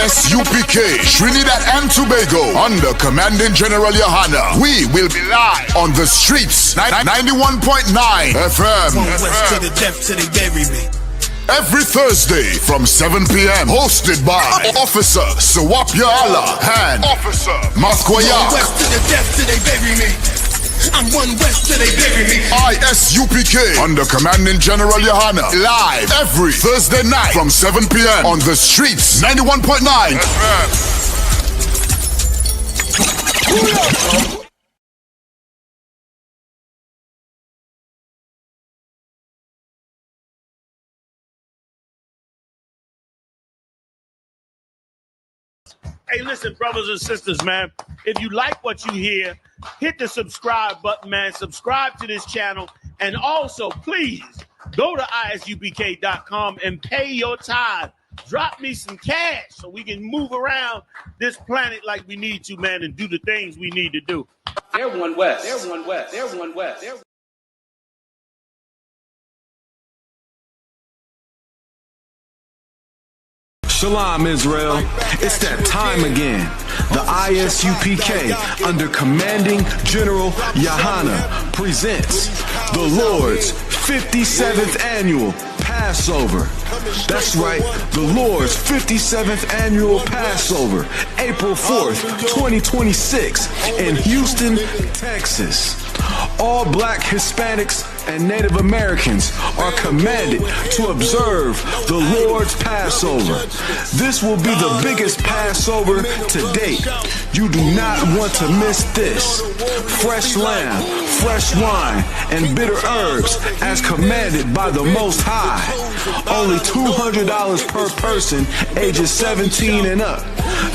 ISUPK, Trinidad and Tobago, under Commanding General Yahanna. We will be live on the streets, 91.9 FM. From west to the depth till they bury me. Every Thursday from 7 p.m. Hosted by Officer Sawap Yaala and Officer Mathkoyak. From west to the depth till they bury me. I'm one west till they bury me. ISUPK under Commanding General Yahanna. Live every Thursday night from 7 p.m. on the streets, 91.9 FM. Hey, listen, brothers and sisters, man. If you like what you hear, hit the subscribe button, man. Subscribe to this channel. And also, please, go to isupk.com and pay your tithe. Drop me some cash so we can move around this planet like we need to, man, and do the things we need to do. Everyone west. Everyone west. Everyone west. Everyone. Shalom, Israel. It's that time again. The ISUPK, under Commanding General Yahanna, presents the Lord's 57th Annual Passover. That's right, the Lord's 57th Annual Passover, April 4th, 2026, in Houston, Texas. All Black, Hispanics, and Native Americans are commanded to observe the Lord's Passover. This will be the biggest Passover to date. You do not want to miss this. Fresh lamb, fresh wine, and bitter herbs as commanded by the Most High. Only $200 per person, ages 17 and up.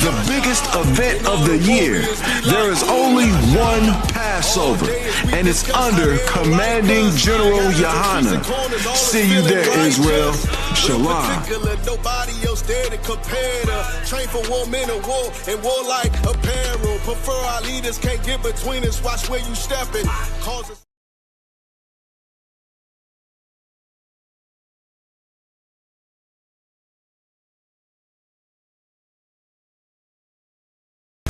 The biggest event of the year. There is only one Passover, and it's under Commanding General Yahanna. See you there, Israel. Shalom. Nobody else there to compare to. Train for war, men of war, and war like apparel. Prefer our leaders, can't get between us. Watch where you stepping. Causes.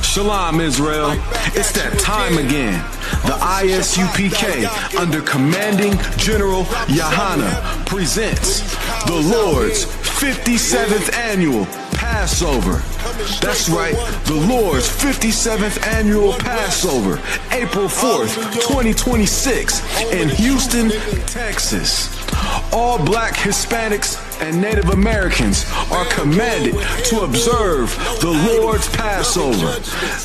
Shalom, Israel. It's that time again. The ISUPK, under Commanding General Yahanna, presents the Lord's 57th Annual Passover. That's right, the Lord's 57th Annual Passover, April 4th, 2026, in Houston, Texas. All Black, Hispanics, and Native Americans are commanded to observe the Lord's Passover.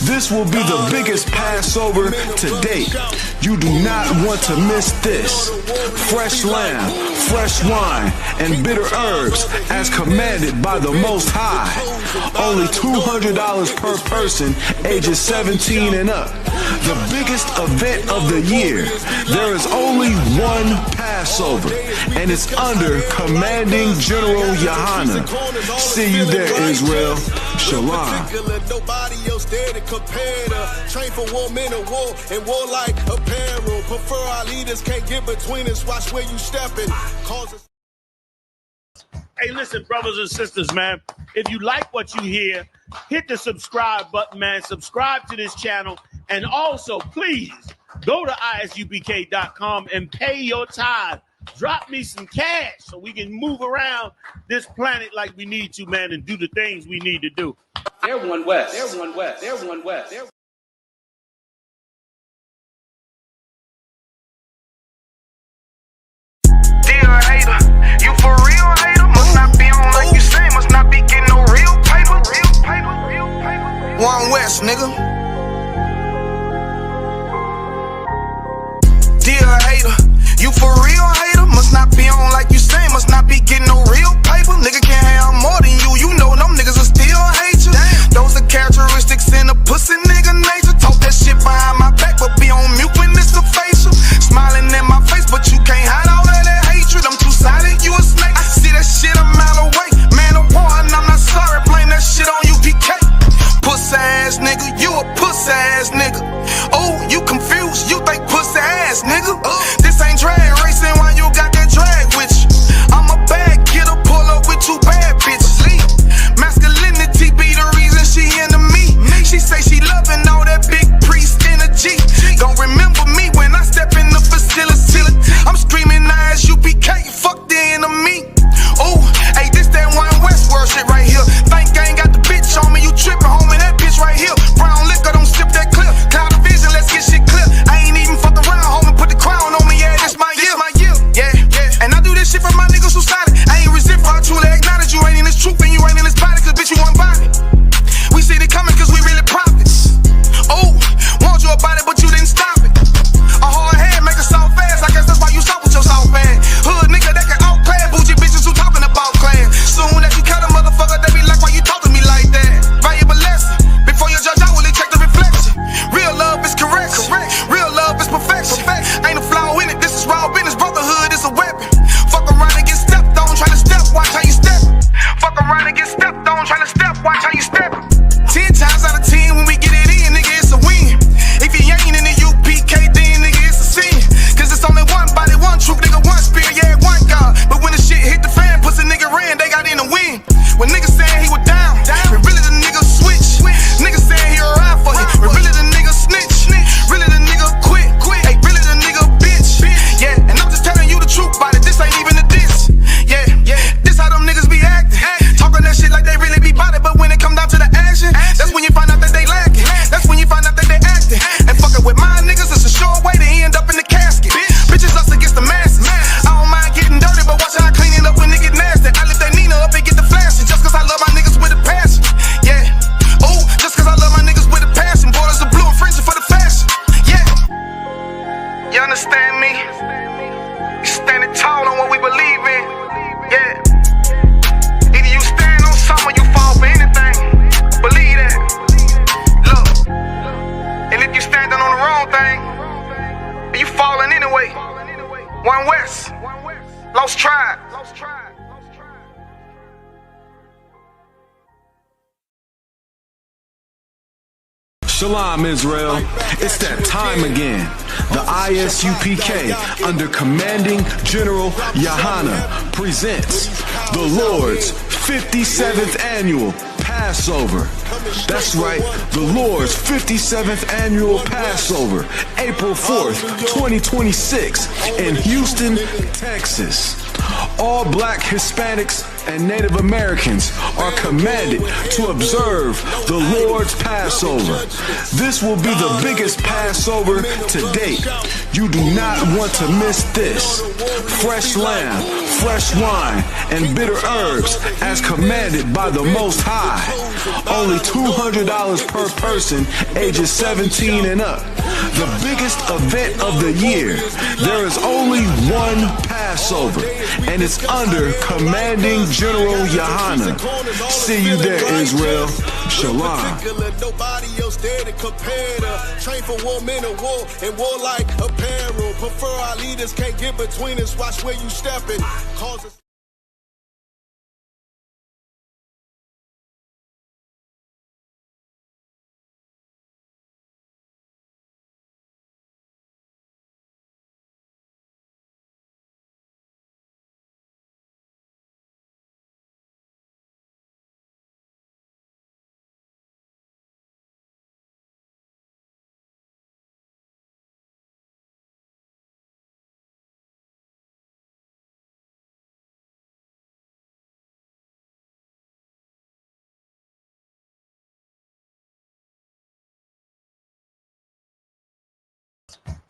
This will be the biggest Passover to date. You do not want to miss this. Fresh lamb, fresh wine, and bitter herbs as commanded by the Most High. Only $200 per person, ages 17 and up. The biggest event of the year. There is only one Passover, and it's under Commanding General Yahanna. See you there, Israel. Shalom. Nobody else there to compare to. Train for war, men of war, and war like apparel. Prefer our leaders, can't get between us. Watch where you stepping. Causes. Hey, listen, brothers and sisters, man. If you like what you hear, hit the subscribe button, man. Subscribe to this channel. And also, please, go to isupk.com and pay your tithe. Drop me some cash so we can move around this planet like we need to, man, and do the things we need to do. Everyone west. Everyone west. Everyone west. Everyone. Dear hater, you for real hater? Must not be on like you say, must not be getting no real paper. One West, nigga. Dear hater, you for real hater? Must not be on like you say, must not be getting no real paper. Nigga can't have more than you, you know them niggas will still hate you. Damn. Those are characteristics in a pussy nigga nature. Talk that shit behind my back, but be on mute when it's a facial. Smiling in my face, but you can't hide all of that hatred. I'm too silent, you a snake. I see that shit a mile away. Man of war, and I'm not sorry, blame that shit on UPK. Pussy ass nigga, you a pussy ass nigga. Oh, you confused, you think pussy ass nigga. This ain't drag racing, why you got that drag with you? I'm a bad kidder, pull up with two bad bitches. Masculinity be the wrong thing, and you falling anyway. One West, Lost Tribe. Shalom, Israel. It's that time again. The ISUPK, under Commanding General Yahanna, presents the Lord's 57th Annual Passover. That's right, the Lord's 57th Annual Passover, April 4th, 2026, in Houston, Texas. All black Hispanics and Native Americans are commanded to observe the Lord's Passover. This will be the biggest Passover to date. You do not want to miss this. Fresh lamb, fresh wine, and bitter herbs as commanded by the Most High. Only $200 per person ages 17 and up. The biggest event of the year. There is only one Passover, and it's under Commanding General Yahanna. See you there, Israel. Shalom. Nobody else there to compare to. Train for war, men of war, and war like apparel. Prefer our leaders, can't get between us. Watch where you stepping. Cause us.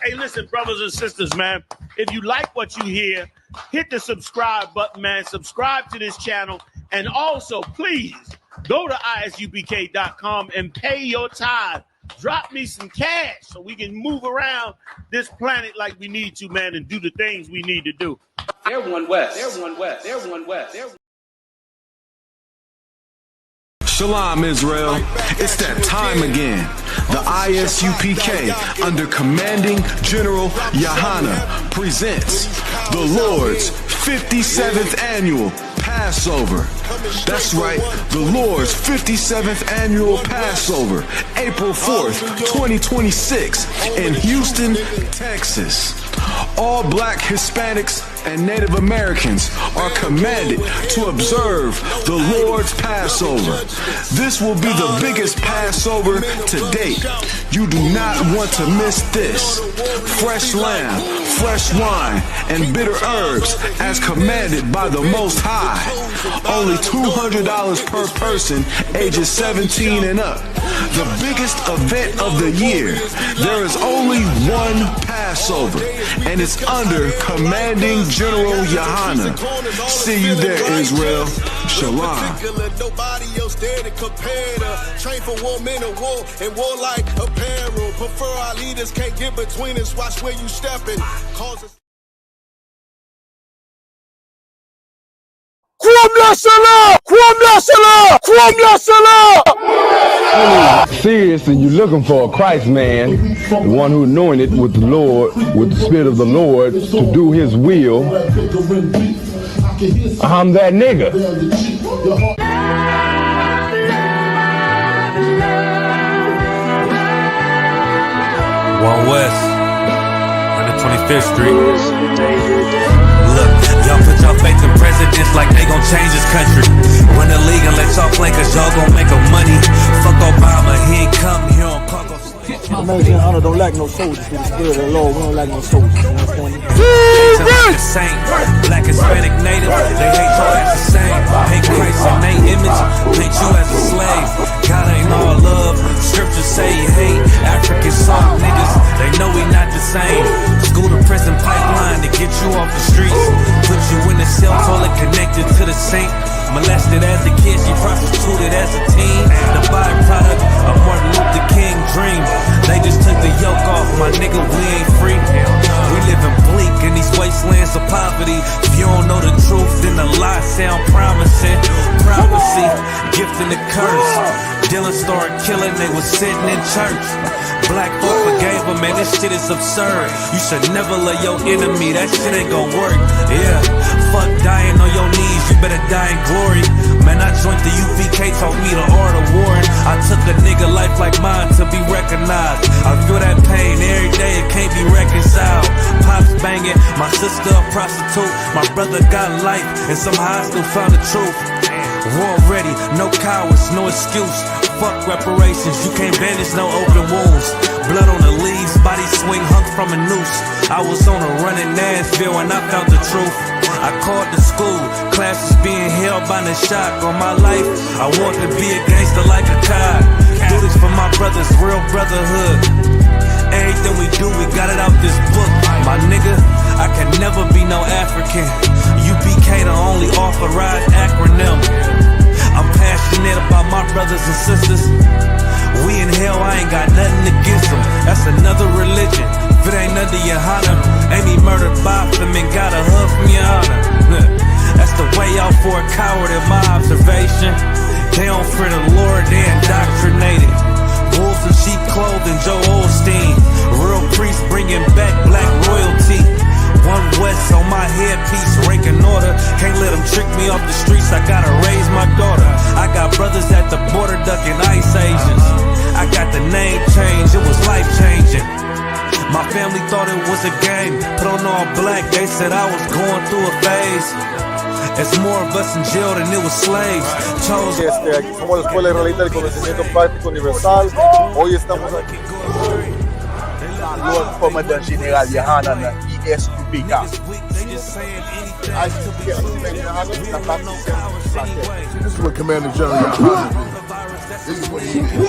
Hey, listen, brothers and sisters, man, if you like what you hear, hit the subscribe button, man. Subscribe to this channel. And also, please, go to isupk.com and pay your tithe. Drop me some cash so we can move around this planet like we need to, man, and do the things we need to do. They're one West. They're one West. They're one West. They're Shalom, Israel. It's that time again. The ISUPK, under Commanding General Yahanna, presents the Lord's 57th Annual Passover. That's right, the Lord's 57th Annual Passover, April 4th, 2026, in Houston, Texas. All black Hispanics and Native Americans are commanded to observe the Lord's Passover. This will be the biggest Passover to date. You do not want to miss this. Fresh lamb, fresh wine, and bitter herbs as commanded by the Most High. Only $200 per person ages 17 and up. The biggest event of the year. There is only one Passover, and it's under Commanding General Yahanna. See you there, Israel. Shalom. Nobody else there to compare to. Train for war, men of war, and war like apparel. Prefer our leaders, can't get between us. Watch where you stepping. Cause us. Serious and you're looking for a Christ man, the one who's anointed with the Lord, with the Spirit of the Lord to do his will, I'm that nigga. One West, 125th Street. Look, y'all put your faith in presidents like they gon' change this country. Run the league and let y'all play cause y'all gon' make a money. Fuck Obama, he ain't come here on Congo. Amazing honor don't lack no soldiers. For the Spirit of the Lord, we don't lack no soldiers. You understand me? The same, black, Hispanic, Native, they hate your ass the same. Hate Christ in their image, paint you as a slave. God ain't all love, scriptures say you hate African soft niggas, they know we not the same. School to prison pipeline to get you off the streets. Put you in the cell, toilet connected to the sink. Molested as a kid, she prostituted as a teen. The byproduct of Martin Luther King dream. They just took the yoke off, my nigga, we ain't free. We living bleak in these wastelands of poverty. If you don't know the truth, then the lie sound promising. Prophecy, gift and the curse. Dylan started killing, they was sitting in church. Black folk forgave him man, this shit is absurd. You should never love your enemy, that shit ain't gon' work. Yeah, fuck dying on your knees, you better die in glory. Man, I joined the UPK, taught me the art of warring. I took a nigga life like mine to be recognized. I feel that pain every day, it can't be reconciled. Pops banging, my sister a prostitute. My brother got life, and somehow I still found the truth. War ready, no cowards, no excuse. Fuck reparations, you can't bandage no open wounds. Blood on the leaves, body swing hung from a noose. I was on a run in Nashville and I found the truth. I called the school, classes being held by the shock on my life. I want to be a gangster like a cop. Do this for my brothers, real brotherhood. Everything we do, we got it out this book. My nigga, I can never be no African. UPK the only authorized acronym. I'm passionate about my brothers and sisters. We in hell, I ain't got nothing against them. That's another religion. If it ain't under Yahanna, ain't he murdered by them and got a hug from Yahanna. That's the way out for a coward in my observation. They don't fear the Lord, they indoctrinated. Wolves in sheep clothing, Joe Osteen. Real priest bringing back black royalty. One West on my headpiece, rank and order. Can't let them trick me off the streets, I gotta raise my daughter. I got brothers at the border ducking ICE agents. I got the name change, it was life changing. My family thought it was a game, put on all black, they said I was going through a phase. It's more of us in jail than it was slaves. Aquí somos la Escuela Israelita del Conocimiento Práctico Universal. Hoy estamos aquí. Lord Commandant General Yahanna na ESUPK. This is what Commander General Yahanna did. This is what he did.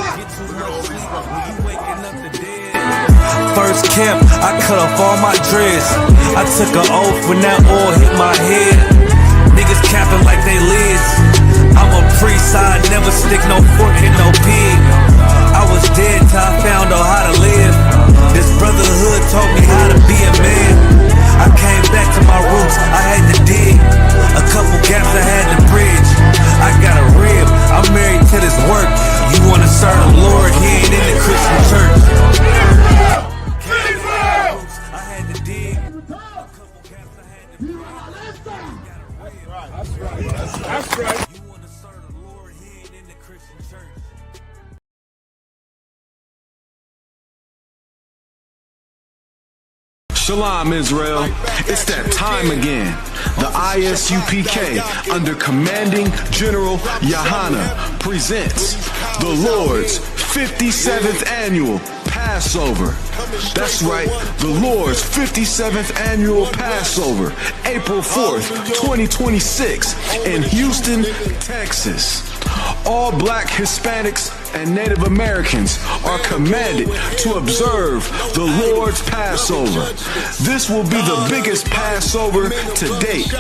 First camp, I cut off all my dreads. I took an oath when that oil hit my head. Niggas capping like they lids. I'm a priest, I never stick no fork in no pig. I was dead till I found out how to live. This brotherhood taught me how to be a man. I came back to my roots, I had to dig. A couple gaps I had to bridge. I got a rib, I'm married to this work. You wanna serve the Lord, he ain't in the Christian church. I had to dig. That's right. You wanna serve the Lord, he ain't in the Christian church. Shalom, Israel. It's that time again. The ISUPK, under Commanding General Yahanna, presents the Lord's 57th Annual Passover. That's right, the Lord's 57th Annual Passover, April 4th, 2026, in Houston, Texas. All black Hispanics and Native Americans are commanded to observe the Lord's Passover. This will be the biggest Passover to date.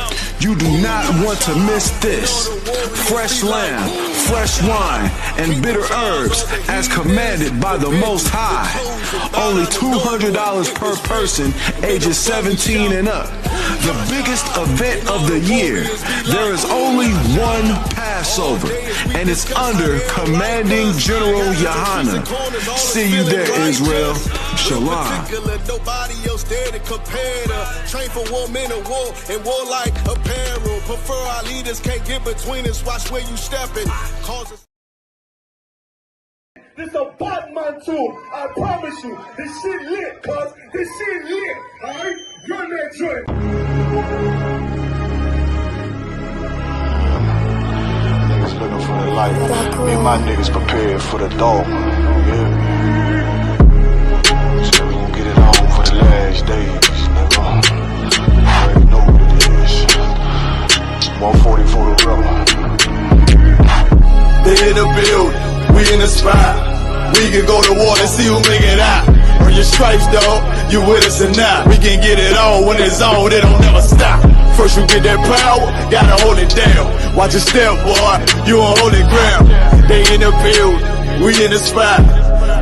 You do not want to miss this. Fresh lamb, fresh wine, and bitter herbs as commanded by the Most High. Only $200 per person, ages 17 and up. The biggest event of the year. There is only one Passover, and it's under Commanding General Yahanna. See you there, Israel. Shalom. Nobody else there to compare to. Train for war, men of war, and war like apparel. Prefer our leaders, can't get between us. Watch where you stepping. This a Batman too. I promise you, this shit lit, cuz this shit lit. Alright? Run that joint. Niggas looking for the life. Me and my niggas prepared for the dog. Yeah. So we gon' get it on for the last days, nigga. You already know what it is. 140 for the rubber. They in the building, we in the spot. We can go to war and see who make it out. Earn your stripes, dog, you with us or not. We can get it on when it's on, it don't never stop. First you get that power, gotta hold it down. Watch your step, boy, you on holy ground. They in the building, we in the spot.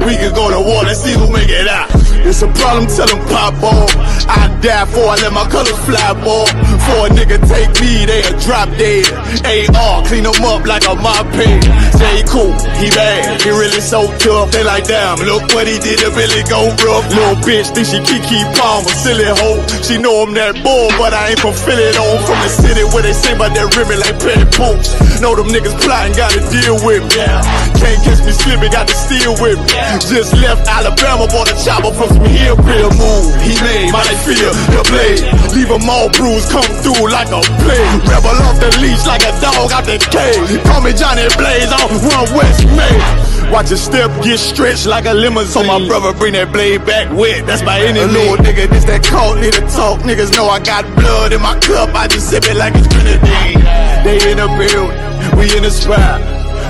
We can go to war and see who make it out. It's a problem, tell them pop off. I die for I let my colors fly, boy. For a nigga take me, they'll drop dead. AR, clean them up like a mop head. Say cool, he bad, he really so tough. They like, damn, look what he did to really go rough. Little bitch think she Kiki Palmer, silly hoe. She know I'm that bull, but I ain't from Philly though. From the city where they say about that ribbon like petty boots. Know them niggas plotting, gotta deal with me. Can't catch me slipping, got to steal with me. Just left Alabama, bought a chopper from some hillbilly move. He made my they feel the blade. Leave them all bruised, come through like a plague. Rebel off the leash like a dog out the cage. Call me Johnny Blaze on One West May. Watch your step get stretched like a limousine. So my brother bring that blade back wet. That's my enemy. Little nigga, this that cult need to talk. Niggas know I got blood in my cup. I just sip it like it's grenadine. They in the building, we in the spot.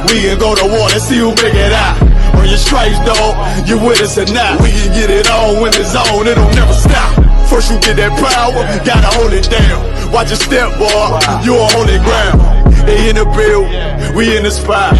We can go to war and see who make it out. On your stripes, dog, you with us or not. We can get it on when it's on, it'll never stop. First you get that power, gotta hold it down. Watch your step, boy, you on holy ground. They in the building, we in the spot.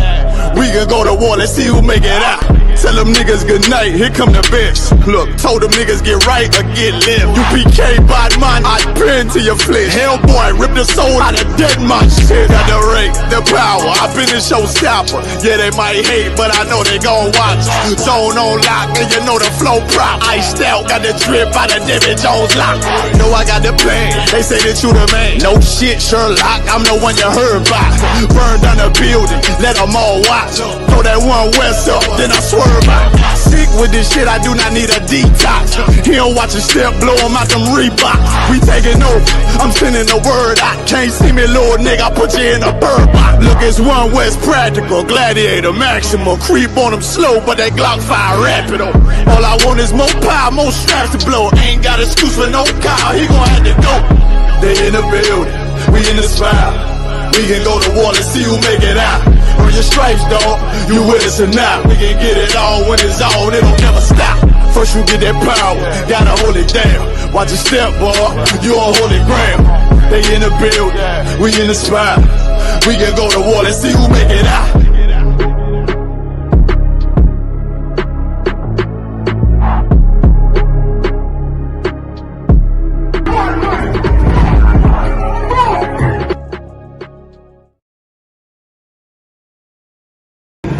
We can go to war, let's see who make it out. Tell them niggas good night, here come the bitch. Look, told them niggas get right or get left. You PK bad man, I pin to your flesh. Hellboy, rip the soul out of dead man. Shit, got the rate, the power. I been the showstopper. Yeah, they might hate, but I know they gon' watch. Zone on lock, and you know the flow prop. Iced out, got the drip out of David Jones lock. Know I got the plan, they say that you the man. No shit, Sherlock, I'm the one you heard about. Burn down the building, let them all watch. Throw that One West up, then I swear. Sick with this shit, I do not need a detox. He don't watch a step, blow him out them Reeboks. We taking over, I'm sending the word out. Can't see me, little nigga, I put you in a bird box. Look, it's One West practical, gladiator, maximal. Creep on them slow, but that Glock fire rapido. All I want is more power, more straps to blow. Ain't got excuse for no car, he gon' have to go. They in the building, we in the spot. We can go to war, let's see who make it out. On your stripes, dog, you with us or not. We can get it on when it's on, it'll never stop. First you get that power, gotta hold it down. Watch your step, boy, you on holy ground. They in the building, we in the spot. We can go to war, let's see who make it out.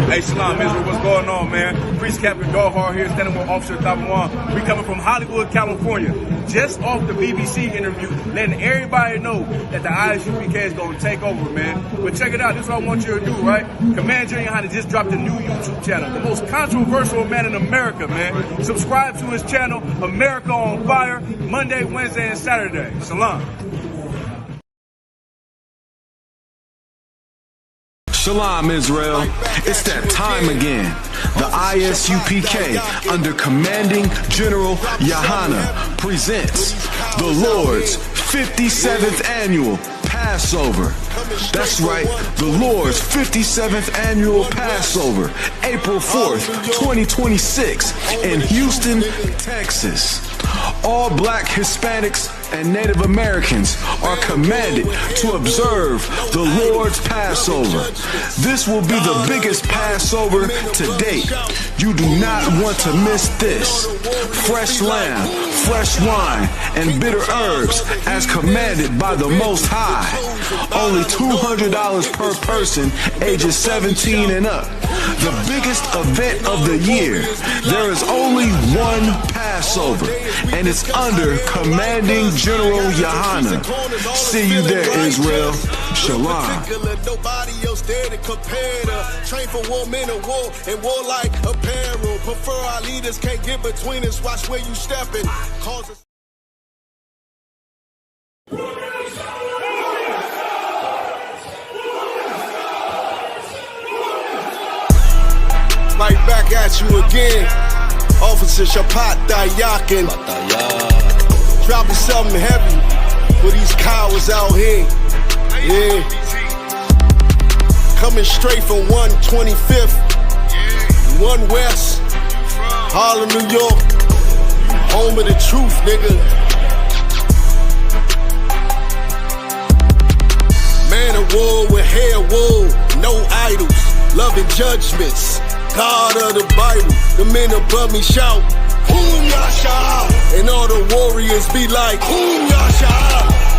Hey, Shalom, Israel, what's going on, man? Priest Captain Dohar here, standing with Officer Tabawan. We coming from Hollywood, California. Just off the BBC interview, letting everybody know that the ISUPK is going to take over, man. But check it out, this is what I want you to do, right? Command General Yahanna just dropped a new YouTube channel. The most controversial man in America, man. Subscribe to his channel, America on Fire, Monday, Wednesday, and Saturday. Shalom. Shalom, Israel. It's that time again. The ISUPK, under Commanding General Yahanna, presents the Lord's 57th Annual Passover. That's right, the Lord's 57th Annual Passover, April 4th, 2026, in Houston, Texas. All black Hispanics and Native Americans are commanded to observe the Lord's Passover. This will be the biggest Passover to date. You do not want to miss this. Fresh lamb, fresh wine, and bitter herbs as commanded by the Most High. Only $200 per person ages 17 and up. The biggest event of the year. There is only one Passover, and it's under Commanding General Yahanna. See you there, Israel. Shalom. Nobody else there to compare to. Train for war, men of war, and war like apparel. Prefer our leaders, can't get between us. Watch where you stepping. Causes. Right back at you again. Officer Shapat Dayakin. Dropping something heavy for these cowards out here. Yeah. Coming straight from 125th, 1 West, Harlem, New York. Home of the truth, nigga. Man of war with hair wool, no idols, loving judgments. God of the Bible, the men above me shout, Whom Yasha and all the warriors be like, Boom Yasha.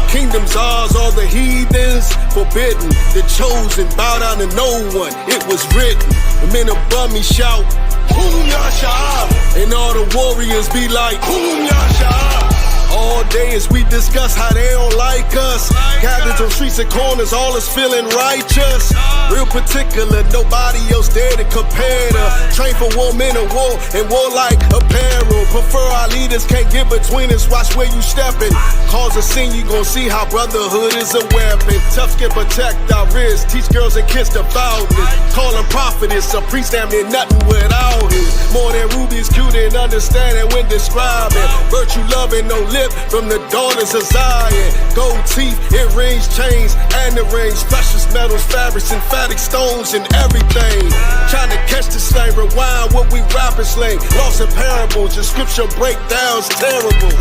Kingdom's ours, all the heathens forbidden. The chosen bow down to no one, it was written. The men above me shout, Boom Yasha. And all the warriors be like, Boom Yasha. All day as we discuss how they don't like us. Gathered on streets and corners, all is feeling righteous. Real particular, nobody else there to compare to. Train for war, men of war, and war like apparel. Prefer our leaders, can't get between us, watch where you stepping. Cause a scene, you gon' see how brotherhood is a weapon. Tough skin protect our wrists, teach girls and kids about this. Call them prophetess, a priest damn near nothing without it. More than rubies, cute and understanding when describing. Virtue, loving, no lip from the daughters of Zion. Gold teeth, earrings, chains, and the rings. Precious metals, fabrics, emphatic stones, and everything. Trying to catch the slang, rewind what we rap and slang. Lost in parables, the scripture breakdowns terrible.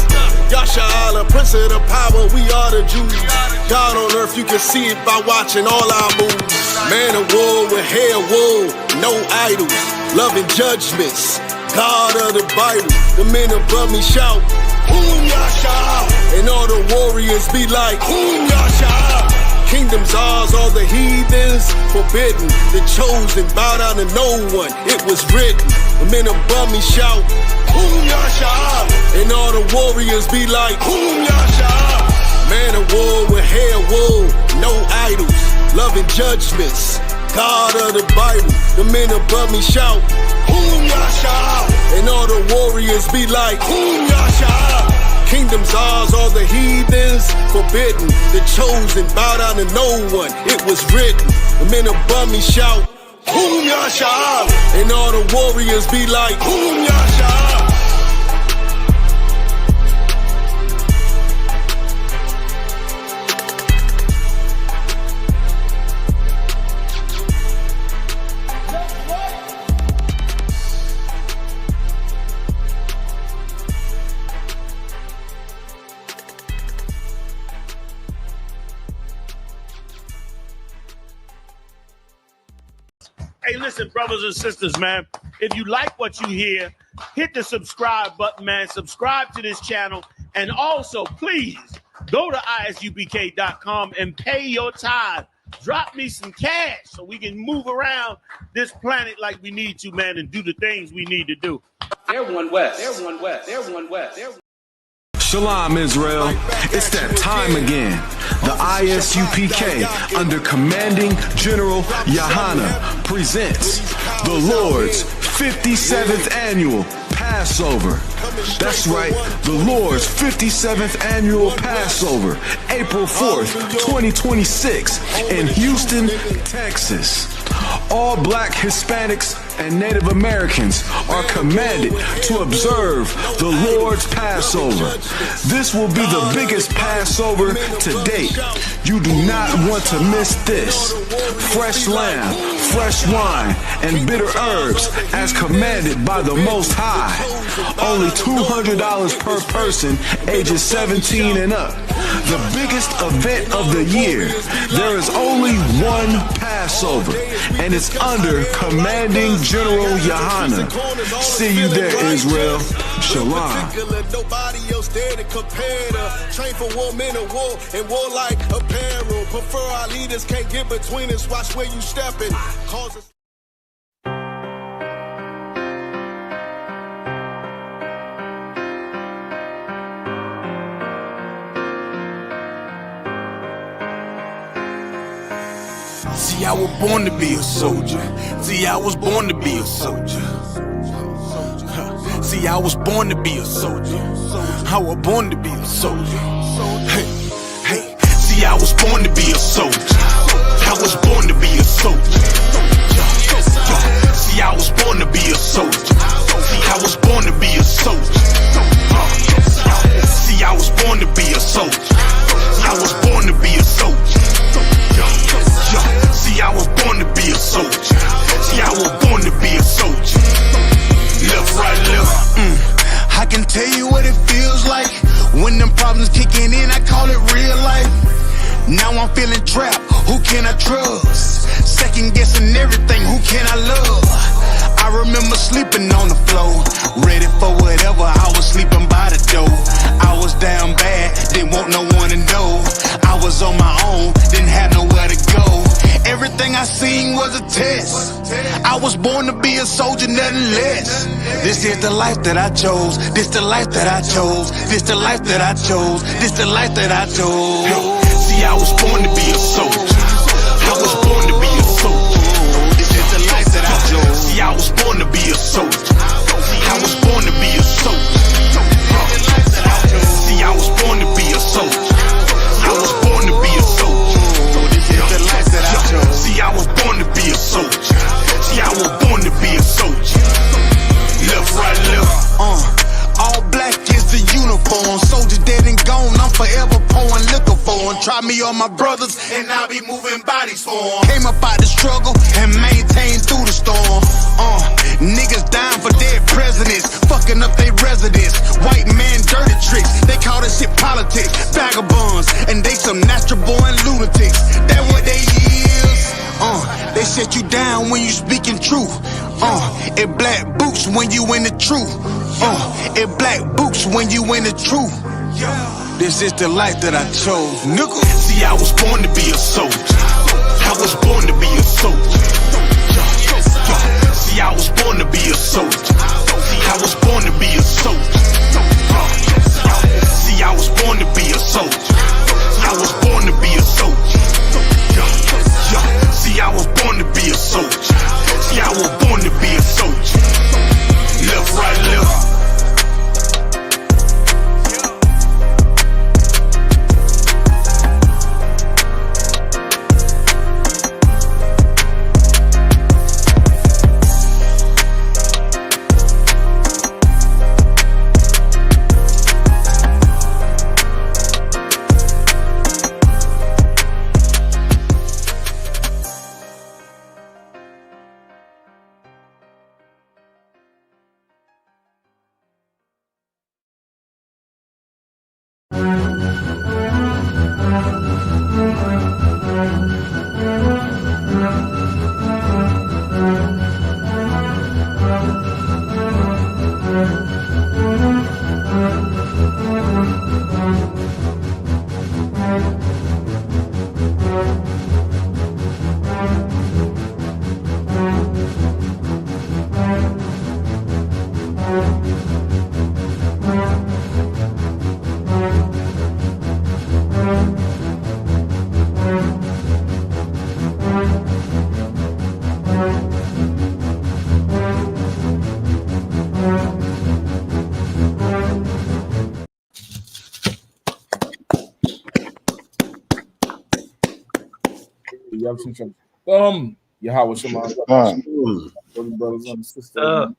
Yasha Allah, Prince of the power, we are the Jews. God on earth, you can see it by watching all our moves. Man of war with hair wool, no idols. Loving judgments, God of the Bible. The men above me shout, Boom Yasha. And all the warriors be like, Boom Yasha. Kingdom's ours, all the heathens forbidden. The chosen bow down to no one, it was written. The men above me shout, Boom Yasha. And all the warriors be like, Boom Yasha. Man of war with hair wool, no idols. Loving judgments, God of the Bible. The men above me shout, Boom Yasha. And all the warriors be like, Boom Yasha. Kingdom's ours, all the heathens forbidden. The chosen bow down to no one, it was written. The men above me shout, Boom Yasha. And all the warriors be like, Boom Yasha. Hey, listen, brothers and sisters, man, if you like what you hear, hit the subscribe button, man. Subscribe to this channel. And also, please, go to isupk.com and pay your tithe. Drop me some cash so we can move around this planet like we need to, man, and do the things we need to do. Everyone west. Everyone west. Everyone west. Everyone. Shalom, Israel. It's that time again. The ISUPK, under Commanding General Yahanna, presents the Lord's 57th Annual Passover. That's right, the Lord's 57th Annual Passover, April 4th, 2026, in Houston, Texas. All black Hispanics and Native Americans are commanded to observe the Lord's Passover. This will be the biggest Passover to date. You do not want to miss this. Fresh lamb, fresh wine, and bitter herbs as commanded by the Most High. Only $200 per person, ages 17 and up. The biggest event of the year. There is only one Passover, and it's under Commanding General Yahanna. See you there, Israel. Shalom. Nobody else there to compare to. Train for war, men of war, and war like apparel. Prefer our leaders, can't get between us, watch where you stepping. Cause us. See, I was born to be a soldier. See, I was born to be a soldier. See, I was born to be a soldier. I was born to be a soldier. Hey, hey. See, I was born to be a soldier. I was born to be a soldier. See, I was born to be a soldier. I was born to be a soldier. See, I was born to be a soldier. I was born to be a soldier. See, I was born to be a soldier. See, I was born to be a soldier. Left, right, left. I can tell you what it feels like when them problems kicking in. I call it real life. Now I'm feeling trapped. Who can I trust? Second guessing everything. Who can I love? I remember sleeping on the floor, ready for whatever. I was sleeping by the door. soldier, nothing less. This is the life that I chose. This the life that I chose. This the life that I chose. This the life that I chose. See, I was born to be a soldier. I was born to be a soldier. This is the life that I chose. See, I was born to be a soldier. I was born to be a soldier. See, I was born to be a soldier. I was born to be a soldier. This is the life that I chose. See, I was born to be a soldier. See, I was born to be a soldier. Left, right, left. All black is the uniform. Soldier dead and gone. I'm forever pouring liquor for him. Try me on my brothers, and I'll be moving bodies for him. Came up out the struggle and maintained through the storm. Niggas dying for dead presidents, fucking up their residence. White man dirty tricks. They call this shit politics. Vagabonds, and they some natural born lunatics. That what they is. They set you down when you speaking truth. It black boots when you in the truth. It black boots when you in the truth. This is the life that I chose, nigga. See, I was born to be a soldier. I was born to be a soldier. See, I was born to be a soldier. I was born to be a soldier. See, I was born to be a soldier. I was born to be a soldier. See, I was born to be a soldier. See, I was born to be a soldier. Left, right, left. Yahanna, Shema, brothers and sisters.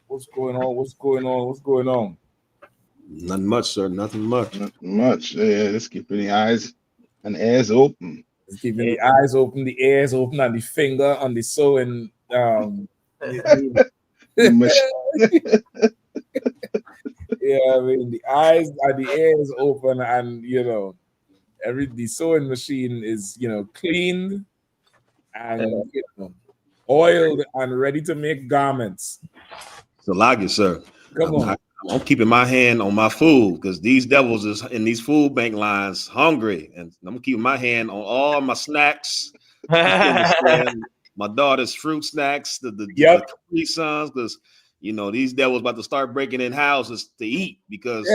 What's going on? What's going on? What's going on? Nothing much, sir. Nothing much. Nothing much. Yeah, let's keep the eyes and ears open. Let's keep the eyes open, the ears open, and the finger on the sewing. Yeah, I mean the eyes and the ears open, and the sewing machine is cleaned and oiled and ready to make garments. So like it, sir. Come on. I'm keeping my hand on my food because these devils is in these food bank lines hungry, and I'm keeping my hand on all my snacks. My daughter's fruit snacks, the Capri Suns, because these devils about to start breaking in houses to eat because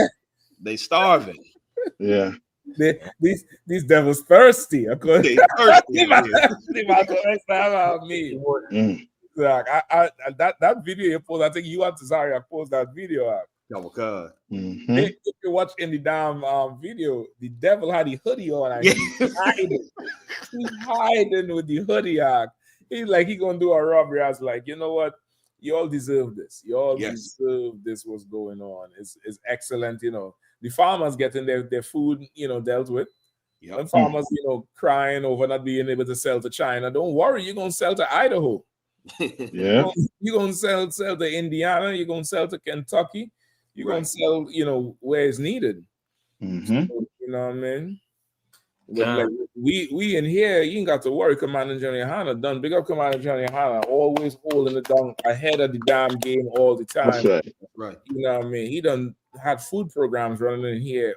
they starving. Yeah. These devils thirsty. Of course. They thirsty. Like that video you post, I think you and Cesaria post that video up. Oh God. If you watch in the damn video, the devil had the hoodie on and he's hiding with the hoodie on. He's like he gonna do a robbery. I was like, you know what? You all deserve this. You all deserve this. What's going on? It's excellent. The farmers getting their food, dealt with. And farmers, crying over not being able to sell to China. Don't worry, you're gonna sell to Idaho. Yeah. You're gonna sell to Indiana, you're gonna sell to Kentucky, you're gonna sell, where it's needed. So, you know what I mean? Like, we in here, you ain't got to worry. Commander General Yahanna done. Big up Commander General Yahanna, always holding it down ahead of the damn game all the time. That's right. Right. You know what I mean? He done had food programs running in here,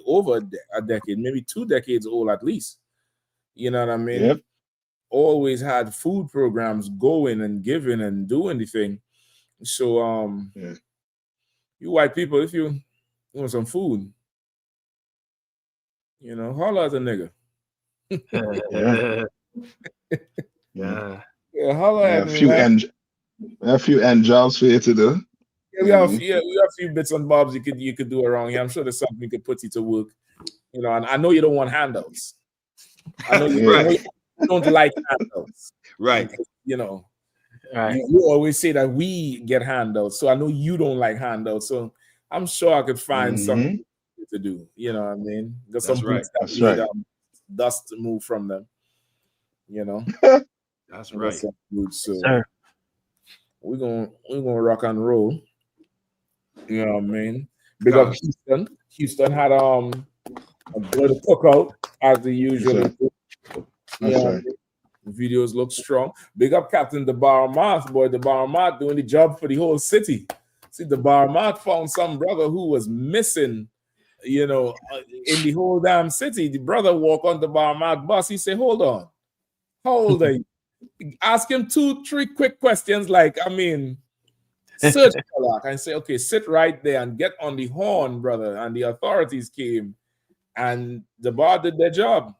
over a decade, maybe 2 decades old at least. You know what I mean? Yep. always had food programs going and giving and doing the thing. So you white people, if you want some food, holler at a nigga. Yeah, holler at me, man. A few end jobs for you to do. Yeah, we have a few bits and bobs you could do around here. I'm sure there's something we could put you to work. And I know you don't want handouts. I know you, I know you don't like handouts. Right. Because, you always say that we get handouts. So I know you don't like handouts. So I'm sure I could find something to do. You know what I mean? Got some boots that need dust to move from them. That's right. Some boots, so we're gonna rock and roll. You know what I mean? Big up Houston. Houston had a good cookout as the usual. The videos look strong. Big up Captain the Baramat, boy. The Baramat doing the job for the whole city. See, the Baramat found some brother who was missing, in the whole damn city. The brother walk on the Baramat bus. He said, "Hold on, how old are you?" Ask him 2-3 quick questions, search and say, "Okay, sit right there and get on the horn, brother." And the authorities came, and the bar did their job.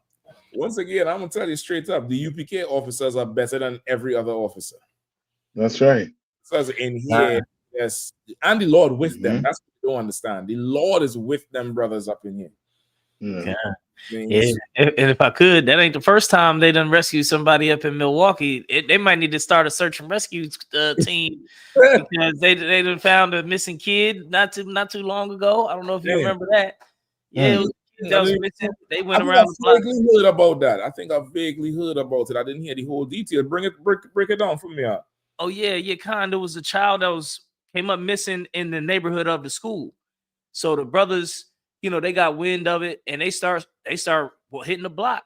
Once again, I'm gonna tell you straight up: the UPK officers are better than every other officer. That's right. Officers in here, yes, and the Lord with them. That's what you don't understand. The Lord is with them, brothers up in here. Yeah. And if I could, that ain't the first time they done rescued somebody up in Milwaukee. They might need to start a search and rescue team because they done found a missing kid not too long ago. I don't know if you remember that. Yeah, it was a kid that was missing. They went around the block. I vaguely heard about that. I think I vaguely heard about it. I didn't hear the whole detail. Break it down for me out. Oh yeah, kind. There was a child that came up missing in the neighborhood of the school. So the brothers, they got wind of it and they start hitting the block,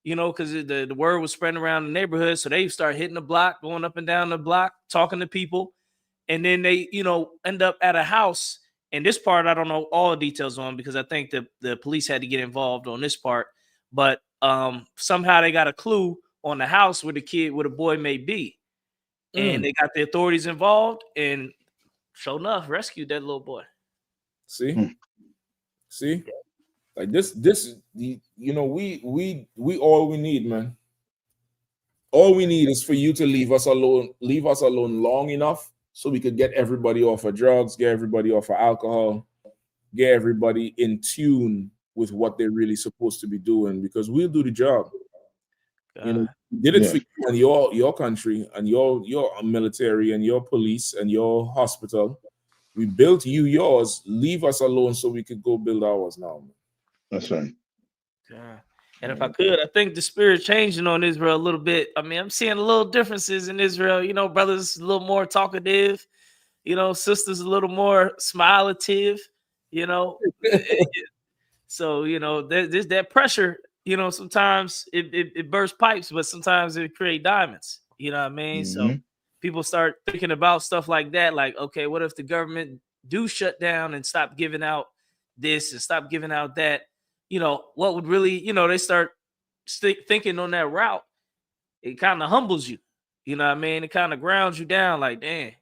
because the word was spreading around the neighborhood. So they start hitting the block, going up and down the block, talking to people. And then they, end up at a house. And this part, I don't know all the details on because I think the police had to get involved on this part. But somehow they got a clue on the house where the boy may be. And they got the authorities involved and sure enough, rescued that little boy. See, like this, we all we need, man. All we need is for you to leave us alone long enough so we could get everybody off of drugs, get everybody off of alcohol, get everybody in tune with what they're really supposed to be doing, because we'll do the job. We did it for you and your country and your military and your police and your hospital. We built you yours. Leave us alone so we could go build ours now. That's right. Yeah. And if I could, I think the spirit changing on Israel a little bit. I mean, I'm seeing a little differences in Israel. Brothers a little more talkative. Sisters a little more smilative. So there's that pressure. Sometimes it bursts pipes, but sometimes it creates diamonds. You know what I mean? So people start thinking about stuff like that. Like, okay, what if the government do shut down and stop giving out this and stop giving out that? What would really, they start thinking on that route. It kind of humbles you. You know what I mean? It kind of grounds you down like, damn,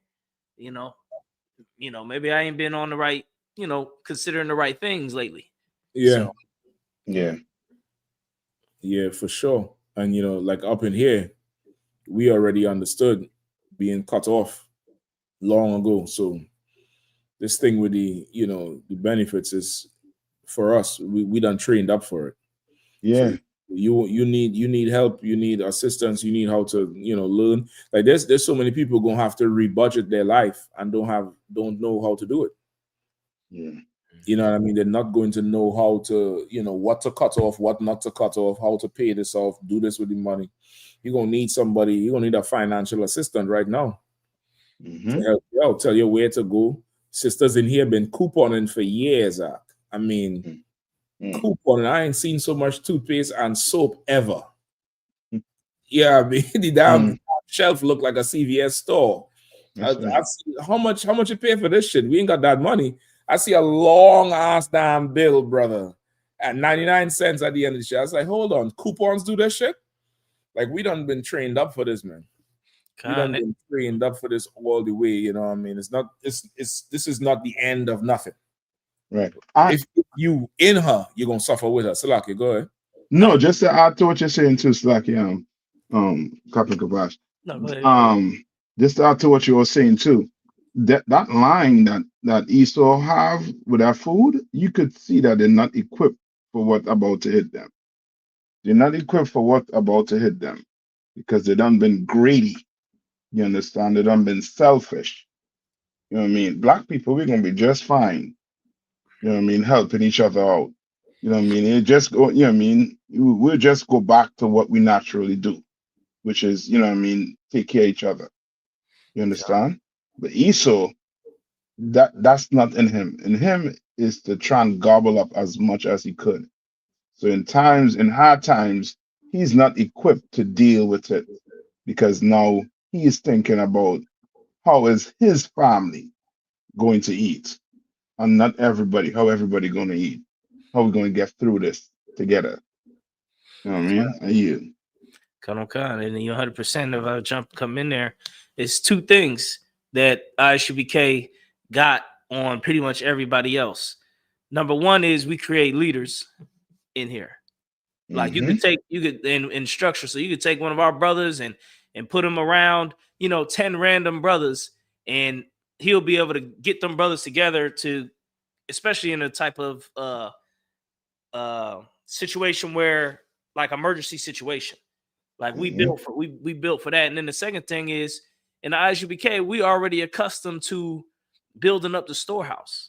maybe I ain't been on the right, considering the right things lately. Yeah. So. Yeah, for sure. And, like up in here, we already understood being cut off long ago. So this thing with the benefits is for us. We done trained up for it. Yeah. So you need help. You need assistance. You need how to learn. Like there's so many people gonna have to rebudget their life and don't know how to do it. Yeah. You know what I mean? They're not going to know how to, what to cut off, what not to cut off, how to pay this off, do this with the money. You're going to need somebody, you're going to need a financial assistant right now to help you out, tell you where to go. Sisters in here been couponing for years. I mean, couponing. I ain't seen so much toothpaste and soap ever. Yeah, I mean, the damn shelf look like a CVS store. I see, how much you pay for this shit? We ain't got that money. I see a long ass damn bill, brother, at 99 cents at the end of the shit. I was like, hold on, coupons do that shit? Like we done been trained up for this, man. We done Kinda. been trained up for this all the way. You know what I mean? It's not. This is not the end of nothing. Right. If you in her, you're gonna suffer with her. Salaki, go ahead. No, just to add to what you're saying too, Slacky, Captain Kabash. No, go ahead. Just to add to what you were saying too, that line that Esau have with that food, you could see that they're not equipped for what about to hit them. They're not equipped for what about to hit them because they done been greedy. You understand? They done been selfish. You know what I mean? Black people, we're gonna be just fine. You know what I mean? Helping each other out. You know what I mean? It just go, you know what I mean? We'll just go back to what we naturally do, which is, you know what I mean, take care of each other. You understand? But Esau, that's not in him. In him is to try and gobble up as much as he could. So in hard times, he's not equipped to deal with it because now he is thinking about how is his family going to eat, and not everybody, how everybody going to eat, how we going to get through this together. You know what I mean? And you. Come on, and you 100%. If I come in there, it's two things that ISUBK got on pretty much everybody else. Number one is we create leaders in here. Like you could in structure, so you could take one of our brothers and put him around, 10 random brothers, and he'll be able to get them brothers together to, especially in a type of situation where like emergency situation. Like we built for that. And then the second thing is in the ISUBK, we already accustomed to building up the storehouse.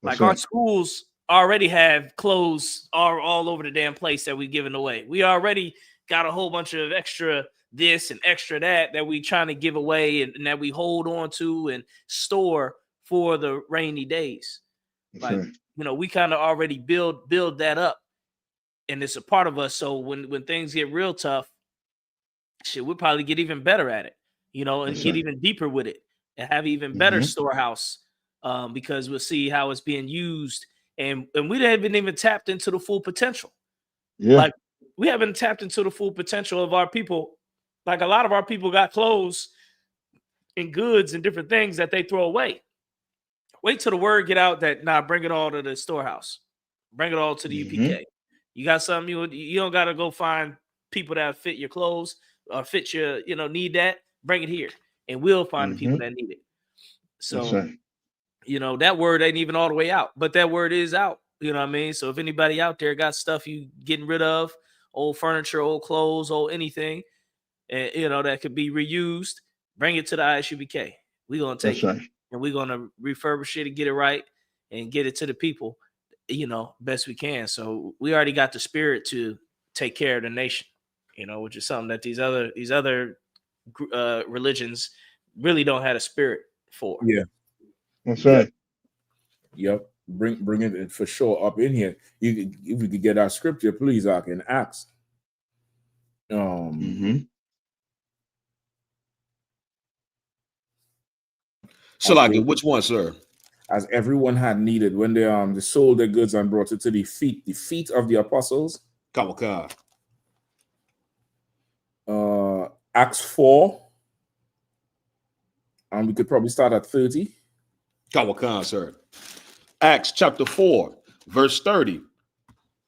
Like our schools already have clothes all over the damn place that we're giving away. We already got a whole bunch of extra this and extra that we trying to give away and that we hold on to and store for the rainy days. Like, we kind of already build that up, and it's a part of us. So when things get real tough, shit, we'll probably get even better at it, and get even deeper with it and have even better storehouse, because we'll see how it's being used. And we haven't even tapped into the full potential. Yeah. Like we haven't tapped into the full potential of our people. Like a lot of our people got clothes and goods and different things that they throw away. Wait till the word get out that bring it all to the storehouse. Bring it all to the UPK. You got something you don't got to go find people that fit your clothes or fit your, need that. Bring it here, and we'll find the people that need it. So, that word ain't even all the way out, but that word is out. You know what I mean? So if anybody out there got stuff you getting rid of, old furniture, old clothes, old anything, and that could be reused, bring it to the ISUBK. We're gonna take it, and we're gonna refurbish it and get it right and get it to the people, best we can. So we already got the spirit to take care of the nation, which is something that these other religions really don't have a spirit for. Yeah, that's right. Yep. Bring it for sure up in here. If we could get our scripture, please, I can ask. So, like, which one, sir? As everyone had needed when they sold their goods and brought it to the feet of the apostles. Kawaka. Acts 4. And we could probably start at 30. Kawaka, sir. Acts chapter 4, verse 30.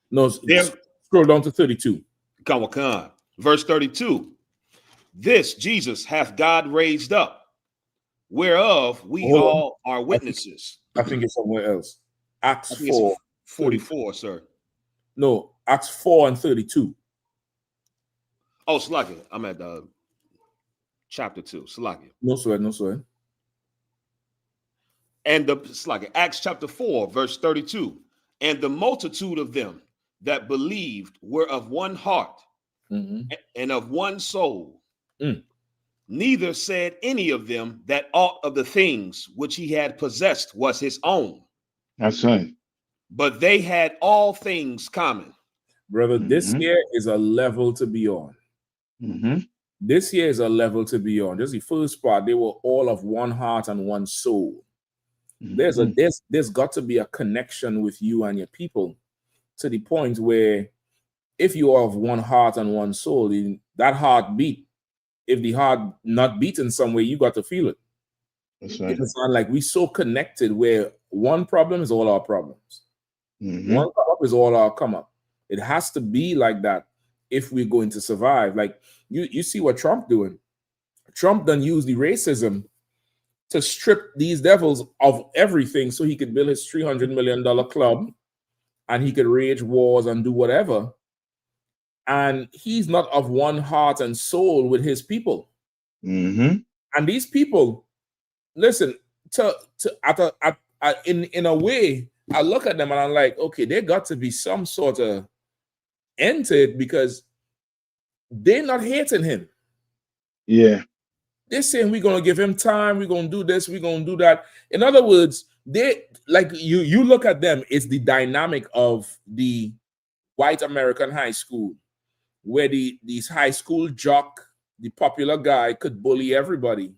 No, scroll down to 32. Kawaka. Verse 32. This Jesus hath God raised up, whereof we all are witnesses. I think it's somewhere else. Acts 4. 44, sir. No, Acts 4 and 32. Oh, Slakia. I'm at chapter 2. Slakia. No sweat. And Slakia, Acts chapter 4, verse 32. And the multitude of them that believed were of one heart and of one soul. Neither said any of them that aught of the things which he had possessed was his own. That's right. But they had all things common. Brother, this here is a level to be on. This here is a level to be on. Just the first part, they were all of one heart and one soul. There's got to be a connection with you and your people to the point where if you are of one heart and one soul, that heart beat. If the heart not beat in some way, you got to feel it. That's right. It's not like we so connected where one problem is all our problems. One come up is all our come up. It has to be like that if we're going to survive. Like you see what Trump doing. Trump done use the racism to strip these devils of everything so he could build his $300 million club and he could wage wars and do whatever. And he's not of one heart and soul with his people. And these people, listen, in a way, I look at them and I'm like, okay, there got to be some sort of end to it because they're not hating him. Yeah. They're saying we're gonna give him time, we're gonna do this, we're gonna do that. In other words, they like you look at them, it's the dynamic of the white American high school, where these high school jock, the popular guy, could bully everybody.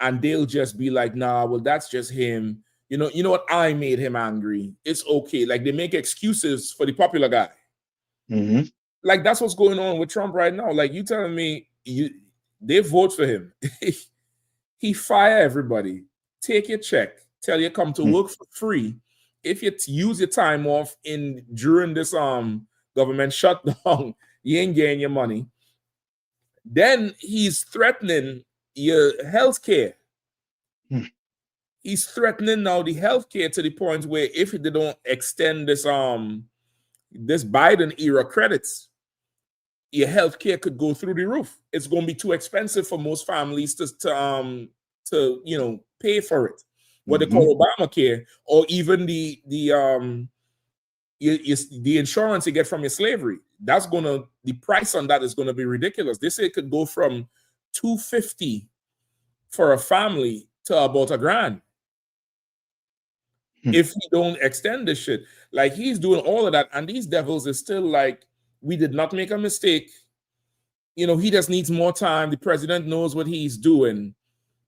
And they'll just be like, nah, well, that's just him. You know what? I made him angry. It's okay. Like they make excuses for the popular guy. Like that's what's going on with Trump right now. Like you telling me they vote for him. He fire everybody. Take your check. Tell you come to work for free. If you use your time off during this government shutdown, you ain't getting your money. Then he's threatening your health care. He's threatening now the health care to the point where if they don't extend this Biden era credits, your health care could go through the roof. It's going to be too expensive for most families to pay for it. What they call Obamacare, or even the insurance you get from your slavery. The price on that is going to be ridiculous. They say it could go from $250 for a family to about $1,000 if we don't extend this shit. Like he's doing all of that, and these devils is still like, we did not make a mistake. He just needs more time. The president knows what he's doing.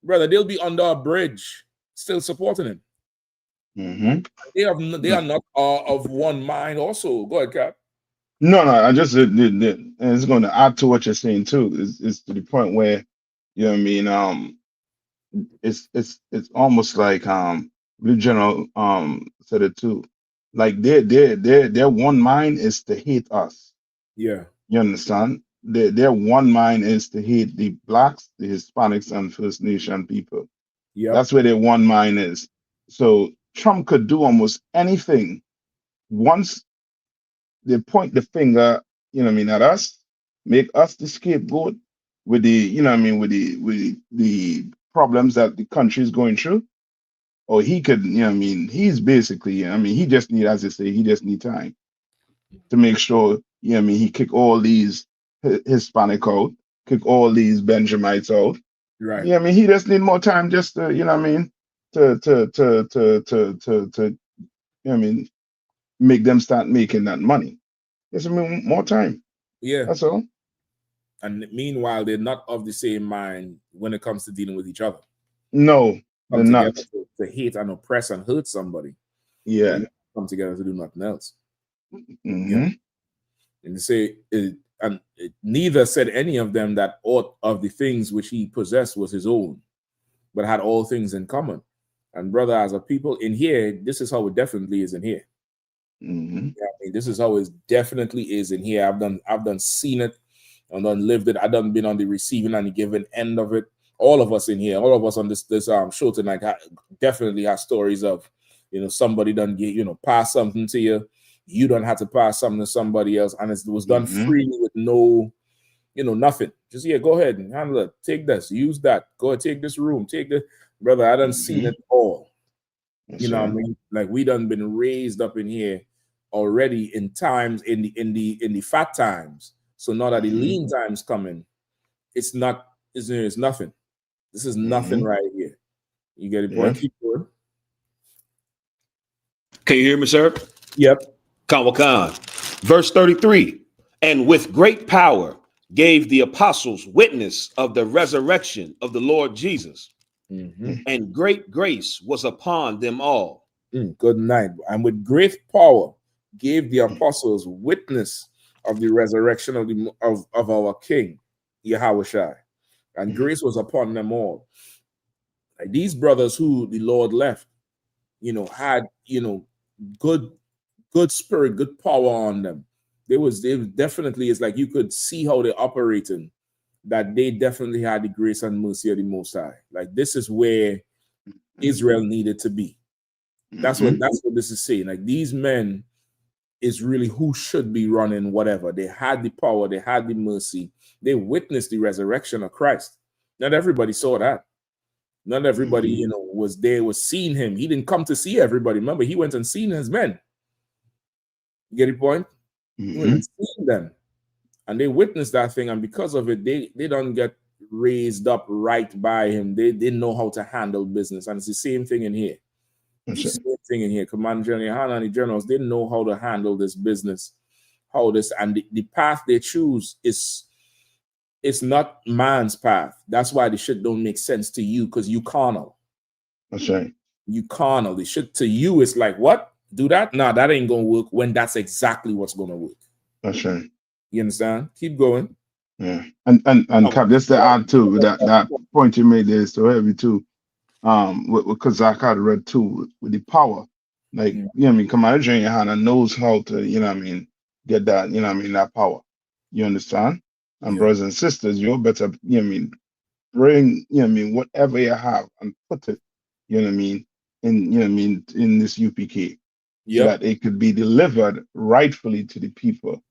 Brother, they'll be under a bridge still supporting him. They are not of one mind also. Go ahead, Cap. No, I just and it's going to add to what you're saying too. It's to the point where, you know what I mean, it's almost like Blue General said it too. Like their one mind is to hate us. Yeah. You understand? Their one mind is to hate the blacks, the Hispanics, and First Nation people. Yeah. That's where their one mind is. So Trump could do almost anything once they point the finger, at us, make us the scapegoat with the, with the problems that the country is going through. Or he could, he's basically, he just need, as they say, he just need time to make sure, he kick all these Hispanic out, kick all these Benjamites out. Right. He just need more time just to, to make them start making that money. Just more time. Yeah. That's all. And meanwhile, they're not of the same mind when it comes to dealing with each other. No, they're not. To hate and oppress and hurt somebody. Yeah. Come together to do nothing else. And they say, neither said any of them that aught of the things which he possessed was his own, but had all things in common. And brother, as a people in here, this is how it definitely is in here. This is how it definitely is in here. I've done seen it, and done lived it. I've done been on the receiving and the giving end of it. All of us in here, all of us on this show tonight definitely have stories of, somebody done get, pass something to you. You don't have to pass something to somebody else, and it was done freely with no, nothing. Just go ahead and handle it. Take this, use that. Go ahead, take this room, take this. Brother, I done seen it all. What I mean? Like we done been raised up in here already in times in the fat times. So now that the lean times coming, it's nothing. This is nothing right here. You get it, boy? Keep going. Can you hear me, sir? Yep. Kawakan. Verse 33. And with great power gave the apostles witness of the resurrection of the Lord Jesus. And great grace was upon them all. Good night. And with great power gave the apostles witness of the resurrection of our King, Yahushua, and grace was upon them all. Like these brothers who the Lord left, had good spirit, good power on them. They definitely, it's like you could see how they're operating, that they definitely had the grace and mercy of the Most High. Like this is where Israel needed to be. That's what this is saying. Like these men is really who should be running whatever. They had the power, they had the mercy, they witnessed the resurrection of Christ. Not everybody saw that. Not everybody, was there, was seeing him. He didn't come to see everybody. Remember, he went and seen his men. You get the point? He went and seen them. And they witnessed that thing, and because of it, they don't get raised up right by him. They didn't know how to handle business. And it's the same thing in here. It's the same thing in here. Command General Yahanna and the generals didn't know how to handle this business. And the path they choose it's not man's path. That's why the shit don't make sense to you, because you carnal. That's right. You carnal. The shit to you is like, what? Do that? Nah, that ain't gonna work, when that's exactly what's gonna work. That's right. You understand? Keep going. Yeah. And Cap, just to add too, with that point you made there is so heavy too. Because Zach had read too with the power. Like, Commander General Yahanna knows how to, get that, that power. You understand? And brothers and sisters, you better, bring, whatever you have and put it, in this UPK. So that it could be delivered rightfully to the people.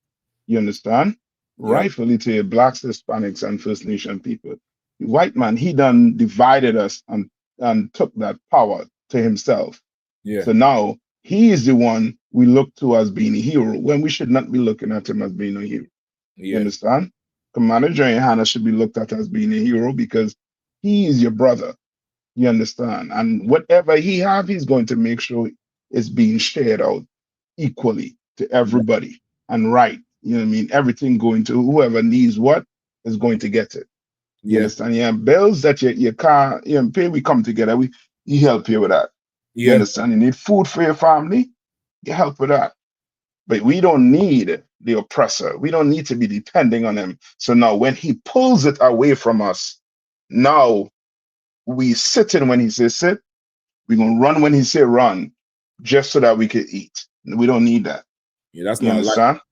You understand? Rightfully to blacks, Hispanics, and First Nation people. The white man, he done divided us and took that power to himself. Yeah. So now he is the one we look to as being a hero, when we should not be looking at him as being a hero. You understand? Commander General Yahanna should be looked at as being a hero because he is your brother. You understand? And whatever he have, he's going to make sure it's being shared out equally to everybody and right. Everything going to whoever needs what is going to get it. You understand? Yeah, bills that you can't pay, we come together. We help you with that. You understand? You need food for your family, you help with that. But we don't need the oppressor. We don't need to be depending on him. So now when he pulls it away from us, now we sit in when he says sit. We're gonna run when he say run, just so that we can eat. We don't need that. Yeah, that's you not understand? Life.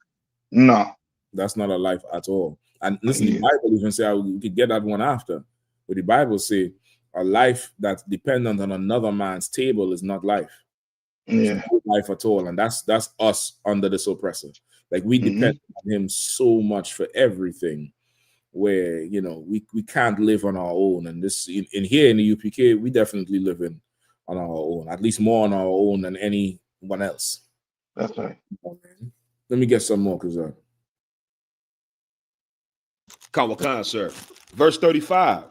No. That's not a life at all. And listen, the Bible even say we could get that one after. But the Bible say a life that's dependent on another man's table is not life. Yeah. It's no life at all. And that's us under this oppressor. Like we depend on him so much for everything, where we can't live on our own. And this in here in the UPK, we definitely living on our own, at least more on our own than anyone else. That's right. Let me get some more, because Kawakan, sir. Verse 35.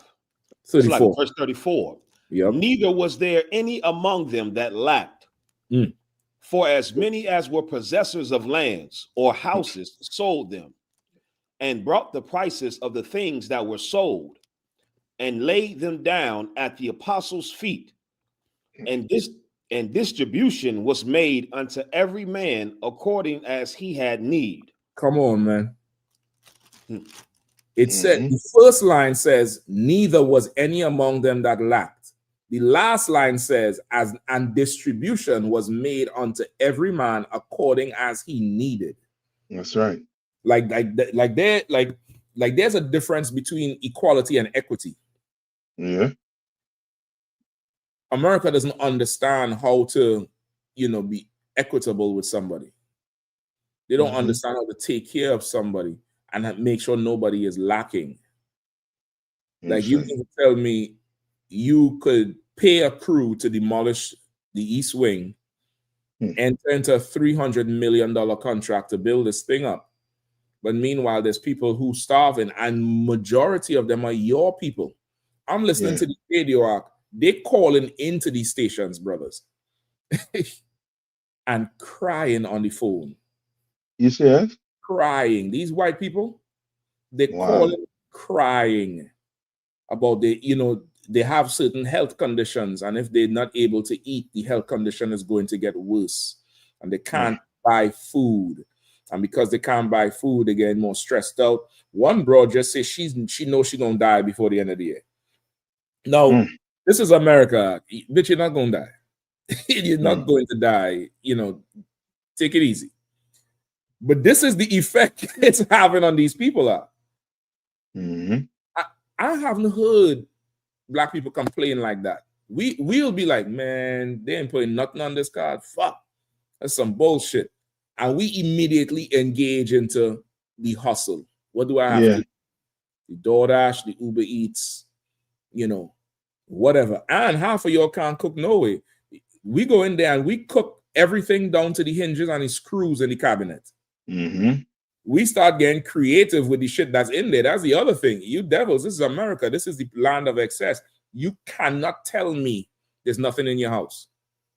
34. It's like verse 34. Yep. Neither was there any among them that lacked. For as many as were possessors of lands or houses sold them, and brought the prices of the things that were sold, and laid them down at the apostles' feet. And distribution was made unto every man according as he had need. Come on, man. It said, the first line says, neither was any among them that lacked. The last line says, and distribution was made unto every man according as he needed. That's right. Like there's a difference between equality and equity. Yeah. America doesn't understand how to, be equitable with somebody. They don't understand how to take care of somebody and make sure nobody is lacking. Like you can tell me you could pay a crew to demolish the East Wing, enter into a $300 million contract to build this thing up. But meanwhile, there's people who starving, and majority of them are your people. I'm listening to the radio arc. They calling into these stations, brothers, and crying on the phone. You see it? Crying. These white people, they calling, crying about they have certain health conditions, and if they're not able to eat, the health condition is going to get worse, and they can't buy food. and because they can't buy food, they're getting more stressed out. One bro just says she knows she's gonna die before the end of the year. No, this is America, bitch. You're not gonna die. You're not going to die. You know, take it easy. But this is the effect it's having on these people. I haven't heard black people complain like that. We'll be like, man, they ain't putting nothing on this card. Fuck, that's some bullshit. And we immediately engage into the hustle. What do I have to do? The DoorDash, the Uber Eats, you know, whatever. And half of y'all can't cook no way. We go in there and we cook everything down to the hinges and the screws in the cabinet. We start getting creative with the shit that's in there. That's the other thing. You devils, this is America. This is the land of excess. You cannot tell me there's nothing in your house.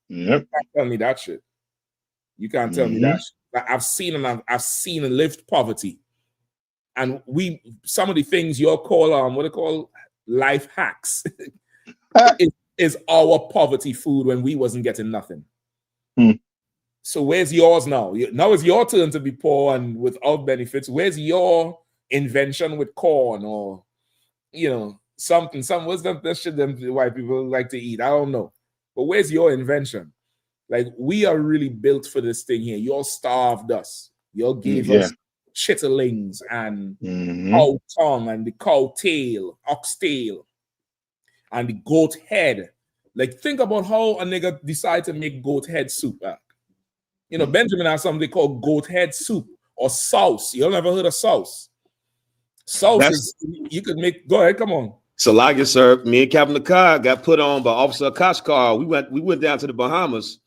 You can't tell me that shit. You can't tell me that shit. I've seen and lived poverty. And some of the things you'll call what they call life hacks is our poverty food when we wasn't getting nothing. So where's yours now? Now it's your turn to be poor and without benefits. Where's your invention with corn or, you know, something? What's that shit them white people like to eat? I don't know. But where's your invention? Like, we are really built for this thing here. Y'all starved us. Y'all gave us chitterlings and cow tongue and the cow tail, ox tail, and the goat head. Like, think about how a nigga decide to make goat head soup. You know, Benjamin has something they call goat head soup or sauce. You never heard of sauce? Sauce is, you could make, go ahead, come on. So like it, sir, me and Captain Nakar got put on by Officer Akashkar. We went down to the Bahamas.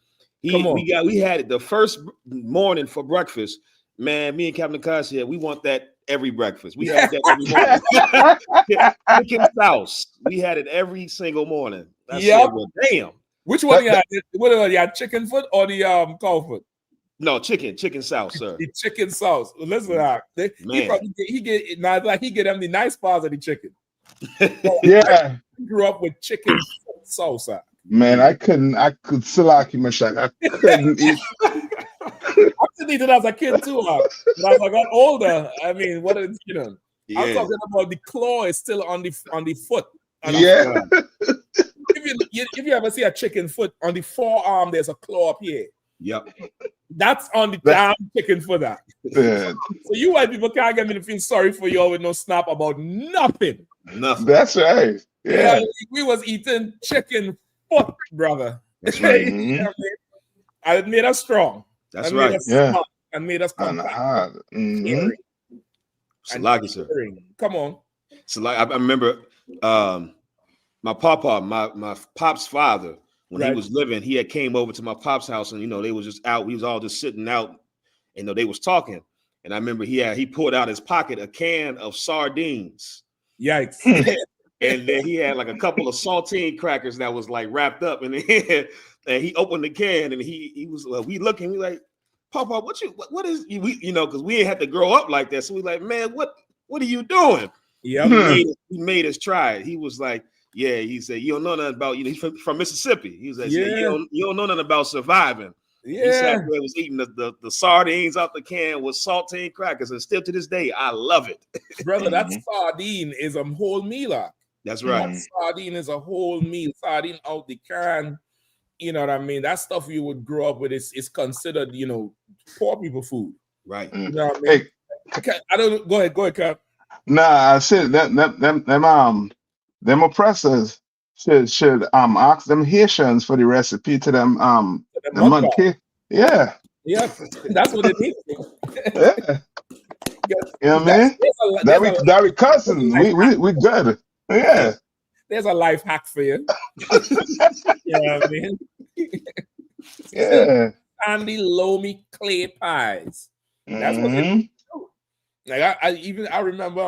We had it the first morning for breakfast. Man, me and Captain Nakar said we want that every breakfast. We had that every morning. Chicken sauce. We had it every single morning. I said, well, damn. Which one you had? What you had, chicken foot or the cow foot? No, chicken sauce, sir. The chicken sauce. Well, listen, he get them the nice parts of the chicken. I grew up with chicken sauce. Man, I could Salaki Mashak. I couldn't eat. I couldn't eat it as a kid too. But as I got older, I mean, what is, you know? Yeah. I'm talking about the claw is still on the foot. If you ever see a chicken foot on the forearm, there's a claw up here. Yep. That's on the damn chicken foot. So you white people can't get me to feel sorry for y'all with no snap about nothing. Nothing. That's right. Yeah. We was eating chicken foot, brother. That's right. And it made us strong. That's right. Smart, and made us compact. Salaki, sir. Come on. So like I remember my papa, my pop's father, when he was living, he had came over to my pop's house, and you know, they was just out. We was all just sitting out, and they was talking. And I remember he pulled out his pocket a can of sardines. Yikes. And then he had like a couple of saltine crackers that was like wrapped up in it. And he opened the can, and he was we looking, we like, Papa, what is you know, because we ain't had to grow up like that. So we like, man, what are you doing? Yeah, he made us try it. He was like, yeah, he said, you don't know nothing about, you know, he's from Mississippi. He was like, you don't know nothing about surviving. Yeah. He sat there, was eating the sardines out the can with saltine crackers, and still to this day, I love it. Brother, that sardine is a whole meal. That's right. That sardine is a whole meal. Sardine out the can. You know what I mean? That stuff you would grow up with is considered, you know, poor people food. Right. You know what I mean? I don't go ahead, Cap. Nah, I said them oppressors should ask them Haitians for the recipe to them the mud cake. Yeah. Yeah, that's what it is. Yeah. You know what I mean? That we cousin. We good. Yeah. There's a life hack for you. You know what I mean? Yeah. Sandy loamy clay pies. That's what they do. Like I remember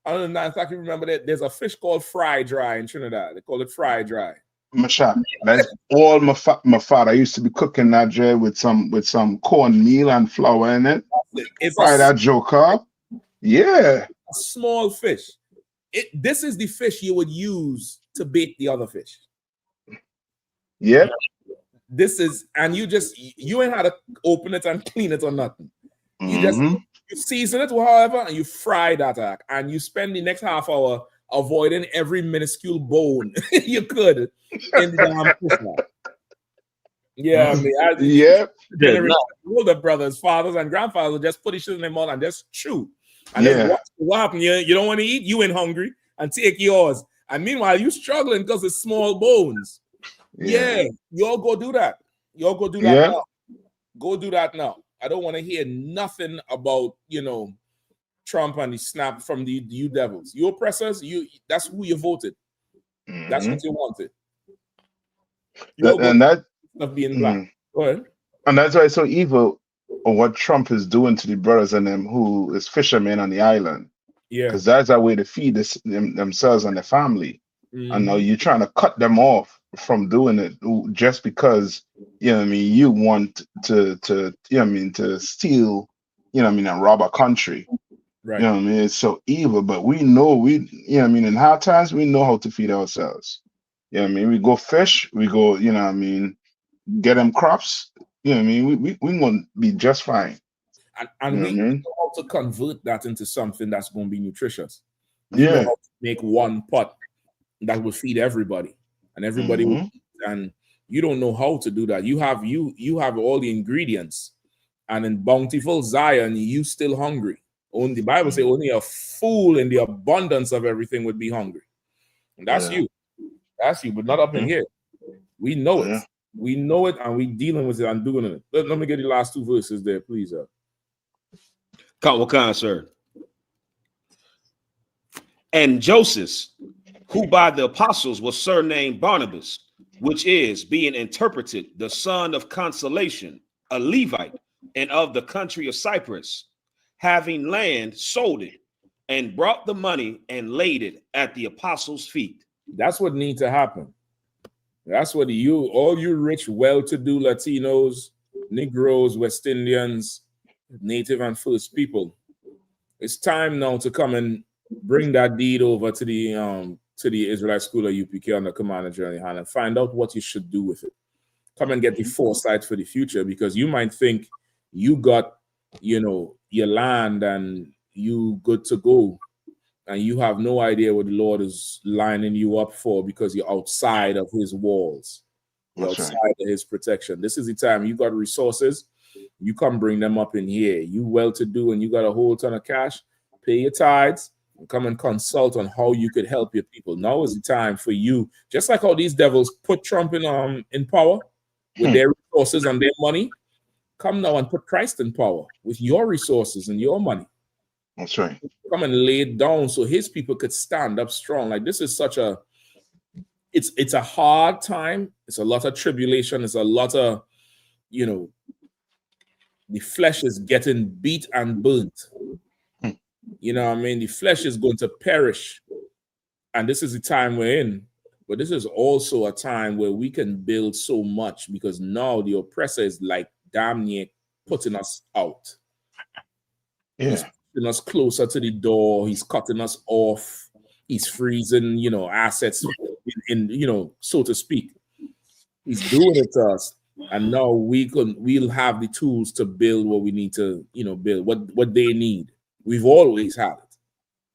I don't know if I can remember that there's a fish called fry dry in Trinidad. They call it fry dry. Mashak. That's all my father used to be cooking that dry with some cornmeal and flour in it. Fry that joker. Yeah. A small fish. This is the fish you would use to bait the other fish. Yeah. This is, and you ain't had to open it and clean it or nothing. You just you season it, however, and you fry that, and you spend the next half hour avoiding every minuscule bone you could in the damn push. Yeah, I mean, generation older brothers, fathers, and grandfathers will just put it in their mouth and just chew. And then what happens? You don't want to eat, you ain't hungry, and take yours. And meanwhile, you struggling because it's small bones. Yeah, y'all go do that. Y'all go do that now. Go do that now. I don't want to hear nothing about, Trump and the snap from the you devils. You oppressors, that's who you voted. That's what you wanted. Of being black. Go ahead. And that's why it's so evil of what Trump is doing to the brothers and them who is fishermen on the island. Yeah. Because that's a way to feed themselves and their family. And now you're trying to cut them off from doing it just because, you want to steal, and rob a country. Right. It's so evil, but we know in hard times we know how to feed ourselves. We go fish, we go, get them crops. We gonna be just fine. And we know how to convert that into something that's going to be nutritious. We know how to make one pot that will feed everybody, and everybody will eat. And you don't know how to do that. You have all the ingredients, and in bountiful Zion, you still hungry. Only the Bible says only a fool in the abundance of everything would be hungry. And that's you. That's you, but not up in here. We know it. We know it, and we dealing with it and doing it. Let me get the last two verses there, please. What kind, sir? And Joseph, who by the apostles was surnamed Barnabas, which is, being interpreted, the son of consolation, a Levite, and of the country of Cyprus, having land, sold it, and brought the money and laid it at the apostles' feet. That's what needs to happen. That's what all you rich, well-to-do Latinos, Negroes, West Indians, Native and First People, it's time now to come and bring that deed over to the Israelite School of UPK under Commander General Yahanna and find out what you should do with it. Come and get the foresight for the future, because you might think you got, your land and you good to go, and you have no idea what the Lord is lining you up for because you're outside of his walls. You're outside of his protection. This is the time you got resources. You come bring them up in here. You well-to-do and you got a whole ton of cash. Pay your tithes and come and consult on how you could help your people. Now is the time for you. Just like how these devils put Trump in power with their resources and their money. Come now and put Christ in power with your resources and your money. That's right. Come and lay it down so his people could stand up strong. Like, this is such a, it's a hard time. It's a lot of tribulation. It's a lot of, the flesh is getting beat and burnt. The flesh is going to perish. And this is the time we're in. But this is also a time where we can build so much, because now the oppressor is like damn near putting us out. He's putting us closer to the door. He's cutting us off. He's freezing, assets in so to speak. He's doing it to us. And now we'll have the tools to build what we need to, build what they need. We've always had it.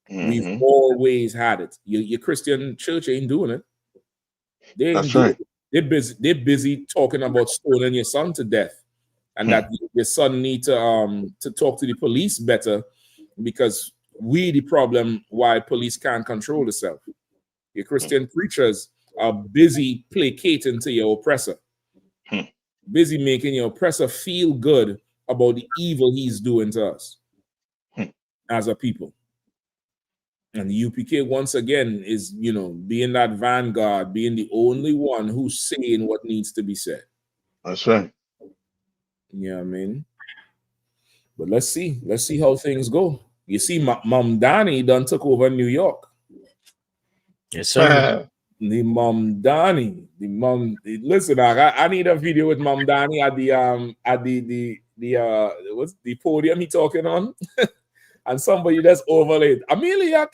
We've always had it. Your Christian church ain't doing it. They ain't doing it. They're busy talking about stoning your son to death, and that your son need to talk to the police better, because we the problem why police can't control itself. Your Christian preachers are busy placating to your oppressor. Busy making your oppressor feel good about the evil he's doing to us as a people. And the UPK, once again, is, being that vanguard, being the only one who's saying what needs to be said. That's right. Yeah, I mean. But let's see how things go. You see, Mom Donnie done took over New York. Yes, sir. The Mom Donnie, listen, I need a video with Mom Donnie at the what's the podium he talking on, and somebody that's overlaid. Amelia,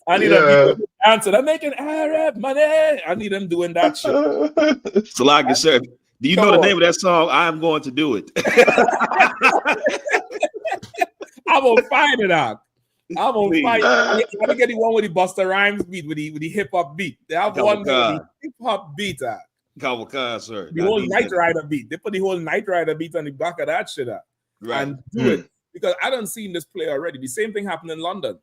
I need a video. answer. I'm making Arab money. I need them doing that shit. So, like I said, do you know the name of that song? I am going to do it. I'm gonna find it out. I'm gonna find it. Let me get the one with the Busta Rhymes beat, with the hip hop beat. They have one with the hip hop beat. Kawaka, sir. The whole Night Rider beat. They put the whole Night Rider beat on the back of that shit out. Right. And do it. Because I don't see this play already. The same thing happened in London.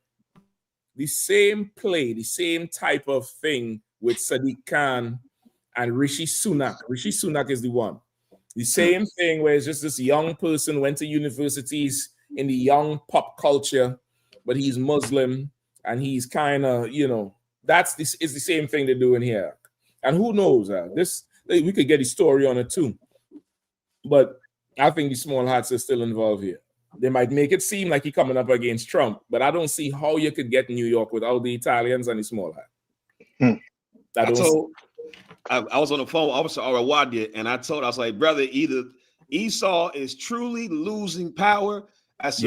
The same play, the same type of thing with Sadiq Khan and Rishi Sunak. Rishi Sunak is the one. The same thing where it's just this young person went to universities in the young pop culture, but he's Muslim and he's kind of, is the same thing they're doing here. And who knows? We could get a story on it too. But I think the small hats are still involved here. They might make it seem like he's coming up against Trump, but I don't see how you could get New York without the Italians and the small hat. I was on the phone with Officer Arawadia, and I was like, brother, either Esau is truly losing power,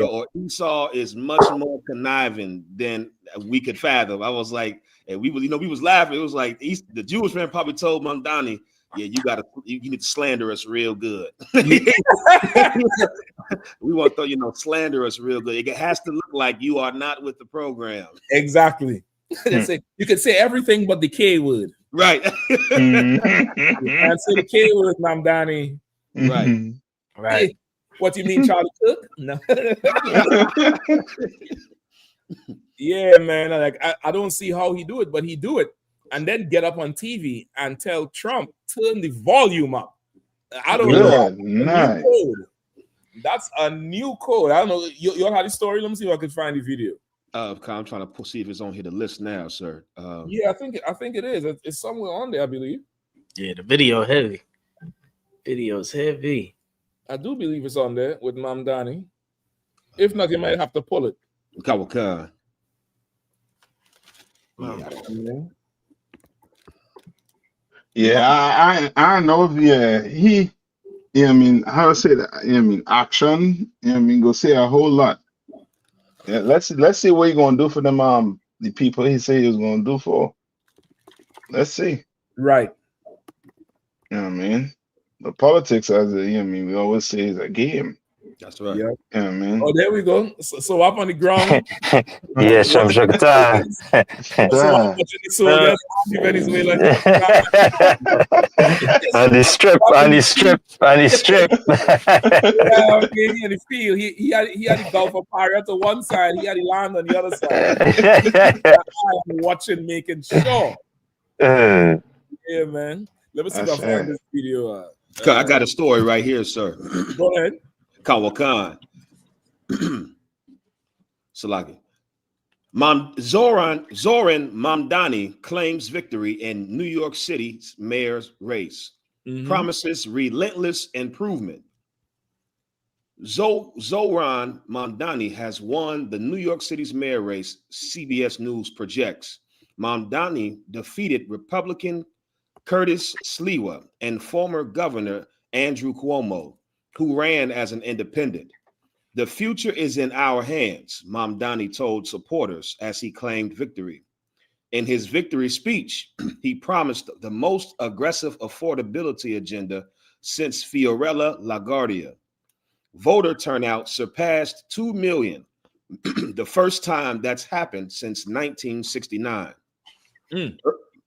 or Esau is much more conniving than we could fathom. I was like, and we was laughing. It was like the Jewish man probably told Mamdani, yeah, you need to slander us real good. We want to slander us real good. It has to look like you are not with the program. Exactly. You can say everything but the K word. Right. You can't say the K word, Mamdani. Right. Right. Hey, what you mean, Charlie Cook? No. Yeah, man. Like I don't see how he do it, but he do it. And then get up on TV and tell Trump, turn the volume up. I don't know. Nice. That's a new code. I don't know. You all had the story. Let me see if I can find the video. I'm trying to see if it's on here the list now, sir. Yeah, I think it is. It's somewhere on there, I believe. Yeah, the video heavy. Video's heavy. I do believe it's on there with Mamdani. If not, you might have to pull it. Kawaka. Yeah, I know if he how to say that, action, go say a whole lot. Yeah, let's see what he's gonna do for them the people he said he was gonna do for. Let's see. Right. You know what I mean? But politics, we always say, is a game. That's right. Yeah. You know what I mean? Oh, there we go. So up on the ground. Yeah, Shamshakta. On the strip. Yeah, okay, in the field. He had the Gulf of Paria to one side, he had the land on the other side. I'm watching, making sure. Yeah, man. Let me see if I find this video. I got a story right here, sir. Go ahead. Kawakan. Salaki. Zoran Mamdani claims victory in New York City's mayor's race. Promises relentless improvement. Zoran Mamdani has won the New York City's mayor race, CBS News projects. Mamdani defeated Republican Curtis Sliwa and former governor Andrew Cuomo, who ran as an independent. The future is in our hands, Mamdani told supporters as he claimed victory. In his victory speech, he promised the most aggressive affordability agenda since Fiorella LaGuardia. Voter turnout surpassed 2 million, the first time that's happened since 1969.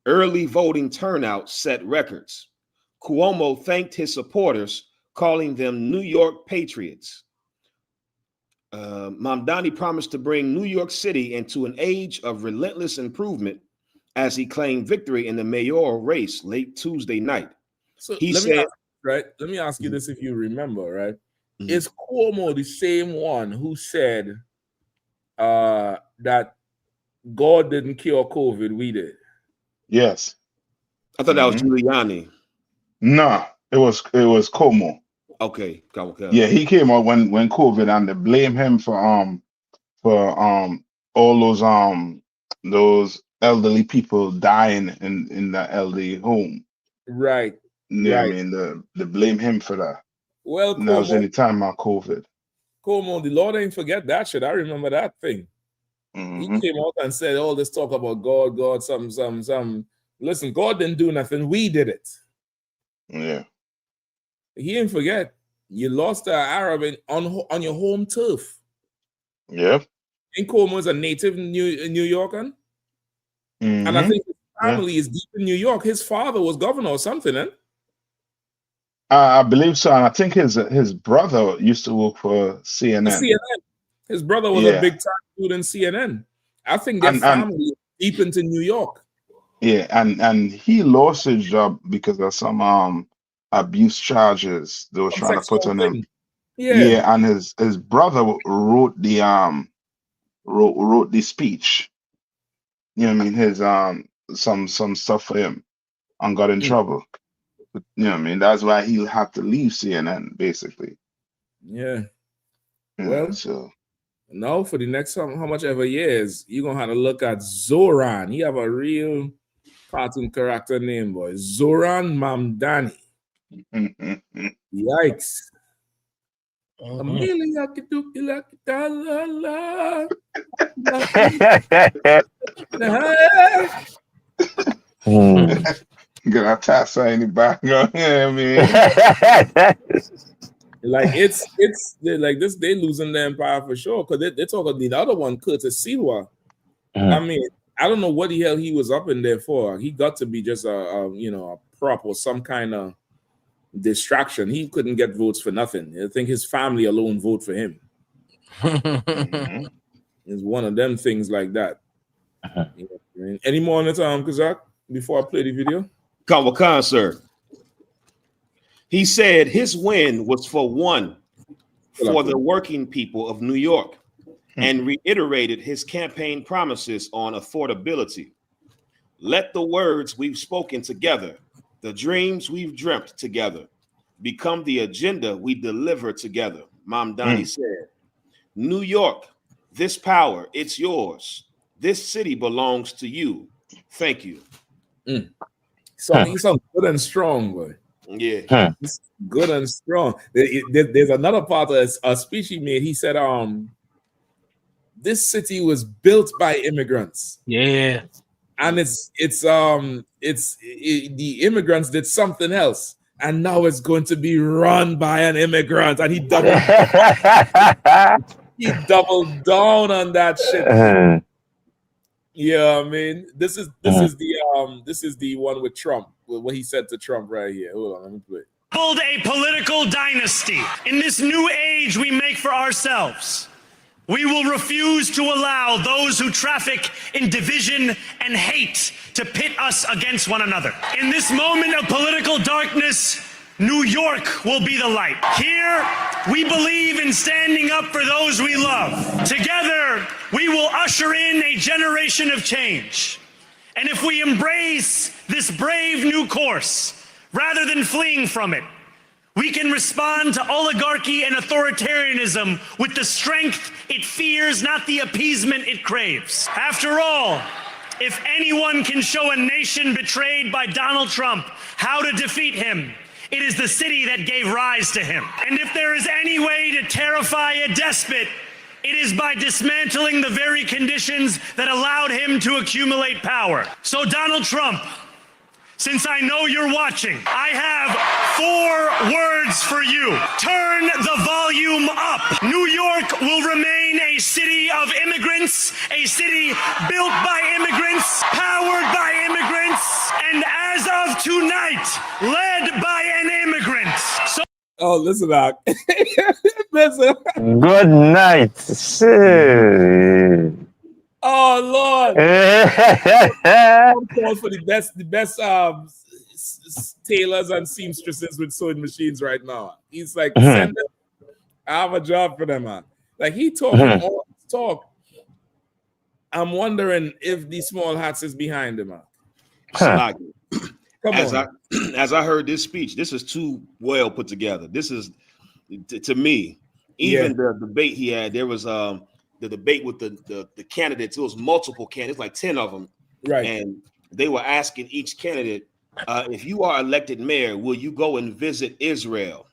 Early voting turnout set records. Cuomo thanked his supporters, calling them New York patriots. Mamdani promised to bring New York City into an age of relentless improvement as he claimed victory in the mayoral race late Tuesday night. So let me ask you this, if you remember, right? Is Cuomo the same one who said that God didn't cure COVID, we did? Yes. I thought that was Giuliani. No, it was Cuomo. Okay. Yeah, he came out when COVID, and they blame him for all those elderly people dying in the elderly home. Right. Yeah, right. I mean, they blame him for that. Well, that was any time about COVID. Cuomo, the Lord ain't forget that shit. I remember that thing. He came out and said all this talk about God, some. Listen, God didn't do nothing. We did it. Yeah. He didn't forget. You lost an Arab on your home turf. Yep. Nkrumah was a native New Yorker. And I think his family is deep in New York. His father was governor or something, eh? I believe so. And I think his brother used to work for CNN. His brother was a big time dude in CNN. I think their family is deep into New York. Yeah, and he lost his job because of some abuse charges they were trying to put on him. Yeah, and his brother wrote the wrote the speech. You know what I mean? His some stuff for him and got in trouble. But, you know what I mean? That's why he had to leave CNN basically. Yeah. Well, so now for the next how much ever years, you're gonna have to look at Zoran. He have a real cartoon character name, boy. Zoran Mamdani. Yikes. Gonna toss any back on him, man. Like it's like this, they losing the empire for sure. Because they talk about the other one, Curtis Siwa. I mean, I don't know what the hell he was up in there for. He got to be just a prop or some kind of distraction. He couldn't get votes for nothing. I think his family alone vote for him. It's one of them things like that. You know what I mean? Any more on the time, Kazak, before I play the video? Khan, sir. He said his win was for the working people of New York, and reiterated his campaign promises on affordability. Let the words we've spoken together, the dreams we've dreamt together, become the agenda we deliver together, Mamdani said. New York, this power, it's yours. This city belongs to you. Thank you. So he's so good and strong, boy. Yeah. He's good and strong. There's another part of a speech he made. He said, this city was built by immigrants. Yeah. And the immigrants did something else. And now it's going to be run by an immigrant. And he doubled down on that shit. Yeah, I mean, this is the one with Trump, what he said to Trump right here. Hold on, let me play. Build a political dynasty. In this new age we make for ourselves, we will refuse to allow those who traffic in division and hate to pit us against one another. In this moment of political darkness, New York will be the light. Here, we believe in standing up for those we love. Together, we will usher in a generation of change. And if we embrace this brave new course, rather than fleeing from it, we can respond to oligarchy and authoritarianism with the strength it fears, not the appeasement it craves. After all, if anyone can show a nation betrayed by Donald Trump how to defeat him, it is the city that gave rise to him. And if there is any way to terrify a despot, it is by dismantling the very conditions that allowed him to accumulate power. So Donald Trump, since I know you're watching, I have 4 words for you. Turn the volume up. New York will remain a city of immigrants, a city built by immigrants, powered by immigrants, and as of tonight, led by an immigrant. So oh, listen, Doc. Listen. Good night. Oh Lord! I'm calling for the best tailors and seamstresses with sewing machines right now. He's like, send them. I have a job for them, man. Like he talking all this talk. I'm wondering if the small hats is behind him, man. As I heard this speech, this is too well put together. This is, to me, even the debate he had. There was the debate with the candidates. It was multiple candidates, like 10 of them, right? And they were asking each candidate, if you are elected mayor, will you go and visit Israel?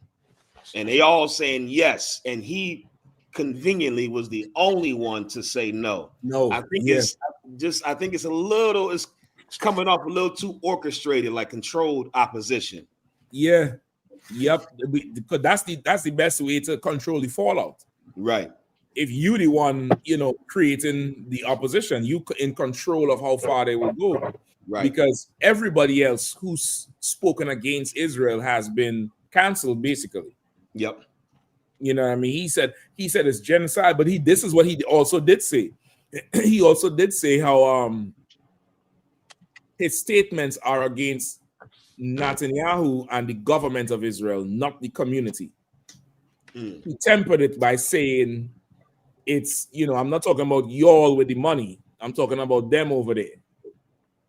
And they all saying yes. And he conveniently was the only one to say no. No, I think I think it's a little, it's coming off a little too orchestrated, like controlled opposition. Yeah, yep. Because that's the best way to control the fallout. Right. If you the one, creating the opposition, you in control of how far they will go. Right. Because everybody else who's spoken against Israel has been canceled, basically. Yep. You know what I mean? He said it's genocide, but this is what he also did say. He also did say how his statements are against Netanyahu and the government of Israel, not the community. He tempered it by saying it's, I'm not talking about y'all with the money. I'm talking about them over there.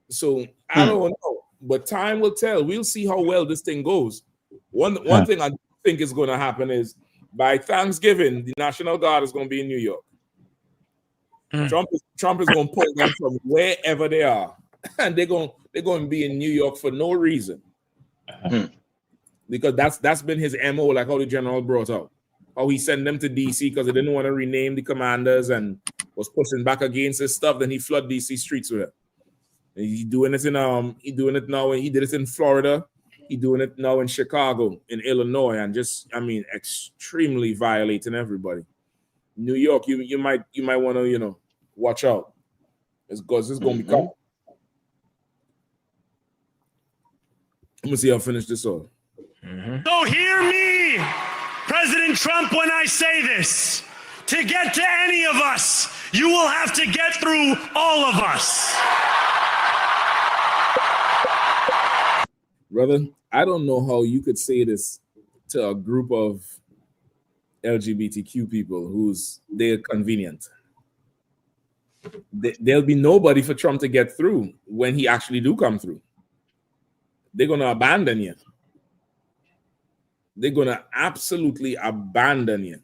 So I don't know, but time will tell. We'll see how well this thing goes. One thing I think is going to happen is by Thanksgiving, the National Guard is going to be in New York. Trump is going to pull them from wherever they are, and they're going to be in New York for no reason, because that's been his MO, like how the general brought out, how he sent them to DC because he didn't want to rename the commanders and was pushing back against his stuff. Then he flooded DC streets with it. And he's doing it in now. He did it in Florida. He's doing it now in Chicago, in Illinois, and extremely violating everybody. New York, you might want to watch out. It's going to be coming. Let me see how I finish this off. So hear me, President Trump, when I say this. To get to any of us, you will have to get through all of us. Brother, I don't know how you could say this to a group of LGBTQ people they're convenient. There'll be nobody for Trump to get through when he actually do come through. They're going to abandon you. They're going to absolutely abandon you.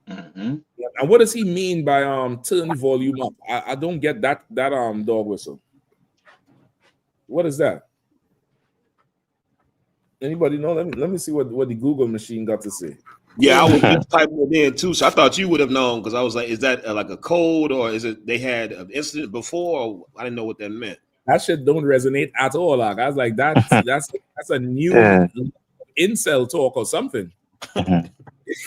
And what does he mean by turn the volume up? I don't get that dog whistle. What is that? Anybody know? Let me see what the Google machine got to say. Yeah, I was just typing it in too, so I thought you would have known, because I was like, is that like a code, or is it they had an incident before? Or I didn't know what that meant. That shit don't resonate at all. Like, I was like, that's a new incel talk or something.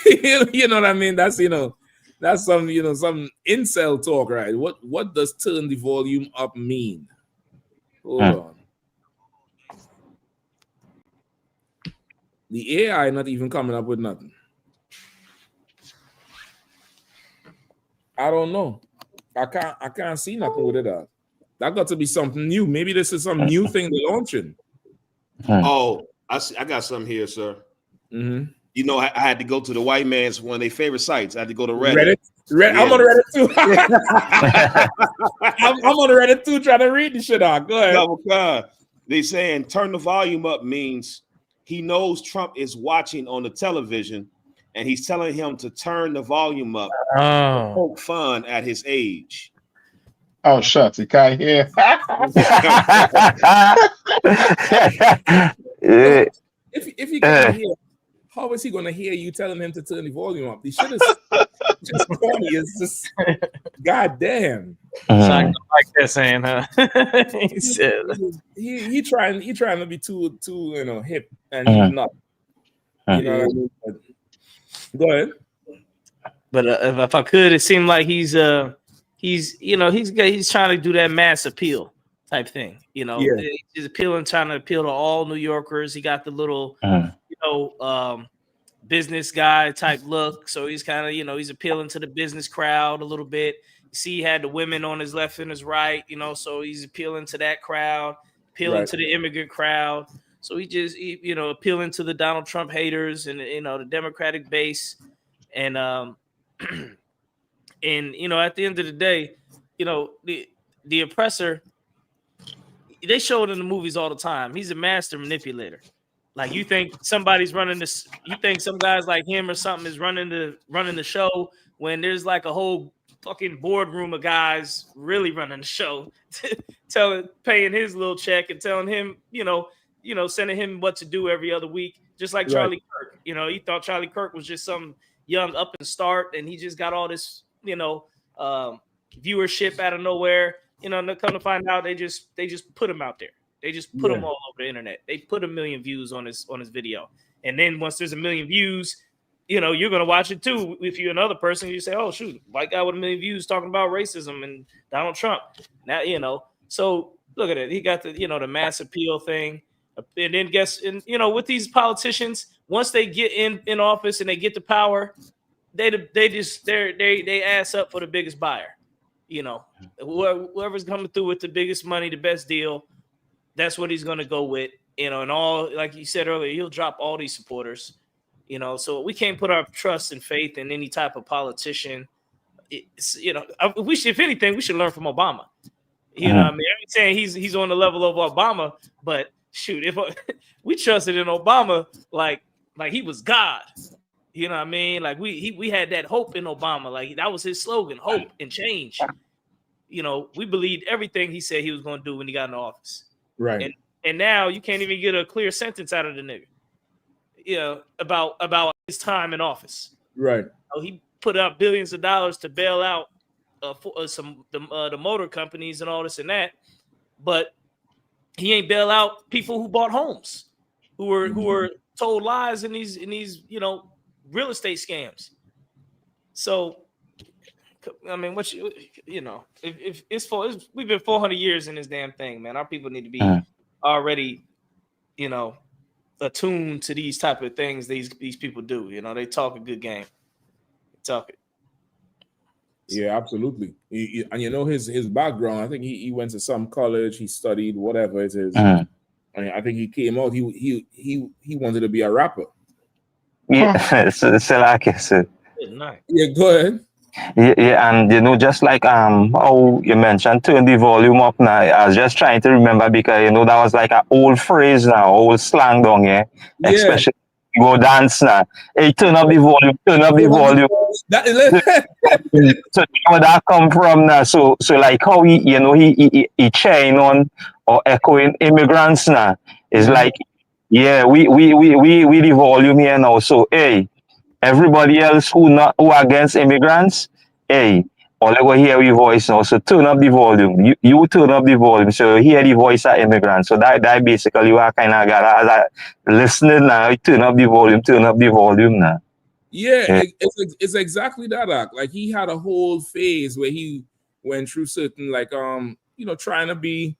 You know what I mean? That's that's some some incel talk, right? What does turn the volume up mean? Hold on. The AI not even coming up with nothing. I don't know. I can't see nothing with it. That got to be something new. Maybe this is some new thing they're launching. Oh, I see. I got something here, sir. You know, I had to go to the white man's one of their favorite sites. I had to go to Reddit. Yeah. I'm on Reddit too. I'm on Reddit too, trying to read this shit out. Go ahead. They saying turn the volume up means he knows Trump is watching on the television, and he's telling him to turn the volume up. Poke fun at his age. Oh, shucks, he can't hear. If he can't hear, how is he going to hear you telling him to turn the volume up? The shit is just funny. It's just, goddamn. Like that saying, huh? He said he trying to be too hip, and he's not. You know what I mean? Go ahead. But if I could, it seemed like he's trying to do that mass appeal type thing. He's trying to appeal to all New Yorkers. He got the little business guy type look. So he's kind of, he's appealing to the business crowd a little bit. You see, he had the women on his left and his right, so he's appealing to that crowd, appealing to the immigrant crowd. So he appealing to the Donald Trump haters and, the Democratic base. And, and, at the end of the day, the oppressor, they show it in the movies all the time. He's a master manipulator. Like, you think somebody's running this, you think some guys like him or something is running the show, when there's like a whole fucking boardroom of guys really running the show, paying his little check and telling him, sending him what to do every other week, just like Charlie Kirk. He thought Charlie Kirk was just some young up and start, and he just got all this, viewership out of nowhere. And come to find out, they just put him out there. They just put him all over the internet. They put 1 million views on his video, and then once there's 1 million views, you're gonna watch it too. If you're another person, you say, "Oh shoot, white guy with 1 million views talking about racism and Donald Trump." Now So look at it. He got the the mass appeal thing, and then with these politicians, once they get in office and they get the power, they ass up for the biggest buyer. Whoever's coming through with the biggest money, the best deal, that's what he's gonna go with. And all, like you said earlier, he'll drop all these supporters. So we can't put our trust and faith in any type of politician. If anything, we should learn from Obama. I mean, I'm saying he's on the level of Obama, but shoot, if we trusted in Obama, like he was God. You know what I mean? Like we had that hope in Obama. Like that was his slogan, hope and change. We believed everything he said he was going to do when he got in office. Right. And now you can't even get a clear sentence out of the nigga. About his time in office. Right. He put out billions of dollars to bail out the motor companies and all this and that, but he ain't bail out people who bought homes, who were told lies in these real estate scams. So, I mean, if we've been 400 years in this damn thing, man. Our people need to be already, attuned to these type of things these people do. They talk a good game. They talk it. Yeah, absolutely. And his background. I think he went to some college. He studied whatever it is. I mean, I think he came out. He wanted to be a rapper. Yeah, so like I said. Yeah, go ahead. Yeah, and just like how you mentioned, turn the volume up now. I was just trying to remember because that was like an old phrase now, old slang down here. Yeah. Especially go dance now. Hey, turn up the volume, turn up the volume. So where that come from now? So like how he chain on or echoing immigrants now. It's like, yeah, we the volume here now. So hey, everybody else who against immigrants, hey, all they go hear your voice now. So turn up the volume. You turn up the volume. So hear the voice of immigrants. So that basically what kind of got as a listening now. You turn up the volume now. Yeah. It's exactly that. Like he had a whole phase where he went through certain trying to be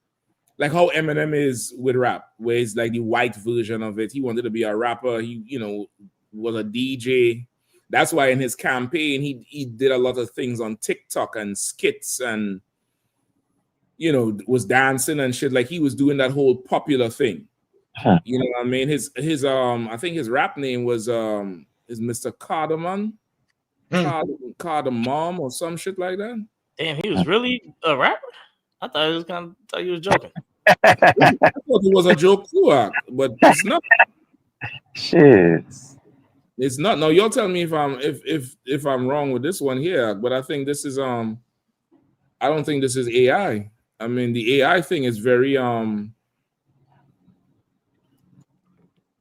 like how Eminem is with rap, where it's like the white version of it. He wanted to be a rapper. He was a DJ. That's why in his campaign he did a lot of things on TikTok and skits and was dancing and shit. Like he was doing that whole popular thing. You know what I mean? His I think his rap name was is Mr. Cardamom, Cardamom or some shit like that. Damn, he was really a rapper? I thought he was joking. I thought it was a joke too, but it's not. Shit. It's not. No, you'll tell me if I'm wrong with this one here, but I think this is I don't think this is AI. I mean, the AI thing is very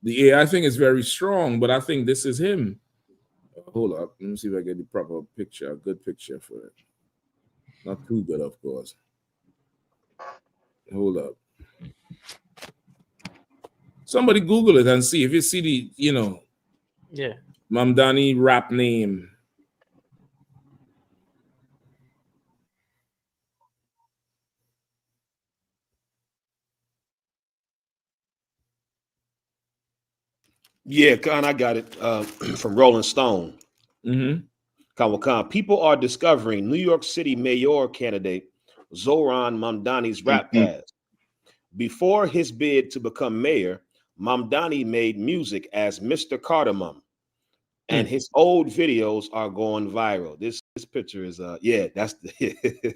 the AI thing is very strong, but I think this is him. Hold up, let me see if I get the proper picture, a good picture for it. Not too good, of course. Hold up. Somebody Google it and see if you see the, yeah, Mamdani rap name. Yeah, Khan, I got it from Rolling Stone. Khan, people are discovering New York City mayor candidate Zohran Mamdani's rap past. Before his bid to become mayor, Mamdani made music as Mr. Cardamom, and his old videos are going viral. This picture is that's the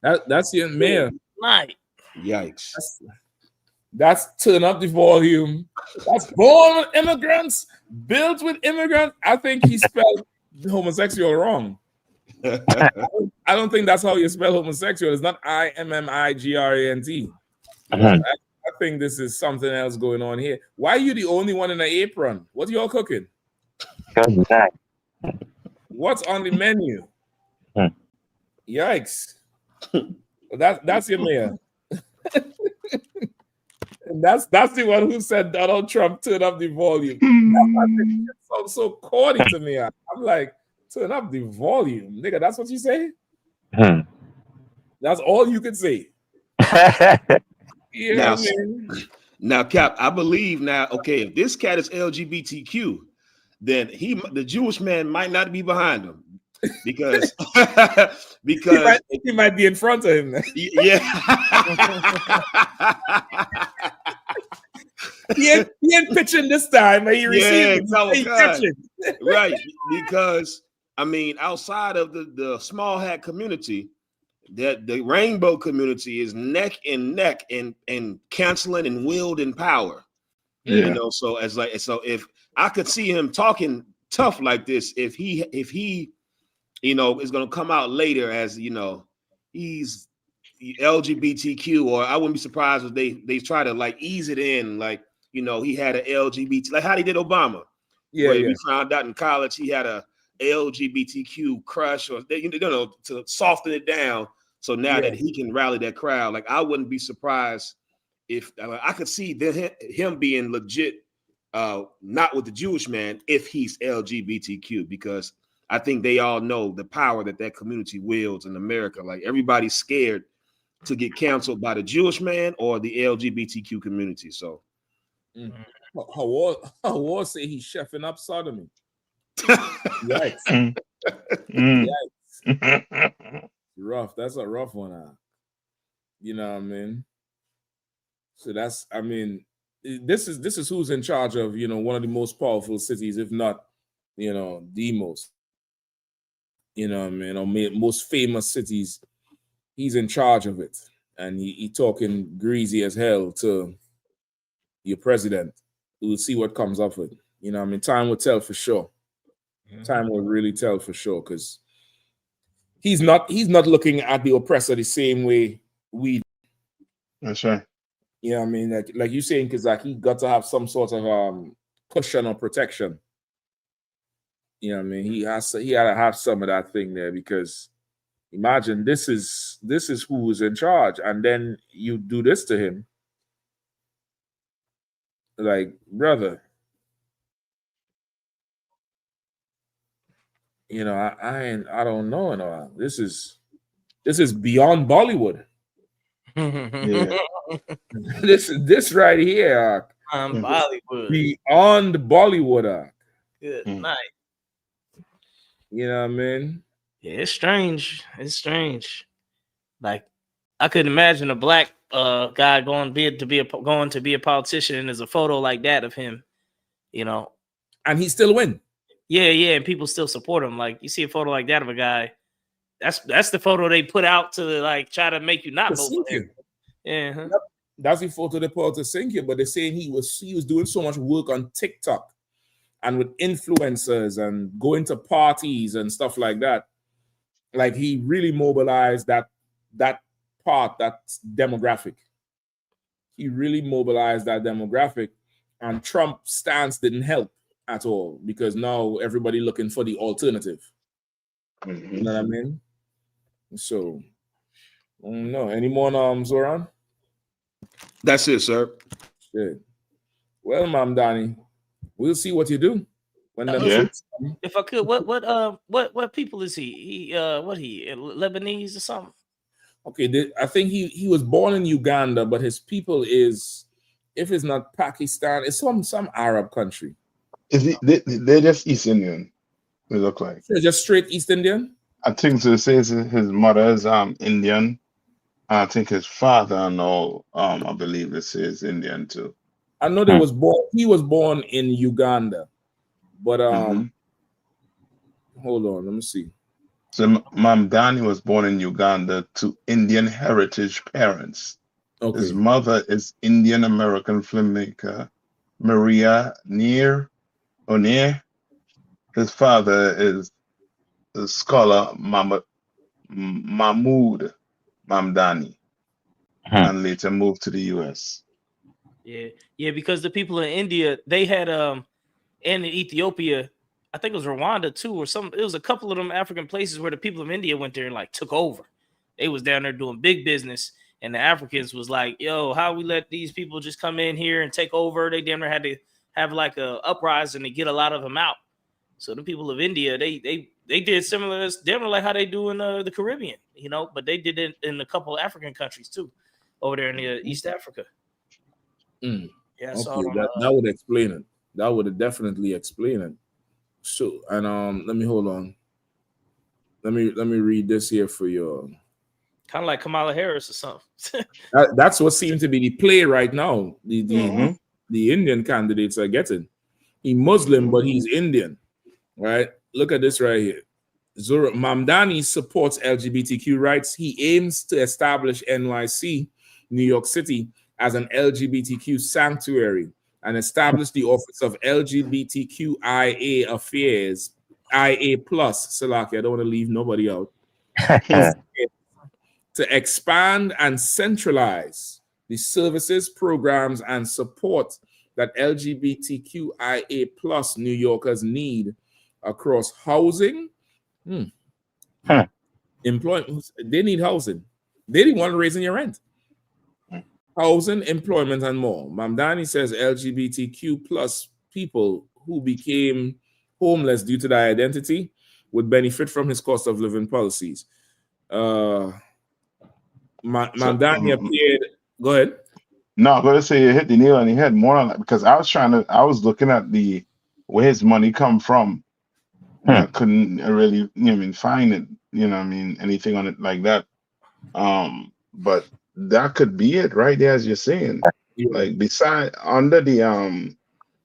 that's the mayor. Right. Yikes. That's turn up the volume. That's born with immigrants, built with immigrants. I think he spelled homosexual wrong. I don't think that's how you spell homosexual. It's not IMMIGRANT. I think this is something else going on here. Why are you the only one in an apron? What are y'all cooking? What's on the menu? Yikes. That's your mayor. And that's the one who said Donald Trump turn up the volume. That sounds so corny to me. I'm like, turn up the volume. Nigga, that's what you say? That's all you can say. Now, now, Cap, I believe now, okay, if this cat is LGBTQ, then the Jewish man might not be behind him. Because he might be in front of him. Yeah. he ain't pitching this time, but he received it. Right. Because I mean, outside of the small hat community, that the rainbow community is neck and neck and canceling and wielding power. You know, so if I could see him talking tough like this, if he you know, is going to come out later as, you know, he's LGBTQ, or I wouldn't be surprised if they try to like ease it in, like, you know, he had an LGBT, like how they did Obama. We found out in college he had a LGBTQ crush, or you know, to soften it down. So now that he can rally that crowd, like I wouldn't be surprised if I could see him being legit, not with the Jewish man if he's LGBTQ, because I think they all know the power that community wields in America. Like everybody's scared to get canceled by the Jewish man or the LGBTQ community. So, Hawar say he's chefing up sodomy. Yikes! Yikes! Rough. That's a rough one. You know what I mean? So that's, I mean, this is who's in charge of, you know, one of the most powerful cities, if not, you know, the most. You know what I mean? Or most famous cities, he's in charge of it. And he talking greasy as hell to your president. We'll see what comes of it. You know what I mean? Time will tell for sure. Time will really tell for sure, because he's not looking at the oppressor the same way we. That's right. You know what I mean? Like you're saying, because like he got to have some sort of cushion or protection. You know what I mean? He had to have some of that thing there, because imagine this is who is in charge, and then you do this to him. Like, brother, you know, I don't know. No, this is beyond Bollywood. This right here, Bollywood, beyond Bollywood. Good night. You know what I mean? Yeah, it's strange. It's strange. Like, I couldn't imagine a black guy going to be a politician, and there's a photo like that of him, you know, and he still win. Yeah, and people still support him. Like, you see a photo like that of a guy, that's the photo they put out to like try to make you not vote for him. Yeah, that's the photo they put out to sink you. But they're saying he was doing so much work on TikTok and with influencers and going to parties and stuff like that. Like, he really mobilized that demographic. He really mobilized that demographic, and Trump's stance didn't help at all, because now everybody looking for the alternative. You know what I mean? So, I don't know. Any more Zoran? That's it, sir. Shit. Well, Mom Donnie, we'll see what you do. When if I could, what people is he? He Lebanese or something? Okay, I think he was born in Uganda, but his people is, if it's not Pakistan, it's some Arab country. They're just East Indian. They look like they're just straight East Indian. I think so. It says his mother is Indian. I think his father I believe it says Indian too. I know he was born in Uganda, but hold on, let me see. So Mamdani was born in Uganda to Indian heritage parents. Okay. His mother is Indian American filmmaker Maria O'Near. His father is the scholar Mahmood Mamdani, and later moved to the U.S. Yeah, because the people in India, they had and in Ethiopia, I think it was Rwanda too, or some. It was a couple of them African places where the people of India went there and like took over. They was down there doing big business, and the Africans was like, "Yo, how we let these people just come in here and take over?" They damn near had to have like a uprising to get a lot of them out. So the people of India, they did similar, damn near like how they do in the Caribbean, you know. But they did it in a couple of African countries too, over there in the East Africa. Mm. Yeah, I Okay, saw it on, that would explain it. That would definitely explain it. So, and let me hold on. Let me read this here for you. kind of like Kamala Harris or something. That's what seems to be the play right now. The Indian candidates are getting. He's Muslim, but he's Indian, right? Look at this right here. Mamdani supports LGBTQ rights. He aims to establish NYC, New York City, as an LGBTQ sanctuary and establish the Office of LGBTQIA Affairs, IA plus. Salaki, I don't want to leave nobody out. To expand and centralize the services, programs, and support that LGBTQIA plus New Yorkers need across housing, employment. They need housing. They didn't want to raise your rent. Housing, employment, and more. Mamdani says LGBTQ plus people who became homeless due to their identity would benefit from his cost of living policies. Mamdani appeared. Go ahead. No, I'm gonna say you hit the nail on the head more on that because I was looking at where his money come from. And I couldn't really, find it, anything on it like that. But that could be it right there, as you're saying. Like beside under the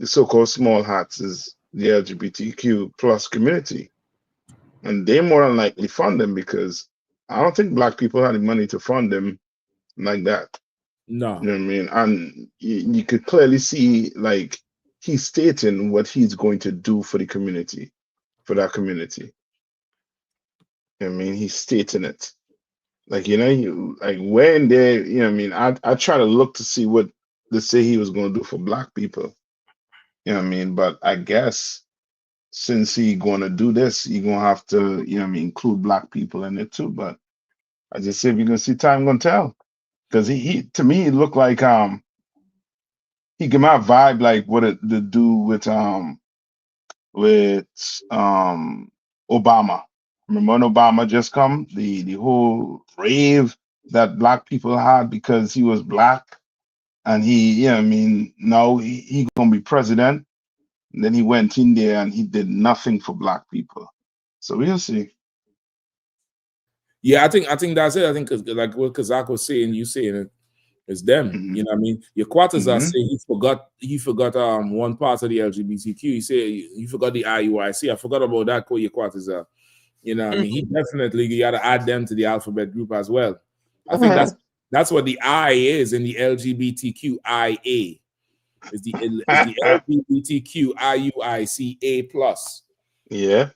so-called small hats is the LGBTQ plus community. And they more than likely fund them because I don't think black people had the money to fund them like that. No. You know what I mean? And you could clearly see, like, he's stating what he's going to do for the community, for that community. You know what I mean? He's stating it. Like, like when they, I try to look to see what they say he was going to do for black people. You know what I mean? But I guess since he going to do this, he going to have to, include black people in it too. But I just say we're going to see, time going to tell. Because he to me, he looked like he gave my vibe like what it to do with Obama. Remember when Obama just come, the whole rave that black people had because he was black, and now he gonna be president. And then he went in there and he did nothing for black people. So we'll see. Yeah, I think that's it. I think like what Kazak was saying, you saying it. It's them, you know what I mean? Your quarters are saying he forgot one part of the LGBTQ. He said he forgot the IUIC. I forgot about that. Your quarters are, you know what I mean? He definitely, you got to add them to the alphabet group as well. I think that's what the I is in the LGBTQIA. Is the LGBTQIUICA plus. Yeah.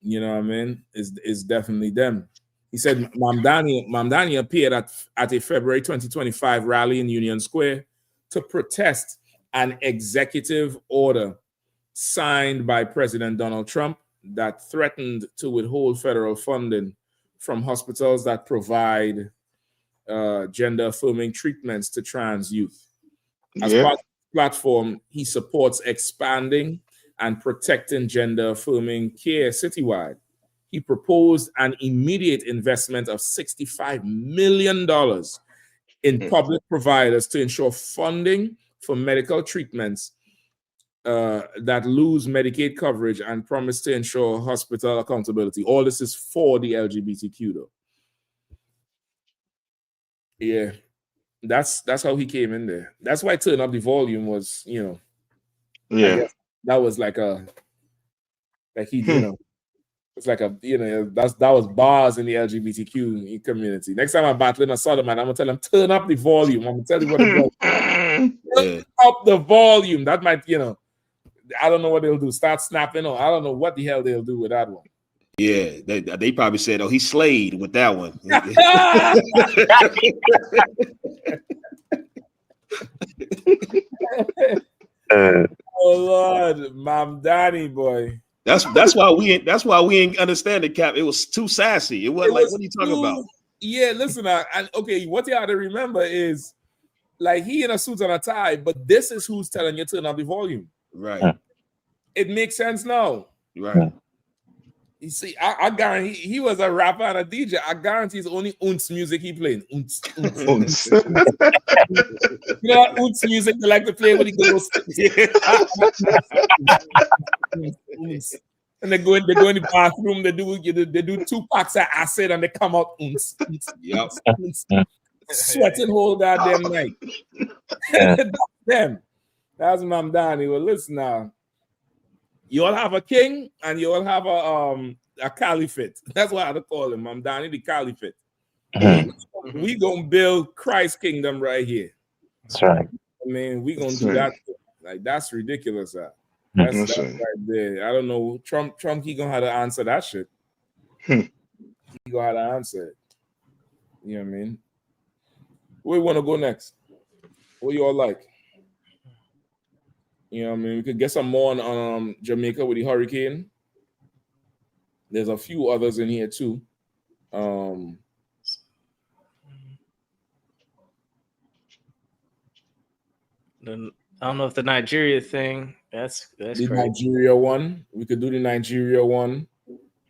You know what I mean? Is definitely them. He said Mamdani appeared at a February 2025 rally in Union Square to protest an executive order signed by President Donald Trump that threatened to withhold federal funding from hospitals that provide gender-affirming treatments to trans youth. As part of the platform, he supports expanding and protecting gender-affirming care citywide. He proposed an immediate investment of $65 million in public providers to ensure funding for medical treatments that lose Medicaid coverage and promised to ensure hospital accountability. All this is for the LGBTQ, though. Yeah, that's how he came in there. That's why turn up the volume was, I guess that was like it's like that was bars in the LGBTQ community. Next time I'm battling a Southern man, I'm gonna tell him turn up the volume. I'm gonna tell you what it does. Turn up the volume. That might, I don't know what they'll do. Start snapping, or I don't know what the hell they'll do with that one. Yeah, they probably said, "Oh, he slayed with that one." Oh Lord, Mamdani boy. That's why we ain't understand it, Cap. It was too sassy. It wasn't like, what are you talking about? Yeah, listen, okay, what you have to remember is like he in a suit and a tie, but this is who's telling you to turn up the volume. Right. It makes sense now. Right. You see, I guarantee he was a rapper and a DJ. I guarantee it's only Unz music he playing. Unz. You know that Unz music they like to play when he goes. And they go in the bathroom. They do 2 packs of acid and they come out. Yep. Sweating whole goddamn night. That's them. That's Mam Danny. Well, listen now. You all have a king and you all have a caliphate. That's what I call him, Mam Danny, the caliphate. We gonna build Christ's kingdom right here. That's right. I mean, we gonna do that. Like that's ridiculous. That's right there. I don't know. Trump, he gonna have to answer that shit. He gonna have to answer it. You know what I mean? Where you want to go next? What you all like? You know what I mean? We could get some more on Jamaica with the hurricane. There's a few others in here too. I don't know if the Nigeria thing. That's the crazy. Nigeria one. We could do the Nigeria one.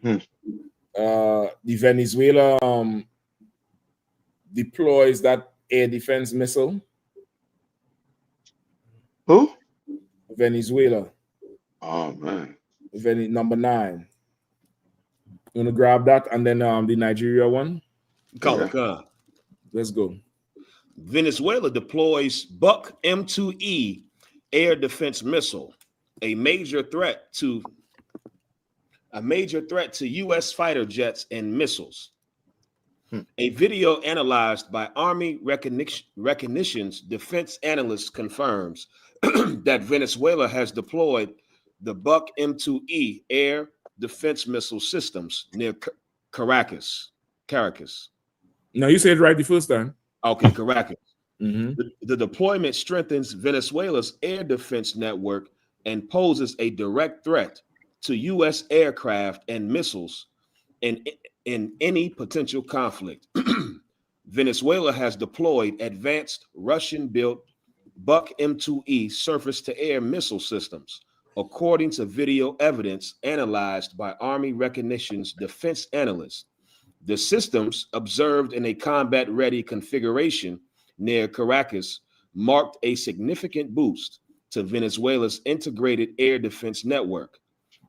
The Venezuela deploys that air defense missile. Who? Venezuela. Oh man. Number 9. You want to grab that and then the Nigeria one? Come. Let's go. Venezuela deploys Buck M2E air defense missile, a major threat to U.S. fighter jets and missiles. A video analyzed by Army Recognition's defense analyst confirms that Venezuela has deployed the Buck M2E air defense missile systems near Caracas. No, you said it right the first time. Okay, Caracas. The deployment strengthens Venezuela's air defense network and poses a direct threat to U.S. aircraft and missiles in any potential conflict. Venezuela has deployed advanced Russian-built Buck M2E surface-to-air missile systems, according to video evidence analyzed by Army Recognition's defense analysts. The systems, observed in a combat-ready configuration near Caracas, marked a significant boost to Venezuela's integrated air defense network.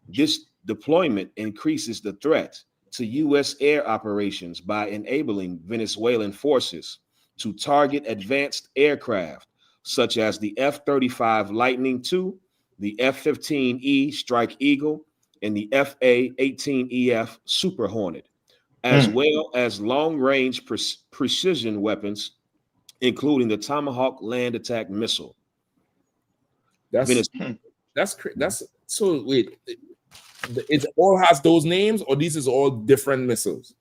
This deployment increases the threat to U.S. air operations by enabling Venezuelan forces to target advanced aircraft such as the F-35 Lightning II, the F-15E Strike Eagle, and the FA-18EF Super Hornet, as well as long-range precision weapons, including the Tomahawk land attack missile. That's so. Wait, it all has those names, or these is all different missiles?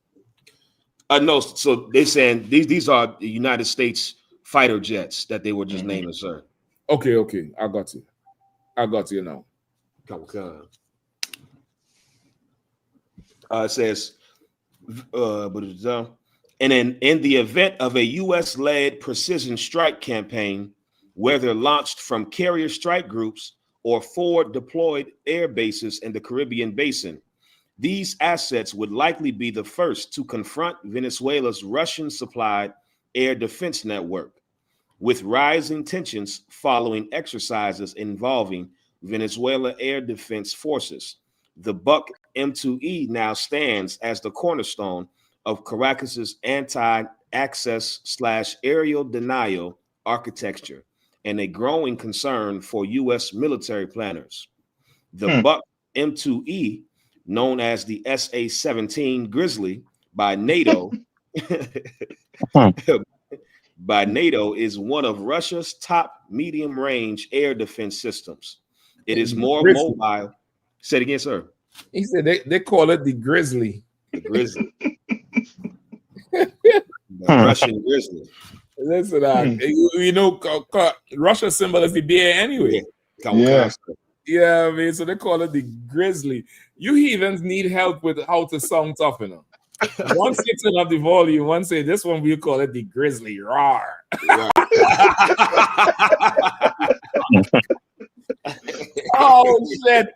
No, so they're saying these are the United States fighter jets that they were just naming, sir. Okay, I got you now. It says, and in the event of a U.S.-led precision strike campaign, whether launched from carrier strike groups or forward deployed air bases in the Caribbean basin, these assets would likely be the first to confront Venezuela's Russian-supplied air defense network. With rising tensions following exercises involving Venezuela air defense forces, the Buck M2E now stands as the cornerstone of Caracas's anti-access/aerial denial architecture and a growing concern for U.S. military planners. The Buck M2E, known as the SA-17 Grizzly by NATO, is one of Russia's top medium-range air defense systems. It is more mobile. Say it again, sir. He said they call it the Grizzly. The Grizzly. The Russian Grizzly. Listen, you know, Russia's symbol is the bear anyway. Yeah. Yeah, I mean, so they call it the grizzly. You heathens need help with how to sound tough, you know. One say turn up the volume, one say this one we call it the grizzly roar. Oh shit.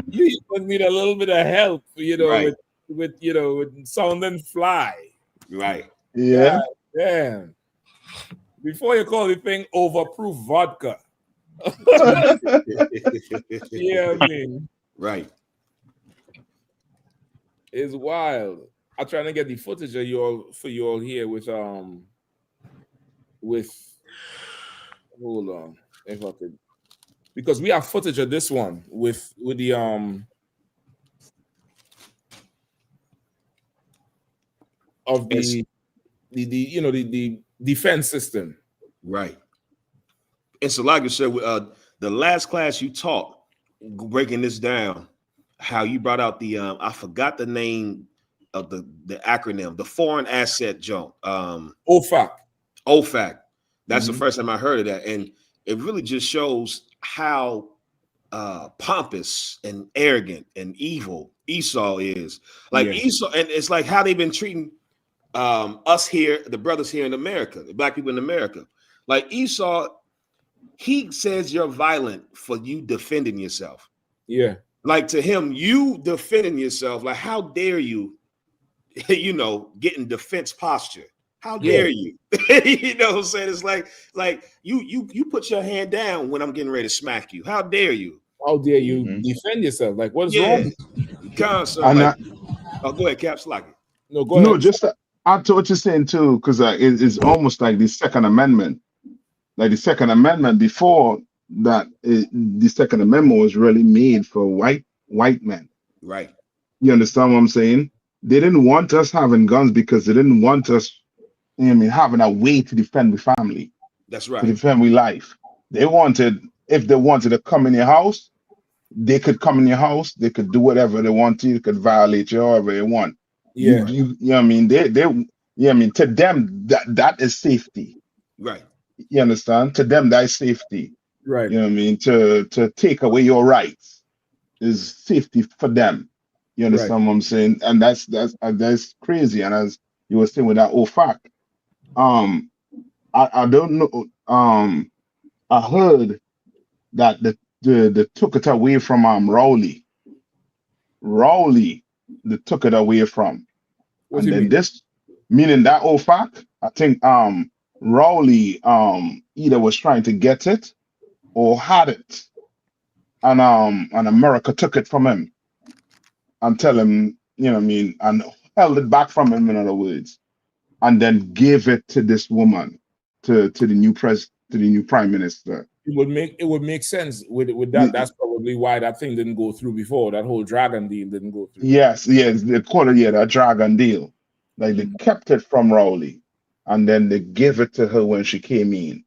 You even need a little bit of help, you know, with sounding fly. Right. Yeah. God damn. Before you call the thing overproof vodka. Yeah, I mean. Right. It's wild. I'm trying to get the footage of you all for you all here with hold on if I could, because we have footage of this one with the of the the defense system. Right. And so, like you said, the last class you taught, breaking this down, how you brought out the I forgot the name of the acronym, the foreign asset jump. OFAC. OFAC. That's the first time I heard of that, and it really just shows how pompous and arrogant and evil Esau is. Like Esau, and it's like how they've been treating us here, the brothers here in America, the black people in America. Like Esau, he says you're violent for you defending yourself. Yeah. Like to him, you defending yourself, like how dare you, get in defense posture. How dare you? You know what I'm saying? It's like you put your hand down when I'm getting ready to smack you. How dare you? How dare you defend yourself? Like what's wrong? Oh, go ahead, Caps. Like it. No, go ahead. No, just add to what you're saying too, because it's almost like the Second Amendment. Like the Second Amendment before that, the Second Amendment was really made for white men. Right. You understand what I'm saying? They didn't want us having guns because they didn't want us, having a way to defend the family. That's right. To defend our life. They wanted, if they wanted to come in your house, they could come in your house. They could do whatever they want to. They could violate you however they want. Yeah. You know what I mean? To them, that is safety. Right. You understand? To them, that is safety. Right. You know what I mean? To take away your rights is safety for them. You understand what I'm saying? And that's crazy. And as you were saying with that OFAC, I don't know. I heard that they took it away from Rowley. Rowley, they took it away from. What and do you then mean? this, meaning that OFAC, I think Rowley either was trying to get it or had it, and America took it from him and tell him, and held it back from him, in other words, and then gave it to this woman, to the new prime minister. It would make sense with that. That's probably why that thing didn't go through before. That whole dragon deal didn't go through. Yes, they call it that dragon deal. Like they kept it from Rowley, and then they gave it to her when she came in.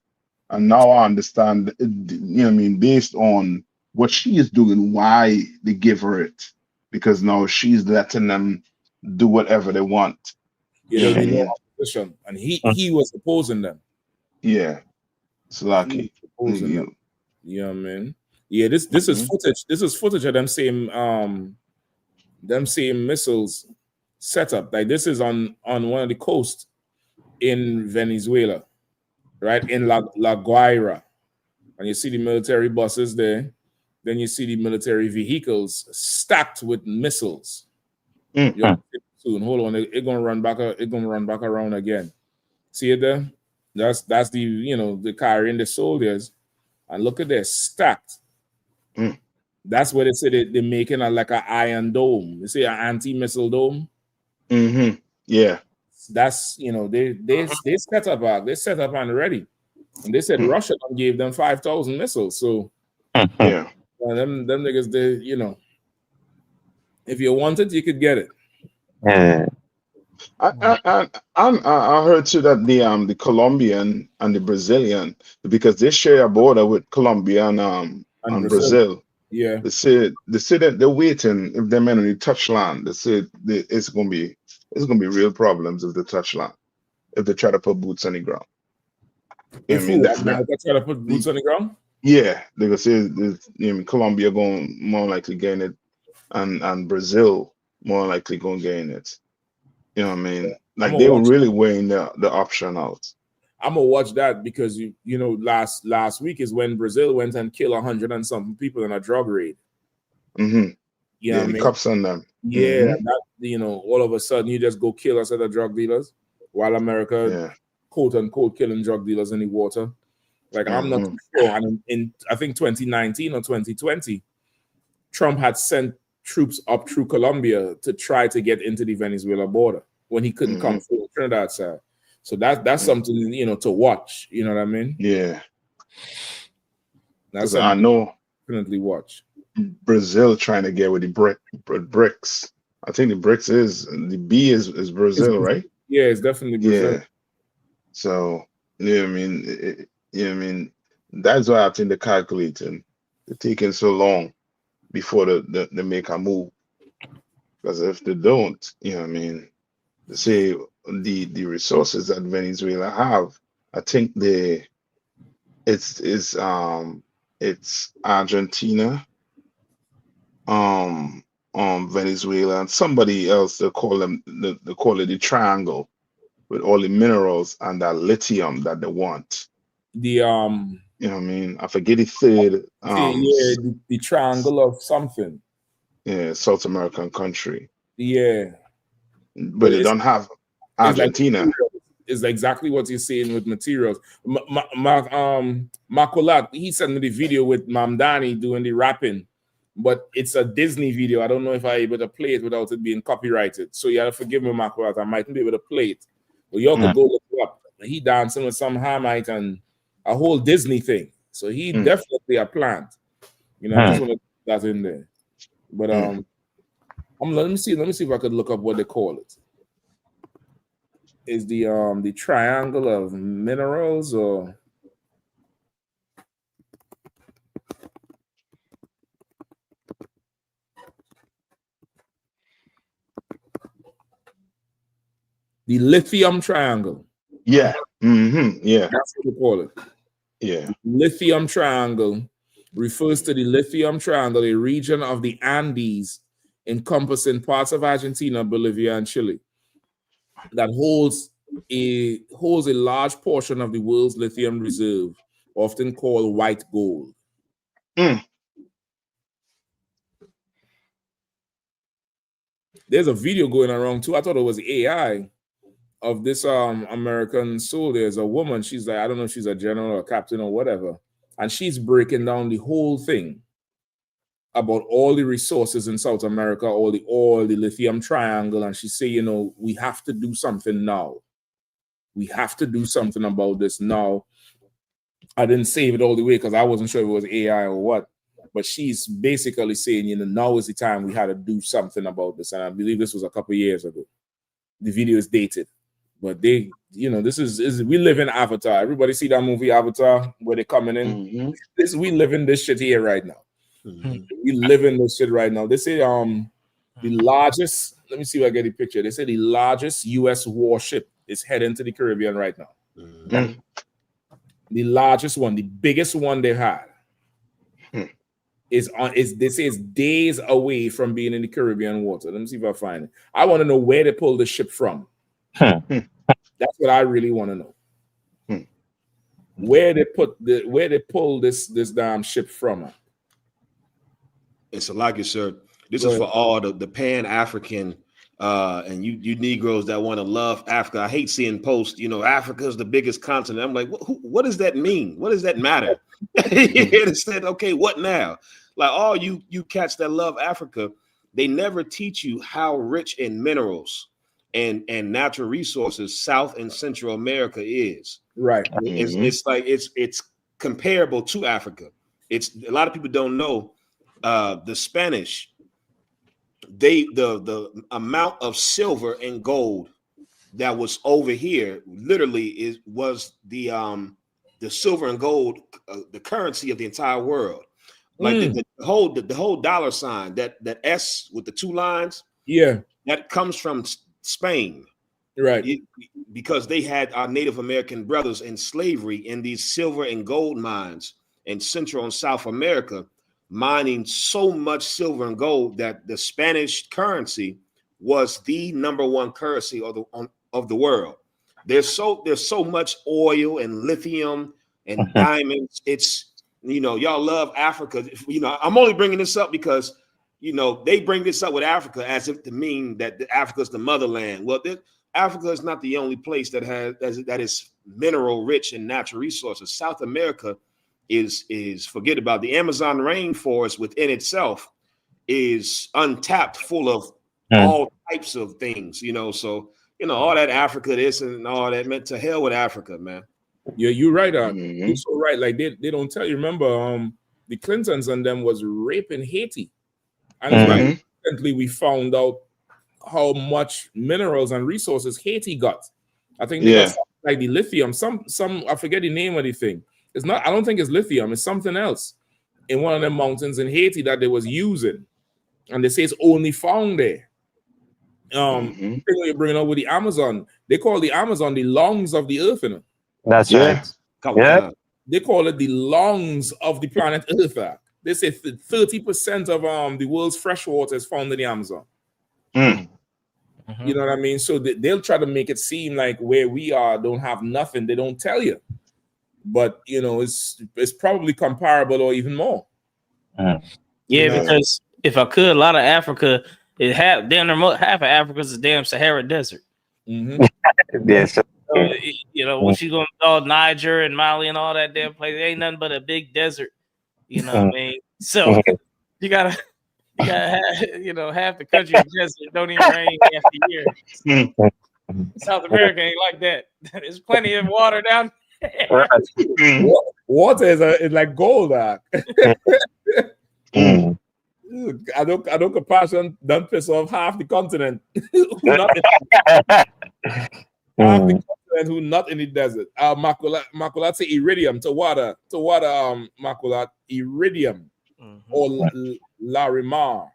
And now I understand, based on what she is doing, why they give her it, because now she's letting them do whatever they want. Yeah, there'll be no opposition, and he was opposing them. Yeah, it's lucky. Yeah, man. Yeah, this is footage. This is footage of them same missiles setup. Like this is on one of the coast in Venezuela, right in La Guaira, and you see the military buses there. Then you see the military vehicles stacked with missiles. Soon, hold on, it's gonna run back. It's gonna run back around again. See it there? That's the the carrying the soldiers, and look at this stacked. That's where they say they're making like an iron dome. You see an anti-missile dome. Yeah, that's they set up. They set up and ready, and they said Russia gave them 5,000 missiles. So yeah, them niggas, they if you want it, you could get it. Yeah. I heard too that the Colombian and the Brazilian, because they share a border with Colombia and Brazil. Yeah, they said that they're waiting if they're men on the touch land. They said it's gonna be real problems if they touch land, if they try to put boots on the ground. If who? America try to put boots on the ground? Yeah, they gonna say Colombia going more likely gain it, and Brazil more likely going to gain it. You know what I mean? I'm Like gonna they were watch really that. weighing the option out. I'm gonna watch that because you know last week is when Brazil went and killed 100 and something people in a drug raid. Mm-hmm. You know Yeah, what I the mean? cops on them. Yeah, Mm-hmm. that all of a sudden you just go kill a set of drug dealers while America, Yeah. quote unquote, killing drug dealers in the water. Like I'm not Mm-hmm. too sure. And in I think 2019 or 2020, Trump had sent troops up through Colombia to try to get into the Venezuela border when he couldn't come Mm-hmm. through Trinidad side. So that's something to watch. You know what I mean? Yeah. That's Because I something know to definitely watch. Brazil trying to get with the bricks. I think the bricks is the B is Brazil, right? Yeah, it's definitely Brazil. Yeah. So yeah, I mean, I mean, that's why I think they're calculating. They're taking so long before they make a move. Because if they don't, I mean, they say the resources that Venezuela have, I think it's Argentina, Venezuela, and somebody else. They call it the triangle with all the minerals and that lithium that they want. The You know what I mean? I forget the third the triangle of something. yeah, South American country. Yeah. But they don't have It's like Argentina. it's exactly what you're saying with materials. Makolat, he sent me the video with Mamdani doing the rapping, but it's a Disney video. I don't know if I'm able to play it without it being copyrighted. So you have to forgive me, Makolat. I mightn't be able to play it. But y'all could go look it up. He dancing with some Hamite and a whole Disney thing. So he definitely a plant. I just want to put that in there. But let me see if I could look up what they call it. Is the triangle of minerals or the lithium triangle? Yeah. Mm-hmm. Yeah. That's what they call it. Yeah. Lithium triangle refers to the lithium triangle, a region of the Andes encompassing parts of Argentina, Bolivia, and Chile that holds a large portion of the world's lithium reserve, often called white gold. There's a video going around too. I thought it was AI of this American soldier. There's a woman. She's like, I don't know if she's a general or a captain or whatever, and she's breaking down the whole thing about all the resources in South America, all the oil, the lithium triangle, and she say, we have to do something now. We have to do something about this now. I didn't save it all the way because I wasn't sure if it was AI or what. But she's basically saying, now is the time we had to do something about this. And I believe this was a couple of years ago. The video is dated. But they, this is we live in Avatar. Everybody see that movie Avatar where they're coming in? We live in this shit here right now. We live in this shit right now. They say the largest, let me see if I get the picture. They say the largest US warship is heading to the Caribbean right now. The largest one, the biggest one they had is they say it's days away from being in the Caribbean water. Let me see if I find it. I want to know where they pulled the ship from. That's what I really want to know. Where they pull this damn ship from. It's a like it, sir. This is for all the Pan-African and you Negroes that want to love Africa. I hate seeing posts, Africa is the biggest continent. I'm like, what does that mean? What does that matter? It said, okay, what now? Like all you cats that love Africa, they never teach you how rich in minerals and natural resources South and Central America is. Right. It's like it's comparable to Africa. It's a lot of people don't know the Spanish. The amount of silver and gold that was over here literally was the silver and gold, the currency of the entire world. Like the whole dollar sign, that S with the two lines, that comes from Spain, right? Because they had our Native American brothers in slavery in these silver and gold mines in Central and South America, mining so much silver and gold that the Spanish currency was the #1 currency of the world. There's so much oil and lithium and diamonds. It's, y'all love Africa. I'm only bringing this up because they bring this up with Africa as if to mean that Africa is the motherland. Well, Africa is not the only place that is mineral rich and natural resources. South America is forget about the Amazon rainforest within itself is untapped, full of all types of things. So all that Africa, this and all that, meant to hell with Africa, man. Yeah, you're right. You're so right. Like they don't tell you. Remember, the Clintons and them was raping Haiti, and it's like recently we found out how much minerals and resources Haiti got. I think they got something like the lithium. Some I forget the name of the thing. It's not. I don't think it's lithium. It's something else in one of the mountains in Haiti that they was using, and they say it's only found there. When you're bringing up with the Amazon, they call the Amazon the lungs of the earth. That's right. Yeah. They call it the lungs of the planet Earth. They say 30% of the world's fresh water is found in the Amazon. You know what I mean? So they'll try to make it seem like where we are don't have nothing. They don't tell you, but it's probably comparable or even more. Yeah, because if I could, a lot of Africa, half of Africa is a damn Sahara Desert. Yes. What you going to Niger and Mali and all that damn place? It ain't nothing but a big desert. You know what I mean? So you gotta have, half the country is desert. Don't even rain half the year. South America ain't like that. There's plenty of water down there. Water is like gold. I don't compassion don't piss off half the continent. Half the continent who not in the desert. Maculat say iridium to water Maculat iridium or Larimar.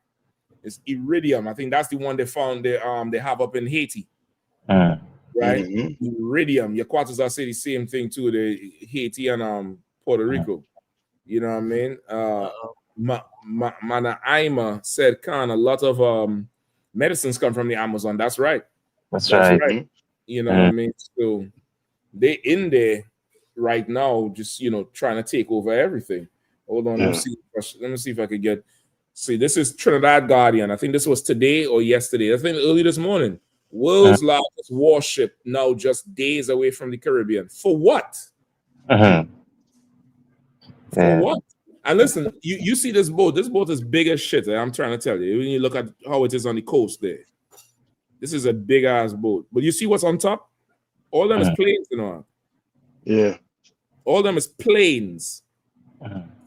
It's iridium. I think that's the one they found they have up in Haiti. Right? Iridium. Your quarters are say the same thing too, the Haiti and Puerto Rico. You know what I mean? Mana said, a lot of medicines come from the Amazon. That's right. That's right. You know what I mean? So they in there right now, just trying to take over everything. Hold on, let me see if I could get. See, this is Trinidad Guardian. I think this was today or yesterday. I think early this morning. World's largest warship now just days away from the Caribbean. For what? For what? And listen, you see this boat. This boat is big as shit. I'm trying to tell you. When you look at how it is on the coast there. This is a big ass boat. But you see what's on top? All them is planes, Yeah. All them is planes.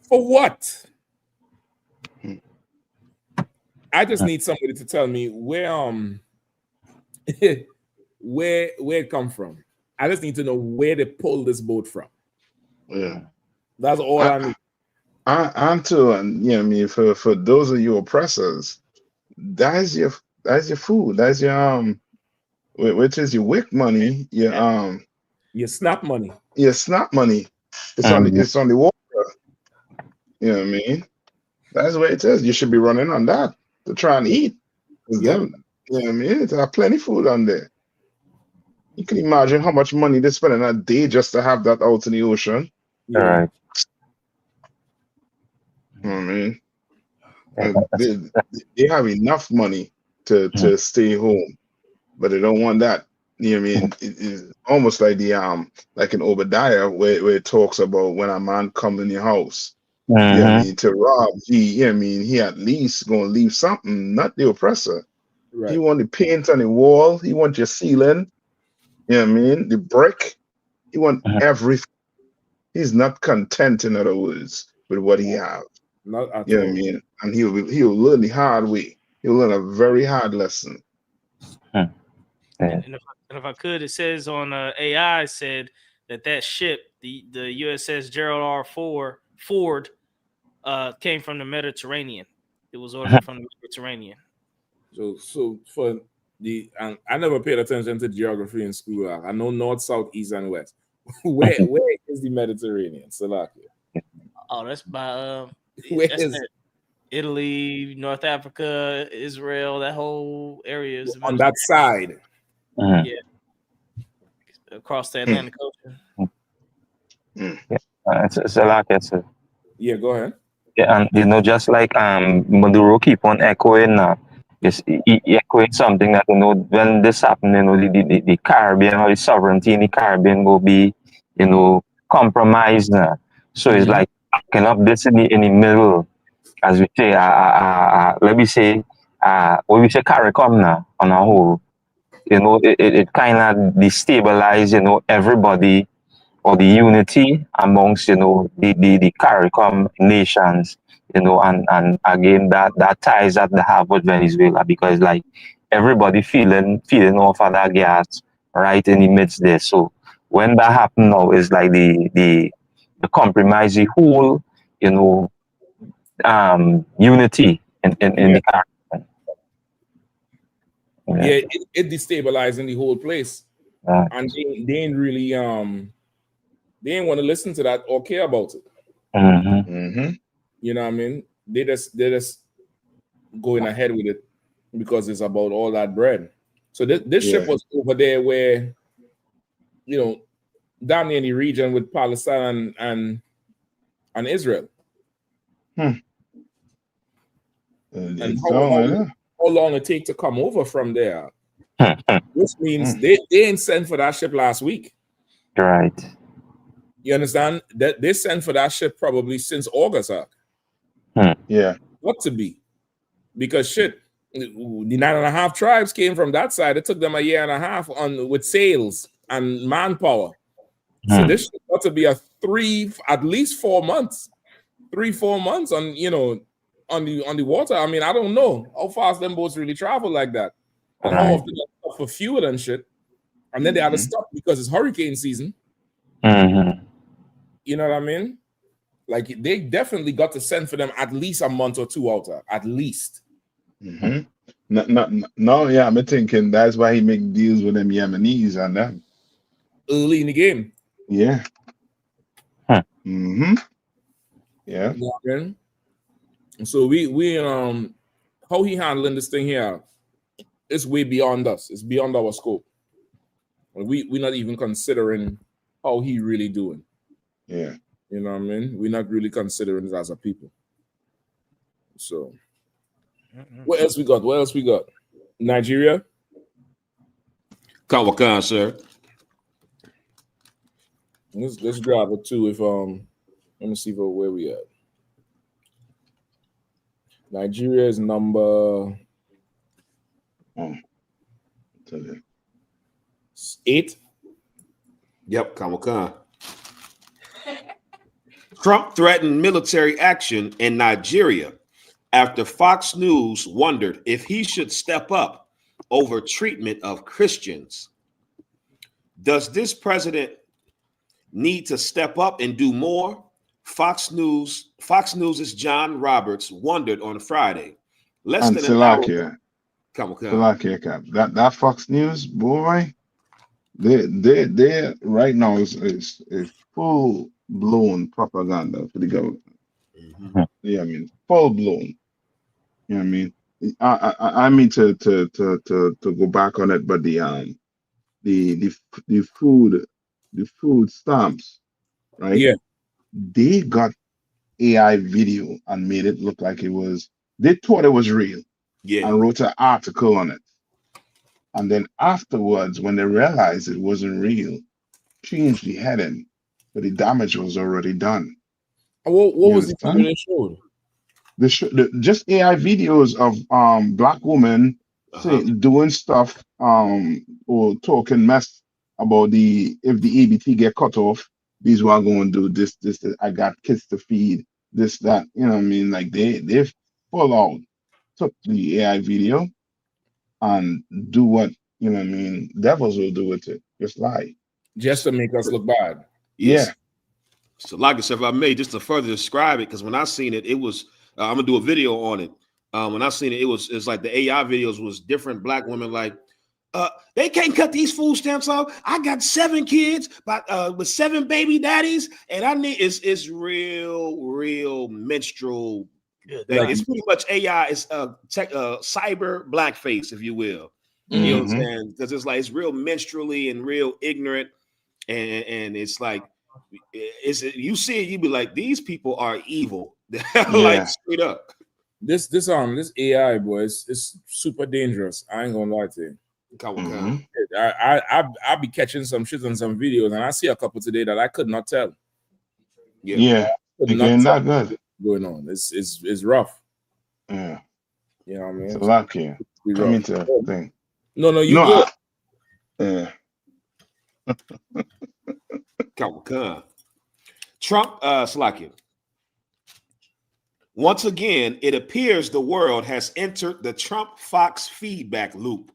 For what? I just need somebody to tell me where where it come from. I just need to know where they pulled this boat from. Yeah. That's all I need. And I mean, for those of you oppressors, that's your food. That's your which is your WIC money, your SNAP money. Your SNAP money. It's on the water. You know what I mean? That's what it is. You should be running on that to try and eat. Them, you know what I mean? It's plenty food on there. You can imagine how much money they spend in a day just to have that out in the ocean. All right. You know what I mean? They have enough money to stay home, but they don't want that. You know what I mean? It's almost like like in Obadiah where it talks about when a man comes in your house. You know what I mean? To rob, he at least gonna leave something, not the oppressor. Right. He want the paint on the wall, he want your ceiling, you know what I mean? The brick, he want everything. He's not content, in other words, with what he have. Not at you know all. what I mean? And he'll learn the hard way. He'll learn a very hard lesson. And if I could, it says on AI said that ship, the USS Gerald R. Ford, came from the Mediterranean. It was ordered from the Mediterranean. So for I never paid attention to geography in school. I know north, south, east, and west. Where is the Mediterranean? Salakia. Oh, that's by Where that's is that Italy, North Africa, Israel. That whole area is on that side? Yeah, across the Hmm. Atlantic Ocean. It's a lot, yes, sir. Yeah, go ahead. Yeah, and you know, just like Maduro keep on echoing now, he echoing something that, you know, when this happen, you know, the Caribbean or the sovereignty in the Caribbean will be, you know, compromised now. So it's like kind of this in the middle, as we say, let me say, what we say CARICOM now on a whole, you know, it kind of destabilize, you know, everybody, or the unity amongst, you know, the CARICOM nations, you know, and again that ties that they have with Venezuela, because like everybody feeling off of that gas right in the midst there. So when that happen now, is like the compromise the whole, you know, unity in the CARICOM. Yeah, it destabilizing the whole place, and they ain't really they ain't want to listen to that or care about it. You know what I mean? They just going ahead with it because it's about all that bread. So this ship was over there where, you know, down in the region with Palestine and Israel. And how long it take to come over from there? Which means they ain't sent for that ship last week. Right. You understand? That they sent for that ship probably since August. Yeah. Got to be. Because shit, the 9.5 tribes came from that side. It took them a year and a half on with sails and manpower. So this shit got to be at least 4 months. 3-4 months on, you know, on the water. I mean, I don't know how fast them boats really travel like that. And how often they stop for fuel and shit. And then they had to stop because it's hurricane season. You know what I mean? Like they definitely got to send for them at least a month or two out there. At least. No, yeah, I'm thinking that's why he make deals with them Yemenis and them early in the game. Yeah. Yeah. You know what I mean? So we how he handling this thing here, it's way beyond us. It's beyond our scope. We're not even considering how he really doing. Yeah. You know what I mean? We're not really considering it as a people. So what else we got? What else we got? Nigeria? Kawakan, sir. Let's grab it too. If let me see where we at. Nigeria is number 8. Yep, Kawakan. Trump threatened military action in Nigeria after Fox News wondered if he should step up over treatment of Christians. Does this president need to step up and do more? Fox News's John Roberts wondered on Friday. Less and than an hour. That Fox News boy, they right now is full blown propaganda for the government. Yeah, I mean full blown. You know what I mean? I mean to go back on it, but the food stamps, right? Yeah. They got AI video and made it look like they thought it was real. Yeah. And wrote an article on it. And then afterwards, when they realized it wasn't real, changed the heading, but the damage was already done. What was the video they showed? Just AI videos of black women doing stuff or talking mess about if the ABT get cut off, these were going to do this, I got kids to feed, this, that, you know what I mean? Like they full out took the AI video and do what, you know what I mean, devils will do with it. Just lie. Just to make us look bad. Yes. Yeah. So like I said, if I may, just to further describe it, because when I seen it, it was, I'm going to do a video on it. When I seen it, it's like the AI videos was different black women, like They can't cut these food stamps off. I got 7 kids, with 7 baby daddies, and I need it's real menstrual. It's pretty much AI. It's cyber blackface, if you will. You know what I'm saying? Because it's like it's real menstrually and real ignorant, and it's like you see it, you be like, these people are evil. Like straight up. This AI, boy, it's super dangerous. I ain't gonna lie to you. I be catching some shit on some videos, and I see a couple today that I could not tell. Yeah, again, not good. Going on, it's rough. Yeah, you know what I mean. It's a lot here. I mean to think. No, you good. Yeah. Trump, Slakia. Once again, it appears the world has entered the Trump-Fox feedback loop.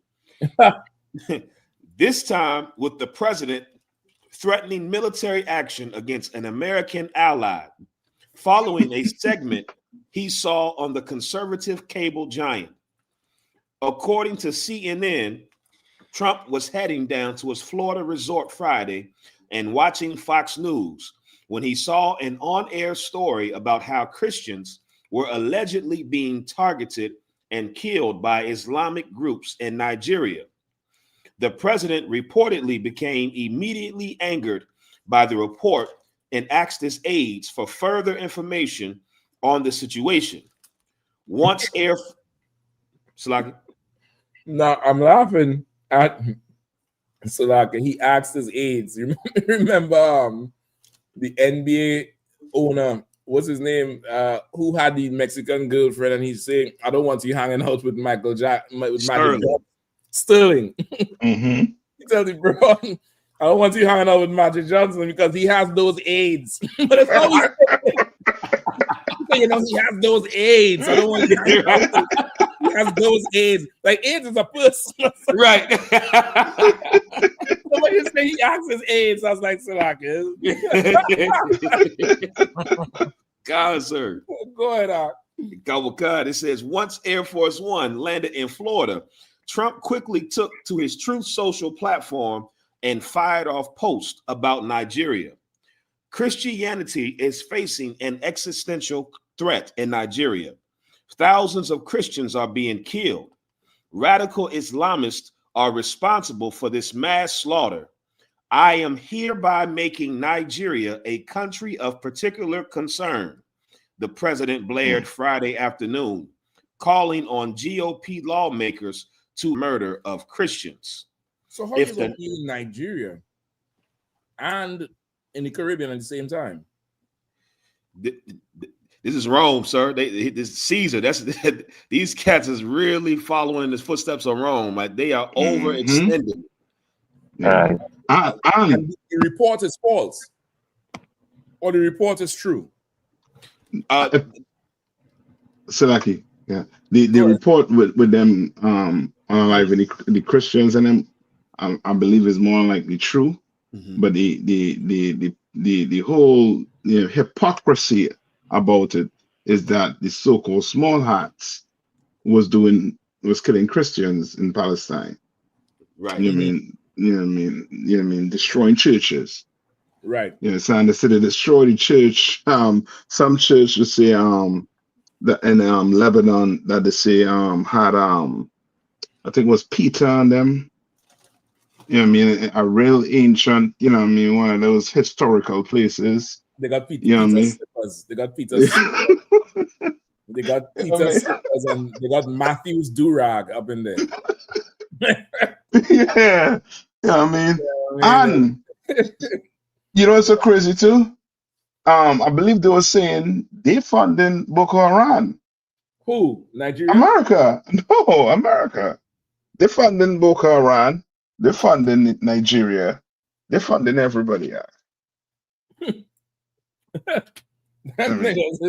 This time with the president threatening military action against an American ally following a segment he saw on the conservative cable giant. According to CNN, Trump was heading down to his Florida resort Friday and watching Fox News when he saw an on-air story about how Christians were allegedly being targeted and killed by Islamic groups in Nigeria. The president reportedly became immediately angered by the report and asked his aides for further information on the situation. Once air... No, I'm laughing at Salaka. He asked his aides. Remember the NBA owner, what's his name, who had the Mexican girlfriend, and he's saying, I don't want you hanging out with Sterling. He tells him, bro, I don't want you hanging out with Magic Johnson because he has those AIDS. But it's always he has those AIDS. I don't want you hanging out with him. He has those AIDS. Like, AIDS is a person. Right. When you say he acts his AIDS, I was like, Salaka. God, sir. Go ahead, God. It says, once Air Force One landed in Florida, Trump quickly took to his Truth Social platform and fired off posts about Nigeria. Christianity is facing an existential threat in Nigeria. Thousands of Christians are being killed. Radical Islamists are responsible for this mass slaughter. I am hereby making Nigeria a country of particular concern, the president blared Friday afternoon, calling on GOP lawmakers to murder of Christians. So how is it in Nigeria and in the Caribbean at the same time? This is Rome, sir. This is Caesar. These cats is really following in the footsteps of Rome. Like, they are overextended. And the report is false, or the report is true. Salaki, yeah. The report with them unaliving the Christians and them, I believe is more likely true. But the whole hypocrisy about it is that the so-called small hats was killing Christians in Palestine. Right. You know what I mean? Destroying churches. Right. So they said they destroyed the church. Some churches say that in Lebanon that they say had I think it was Peter on them. You know what I mean? A real ancient, you know what I mean, one of those historical places. They got Peter, you know what I mean? Slippers. They got Peter slippers. They got Peter slippers, and they got Matthew's durag up in there. Yeah. You know what I mean? And you know what's so crazy too? I believe they were saying they funding Boko Haram. Who? Nigeria? America. No, America. They're funding Boko Haram. They're funding Nigeria. They're funding everybody.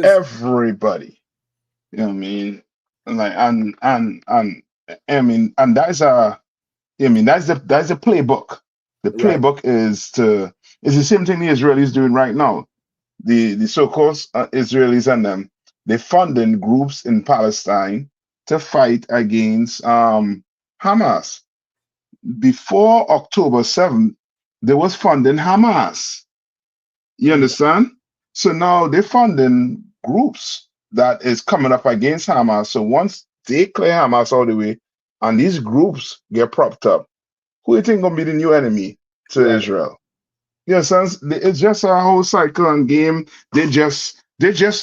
Everybody. You know what I mean? And that's the playbook. The playbook is the same thing the Israelis doing right now. The so-called Israelis and them, they funding groups in Palestine to fight against Hamas. before October 7th, they was funding Hamas. You understand? So now they're funding groups that is coming up against Hamas. So once they clear Hamas all the way, and these groups get propped up, who you think gonna be the new enemy to Israel? You understand? It's just a whole cycle and game. They just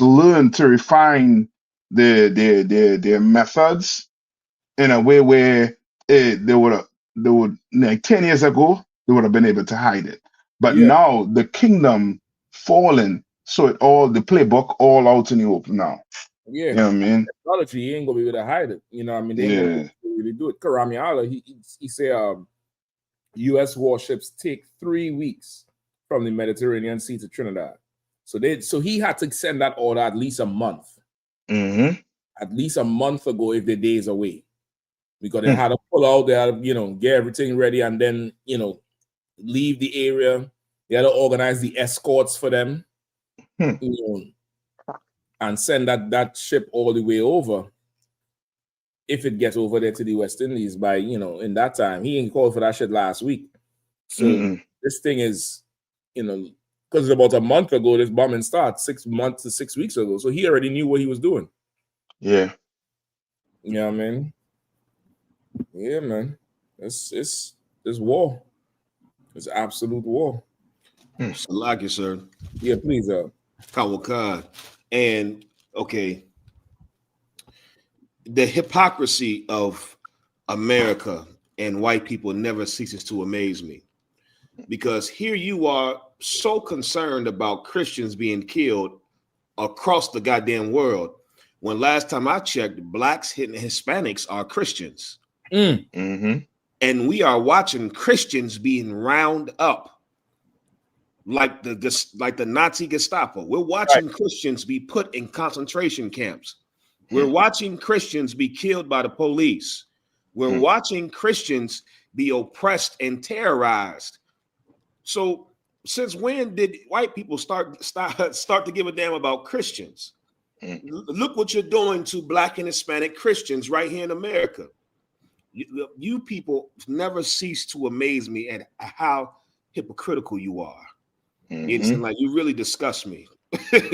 learn to refine their methods in a way where they would like 10 years ago they would have been able to hide it, but now the kingdom fallen, so the playbook all out in the open now. Yeah, you know what I mean? Technology ain't gonna be able to hide it. You know what I mean? They ain't gonna really do it. Karami Allah, he said U.S. warships take 3 weeks from the Mediterranean Sea to Trinidad. So he had to send that order at least a month. At least a month ago if the days away. Because they had to pull out, they had to, get everything ready and then, leave the area. They had to organize the escorts for them, and send that ship all the way over. If it gets over there to the West Indies by, in that time. He ain't called for that shit last week. So this thing is, because about a month ago, this bombing started 6 months to 6 weeks ago. So he already knew what he was doing. Yeah. You know what I mean? Yeah, man. It's war. It's absolute war. Like you, sir. Yeah, please. Kawakan. And okay, the hypocrisy of America and white people never ceases to amaze me, because here you are so concerned about Christians being killed across the goddamn world, when last time I checked, blacks and Hispanics are Christians. And we are watching Christians being round up like the Nazi Gestapo. We're watching Christians be put in concentration camps. We're watching Christians be killed by the police. We're watching Christians be oppressed and terrorized. So since when did white people start to give a damn about Christians? Look what you're doing to black and Hispanic Christians right here in America. You people never cease to amaze me at how hypocritical you are. It's like you really disgust me.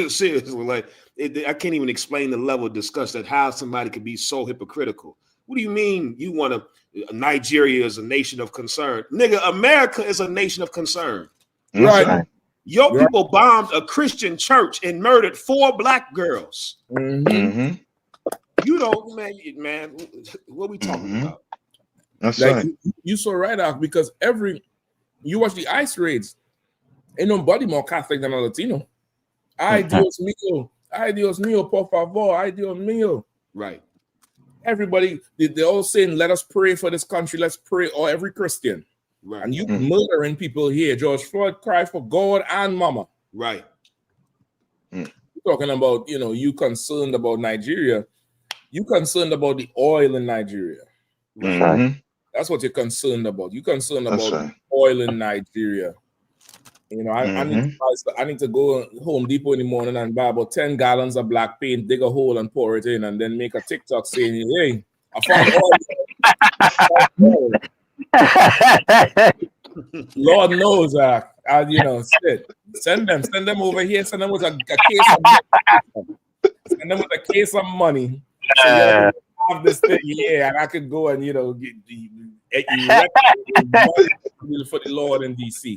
Seriously, like I can't even explain the level of disgust that how somebody could be so hypocritical. What do you mean you want Nigeria is a nation of concern? Nigga, America is a nation of concern. Right. Your people bombed a Christian church and murdered 4 black girls. You don't, man, what are we talking about? That's like right. you so right off, because you watch the ICE raids, ain't nobody more Catholic than a Latino. Ay Dios mío, por favor, ay Dios mío. Right. Everybody, they're all saying, let us pray for this country, let's pray, or every Christian. Right. And you murdering people here. George Floyd cried for God and mama. Right. You're talking about, you concerned about Nigeria. You concerned about the oil in Nigeria. That's what you're concerned about. You're concerned about oil in Nigeria. I need to go Home Depot in the morning and buy about 10 gallons of black paint, dig a hole and pour it in, and then make a TikTok saying, hey, I found oil. Lord knows, send them over here. Send them with a case of money. Send them with a case of money. So you have this thing, and I could go and for the Lord in DC.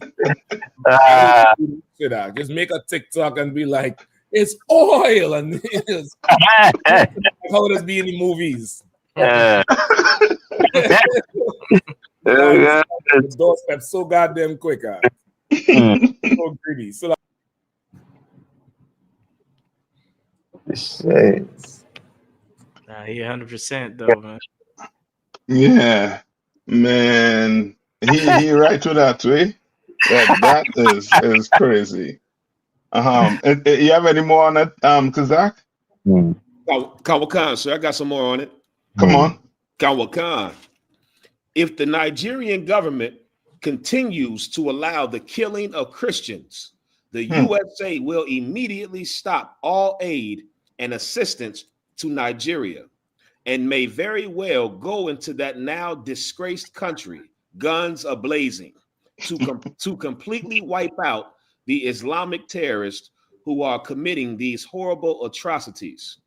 Just make a TikTok and be like, it's oil, and it's how it is be in the movies. The doorstep so goddamn quick. So greedy. So Nah, he 100% though, man. Yeah, man. He right to that way. That is crazy. You have any more on that, Kazak? Kawakan, sir, I got some more on it. Come on. Kawakan. If the Nigerian government continues to allow the killing of Christians, the USA will immediately stop all aid and assistance to Nigeria and may very well go into that now disgraced country guns ablazing, to completely wipe out the Islamic terrorists who are committing these horrible atrocities.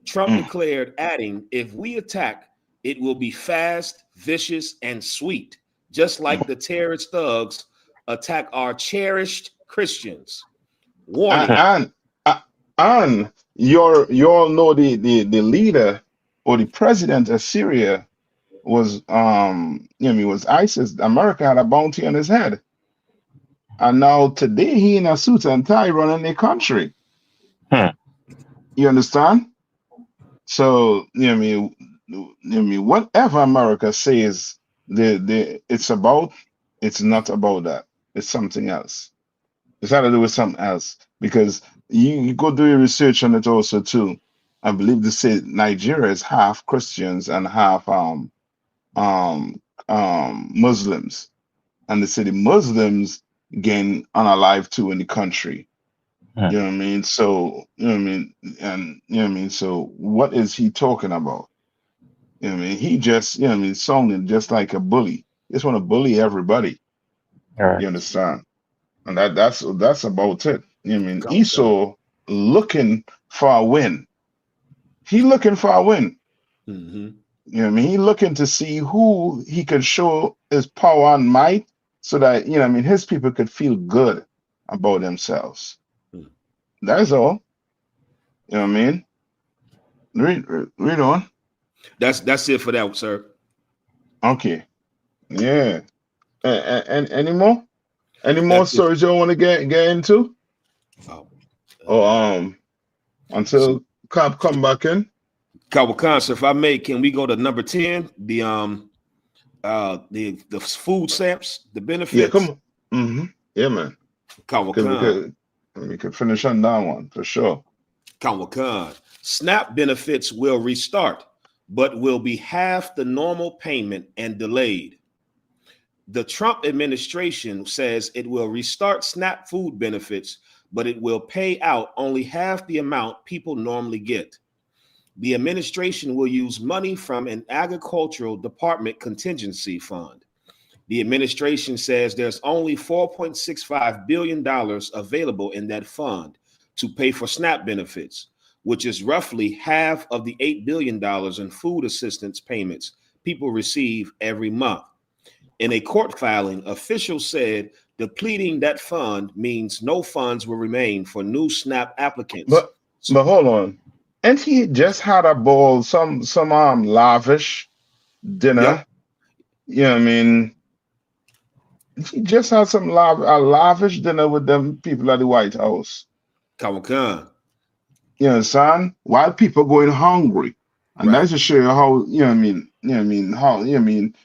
Trump declared, adding, if we attack, it will be fast, vicious, and sweet, just like the terrorist thugs attack our cherished Christians. Warning. And you all know the leader or the president of Syria was was ISIS. America had a bounty on his head. And now today he in a suit and tie running the country. You understand? So whatever America says it's about, it's not about that. It's something else. It's had to do with something else. Because you go do your research on it also too. I believe they say Nigeria is half Christians and half Muslims. And they say the Muslims gain unalive too in the country. You know what I mean? So, you know what I mean? And you know what I mean? So what is he talking about? You know what I mean? He just, you know what I mean, sounding just like a bully. He just want to bully everybody. You understand? And that's about it. You know what I mean? Esau looking for a win. He looking for a win. You know what I mean? He looking to see who he could show his power and might so that, you know what I mean, his people could feel good about themselves. That's all. You know what I mean? Read on. That's it for that, sir. Okay. Yeah. And any more? Any more stories you want to get into? Until Cobb come back in. Kawakhan, so if I may, can we go to number 10? The food stamps, the benefits. Yeah, come on. Yeah, man. Kawakhan. We could finish on that one for sure. Kawakhan. SNAP benefits will restart, but will be half the normal payment and delayed. The Trump administration says it will restart SNAP food benefits, but it will pay out only half the amount people normally get. The administration will use money from an agricultural department contingency fund. The administration says there's only $4.65 billion available in that fund to pay for SNAP benefits, which is roughly half of the $8 billion in food assistance payments people receive every month. In a court filing, officials said depleting that fund means no funds will remain for new SNAP applicants. But hold on. And he just had a ball, some lavish dinner. Yep. You know what I mean? He just had a lavish dinner with them people at the White House. Kawakhan. You understand? While people going hungry. And that's to show you how, you know what I mean? You know what I mean? How, you know what I mean?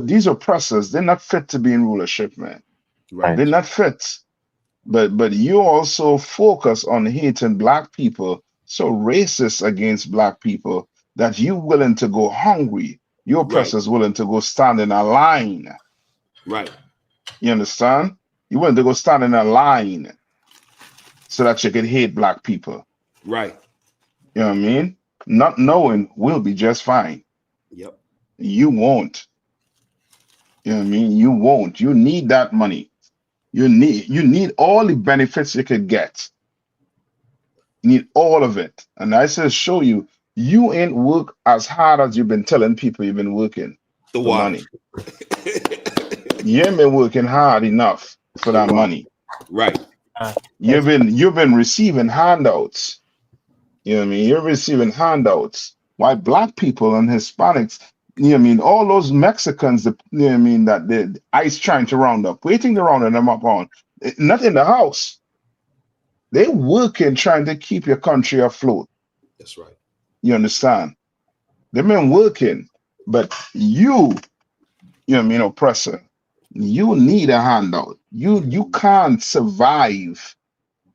These oppressors, they're not fit to be in rulership, man. Right. They're not fit. But you also focus on hating black people, so racist against black people that you willing to go hungry. Your oppressors willing to go stand in a line. Right. You understand? You willing to go stand in a line so that you can hate black people. Right. You know what I mean? Not knowing we'll be just fine. Yep. You won't. You know what I mean? You won't. You need that money. You need all the benefits you could get. You need all of it. And I said, show you ain't work as hard as you've been telling people you've been working for money. You ain't been working hard enough for that money. Right. You've been receiving handouts. You know what I mean? You're receiving handouts. Why black people and Hispanics, you know what I mean? All those Mexicans, you know what I mean, that the ICE trying to round up, waiting to round them up on, not in the house. They working trying to keep your country afloat. That's right. You understand? They've been working, but you know what I mean, oppressor, you need a handout. You can't survive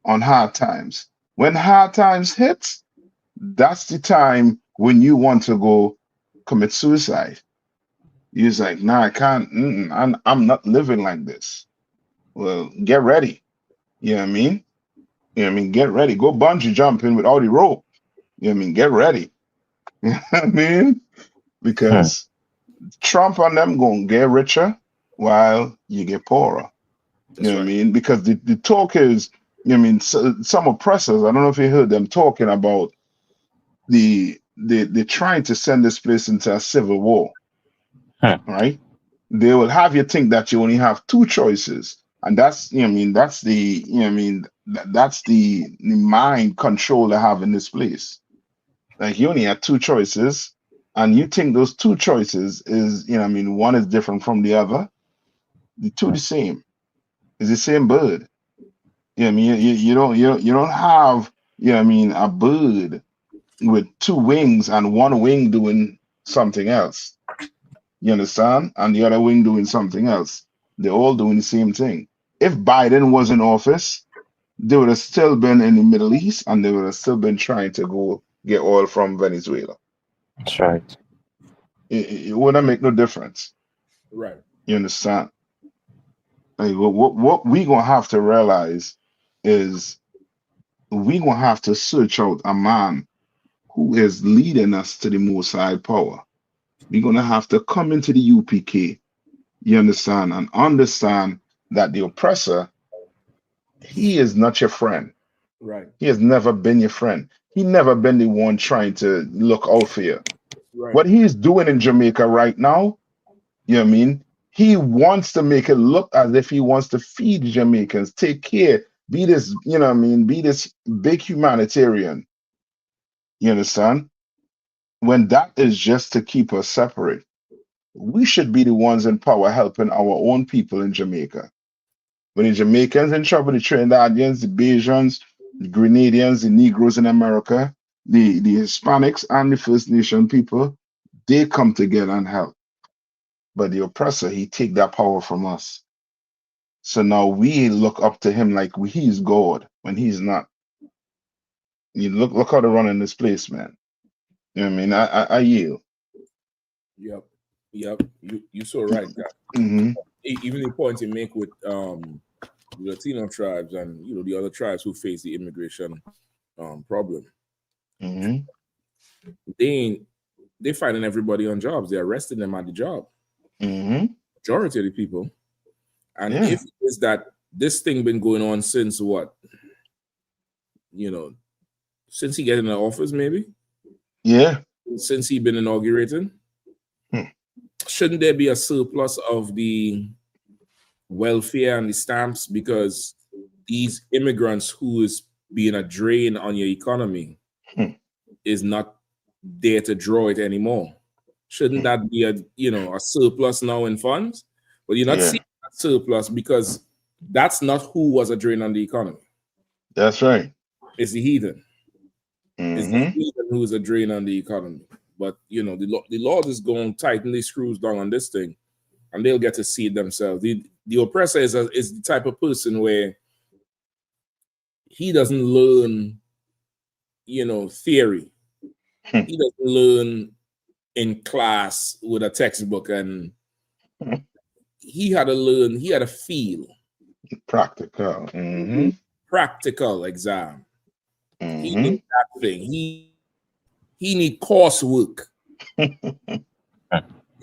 on hard times. When hard times hit, that's the time when you want to go commit suicide. You're like, nah, I can't. I'm not living like this. Well, get ready. You know what I mean? You know what I mean? Get ready. Go bungee jumping with all the rope. You know what I mean? Get ready. You know what I mean? Because Trump and them gonna get richer while you get poorer. That's You know what I right. mean? Because the talk is, you know what I mean, some oppressors, I don't know if you heard them talking about they're trying to send this place into a civil war, right? They will have you think that you only have two choices. And that's, you know what I mean, that's the, you know what I mean, that's the mind control they have in this place. Like you only have two choices, and you think those two choices is, you know what I mean, one is different from the other. The two the same. It's the same bird. You know what I mean? You don't have, you know what I mean, a bird with two wings and one wing doing something else. You understand? And the other wing doing something else. They're all doing the same thing. If Biden was in office, they would have still been in the Middle East and they would have still been trying to go get oil from Venezuela. That's right. It wouldn't make no difference. Right. You understand? Like, what we gonna have to realize is we gonna have to search out a man who is leading us to the most high power. We're gonna have to come into the UPK, you understand, and understand that the oppressor, he is not your friend. Right. He has never been your friend. He never been the one trying to look out for you. Right. What he's doing in Jamaica right now, you know what I mean? He wants to make it look as if he wants to feed Jamaicans, take care, be this, you know what I mean, be this big humanitarian. You understand? When that is just to keep us separate. We should be the ones in power helping our own people in Jamaica. When the Jamaicans in trouble, the Trinidadians, the Bajans, the Grenadians, the Negroes in America, the Hispanics and the First Nation people, they come together and help. But the oppressor, he take that power from us. So now we look up to him like he's God when he's not. You look how they're running this place, man. You know what I mean? I yield. Yep. You so right, guy. Mm-hmm. Even the point you make with the Latino tribes and the other tribes who face the immigration problem. Mm-hmm. They finding everybody on jobs. They're arresting them at the job. Mm-hmm. Majority of the people. And Yeah. if it's that this thing been going on since what? Since he got in the office, maybe? Yeah. Since he been inaugurated? Shouldn't there be a surplus of the welfare and the stamps, because these immigrants who is being a drain on your economy is not there to draw it anymore? Shouldn't that be a surplus now in funds? But you're not Yeah. seeing that surplus because that's not who was a drain on the economy. That's right. It's the heathen. It's the Mm-hmm. heathen who is a drain on the economy. But the Lord is going to tighten the screws down on this thing, and they'll get to see it themselves. The oppressor is the type of person where he doesn't learn, theory. He doesn't learn in class with a textbook, and he had to learn. He had to feel Practical. Mm-hmm. practical exam. He Mm-hmm. need that thing. He need coursework. You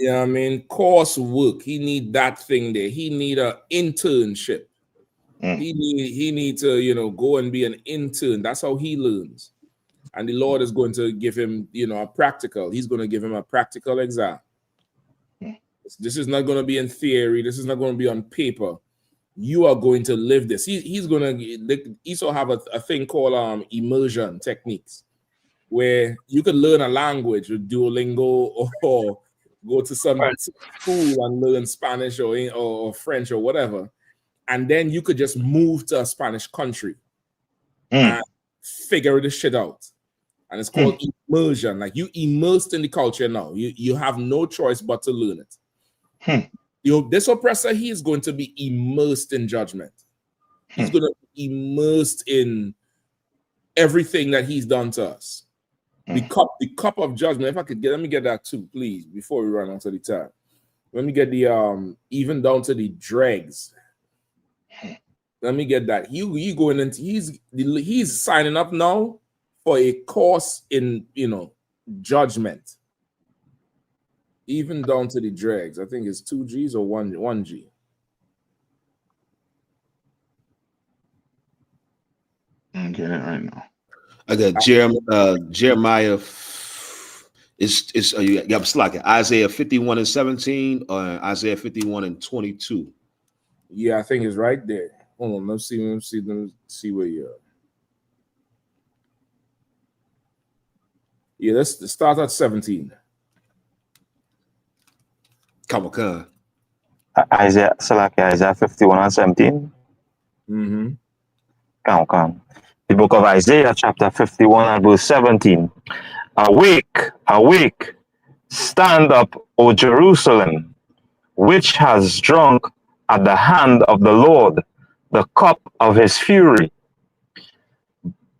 know what I mean? Coursework. He need that thing there. He need a internship. He need to go and be an intern. That's how he learns. And the Lord is going to give him a practical. He's going to give him a practical exam. This is not going to be in theory. This is not going to be on paper. You are going to live this. He's going to also have a thing called immersion techniques, where you could learn a language with Duolingo or go to some school and learn Spanish or French or whatever. And then you could just move to a Spanish country and figure this shit out. And it's called immersion. Like, you immersed in the culture now. You have no choice but to learn it. This oppressor, he is going to be immersed in judgment. He's going to be immersed in everything that he's done to us. The cup of judgment. If I could let me get that too, please, before we run out of the time. Let me get the even down to the dregs. Let me get that. You going into he's signing up now for a course in judgment. even down to the dregs. I think it's 2 G's or 1 G. I'm getting it right now. I got Jeremiah. It's you got slacking. Isaiah 51:17 or Isaiah 51:22. Yeah, I think it's right there. Hold on, let's see where you are. Yeah, let's start at 17. Come on. Isaiah 51:17. Mm-hmm. Come. The book of Isaiah, chapter 51 and verse 17. Awake, awake, stand up, O Jerusalem, which has drunk at the hand of the Lord the cup of his fury.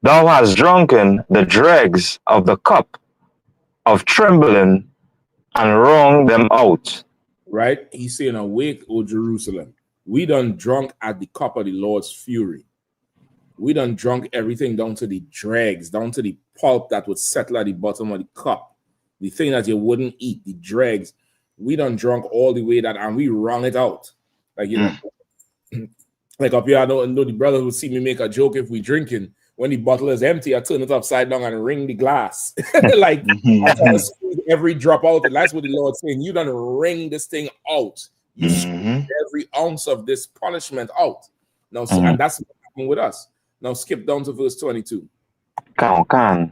Thou hast drunken the dregs of the cup of trembling and wrung them out. Right? He's saying, awake, O Jerusalem. We done drunk at the cup of the Lord's fury. We done drunk everything down to the dregs, down to the pulp that would settle at the bottom of the cup. The thing that you wouldn't eat, the dregs. We done drunk all the way that, and we wrung it out. Like, you know, like up here, I know the brother would see me make a joke if we drinking. When the bottle is empty, I turn it upside down and ring the glass. Like, I try to squeeze every drop out. And that's what the Lord's saying. You done wring this thing out. You squeeze every ounce of this punishment out. Now, and that's what happened with us. Now skip down to verse 22. Can.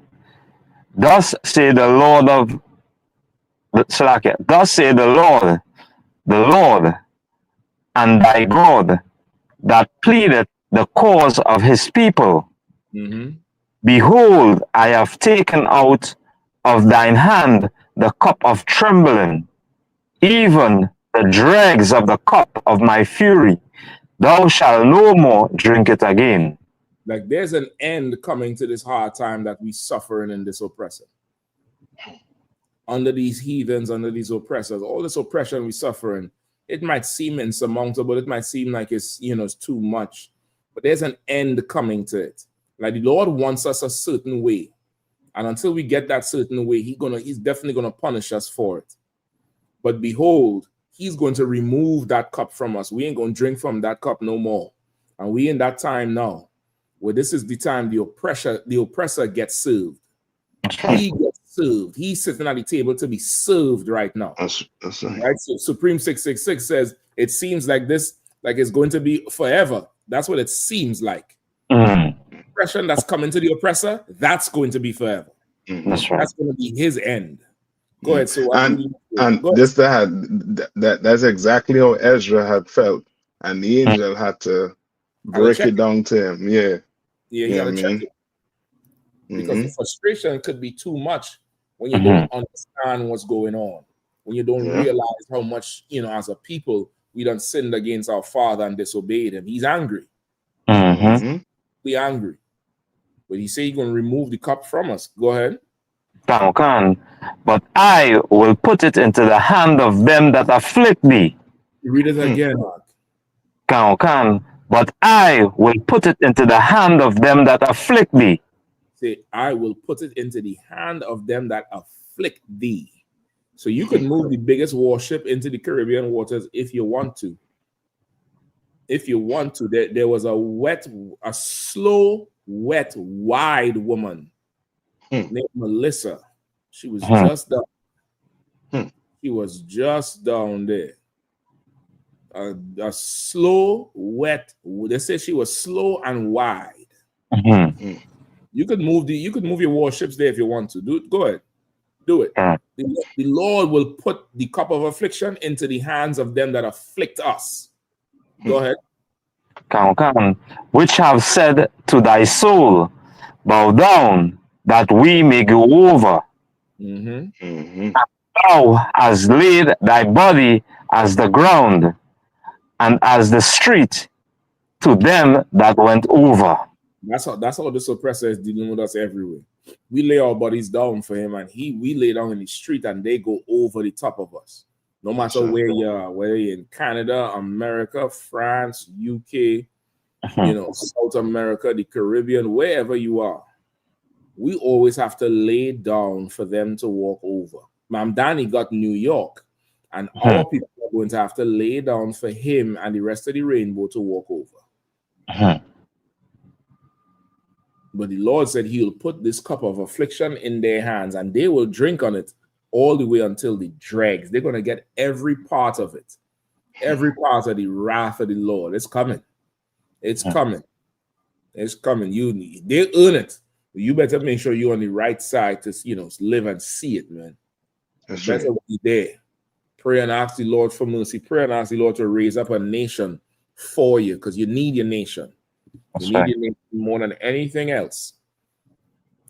Thus say the Lord of Salakia. Thus say the Lord, and thy God, that pleadeth the cause of his people. Behold, I have taken out of thine hand the cup of trembling, even the dregs of the cup of my fury. Thou shalt no more drink it again. Like there's an end coming to this hard time that we suffering in this oppressor. Under these heathens, under these oppressors, all this oppression we suffering, it might seem insurmountable. It might seem like it's, you know, it's too much. But there's an end coming to it. Like the Lord wants us a certain way. And until we get that certain way, he's definitely gonna punish us for it. But behold, he's going to remove that cup from us. We ain't gonna drink from that cup no more. And we in that time now. Well, this is the time the oppressor gets served. He gets served. He's sitting at the table to be served right now. That's right. Right? So Supreme 666 says it seems like this, like it's going to be forever. That's what it seems like. Oppression that's coming to the oppressor, that's going to be forever. That's right. That's going to be his end. Go ahead. So that's exactly how Ezra had felt, and the angel had to break it down to him. Yeah, he got to check it. Because the frustration could be too much when you don't understand what's going on, when you don't realize how much, you know, as a people, we done sinned against our Father and disobeyed him. He's angry. He's angry. But he said he's going to remove the cup from us. Go ahead. But I will put it into the hand of them that afflict thee. Read it again, Mark. But I will put it into the hand of them that afflict thee. Say, I will put it into the hand of them that afflict thee. So you can move the biggest warship into the Caribbean waters if you want to. If you want to. There was a slow, wet, wide woman named Melissa. She was just down. She was just down there. A slow, wet. They say she was slow and wide. You could move your warships there if you want to. Go ahead. Do it. The Lord will put the cup of affliction into the hands of them that afflict us. Go ahead. Which have said to thy soul, bow down, that we may go over. And thou hast laid thy body as the ground, and as the street to them that went over. That's how this oppressor is dealing with us everywhere. We lay our bodies down for him, and we lay down in the street, and they go over the top of us. No matter where you are, whether you're in Canada, America, France, UK, you know, South America, the Caribbean, wherever you are, we always have to lay down for them to walk over. Mam Danny got New York. And our people are going to have to lay down for him and the rest of the rainbow to walk over. But the Lord said he will put this cup of affliction in their hands and they will drink on it all the way until the dregs. They're going to get every part of it. Every part of the wrath of the Lord. It's coming. It's coming. It's coming. They earn it. You better make sure you're on the right side to live and see it, man. That's better right. be there. Pray and ask the Lord for mercy. Pray and ask the Lord to raise up a nation for you, because you need your nation. You need your nation more than anything else.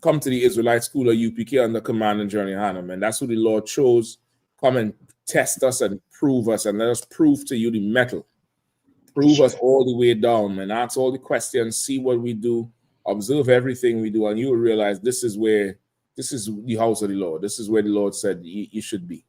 Come to the Israelite School of UPK under command and journey, Yahanna, man. That's who the Lord chose. Come and test us and prove us, and let us prove to you the metal. Prove us all the way down, man. Ask all the questions, see what we do, observe everything we do, and you will realize this is the house of the Lord. This is where the Lord said you should be.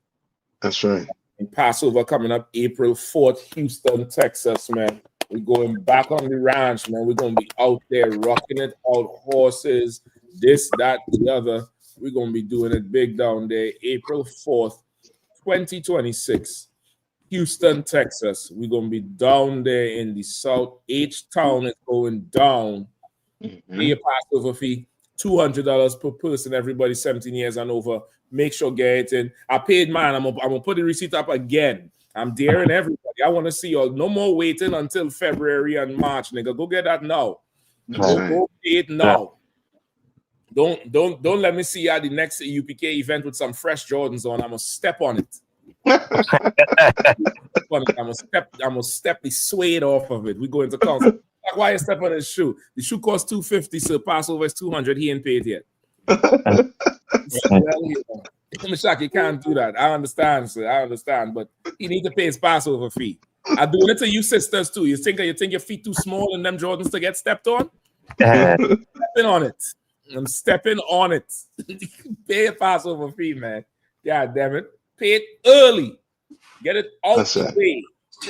That's right. And Passover coming up April 4th, Houston, Texas, man. We're going back on the ranch, man. We're going to be out there rocking it out, horses, this, that, the other. We're going to be doing it big down there. April 4th, 2026, Houston, Texas. We're going to be down there in the South. H-Town is going down. Pay your Passover fee, $200 per person. Everybody 17 years and over. Make sure get it in. I paid mine. I'm gonna put the receipt up again. I'm daring everybody. I want to see y'all. No more waiting until February and March, nigga. Go get that now. Go pay it now. Don't let me see you at the next UPK event with some fresh Jordans on. I'm gonna step on it. I'm gonna step the suede off of it. We go into council. Like, why you step on his shoe? The shoe costs $250, so Passover is $200. He ain't paid yet. Mishak, you can't do that. I understand, sir. I understand, but he need to pay his Passover fee. I'm doing it to you sisters too. You think your feet too small and them Jordans to get stepped on? Stepping on it. I'm stepping on it. Pay a Passover fee, man. God damn it. Pay it early. Get it out the way.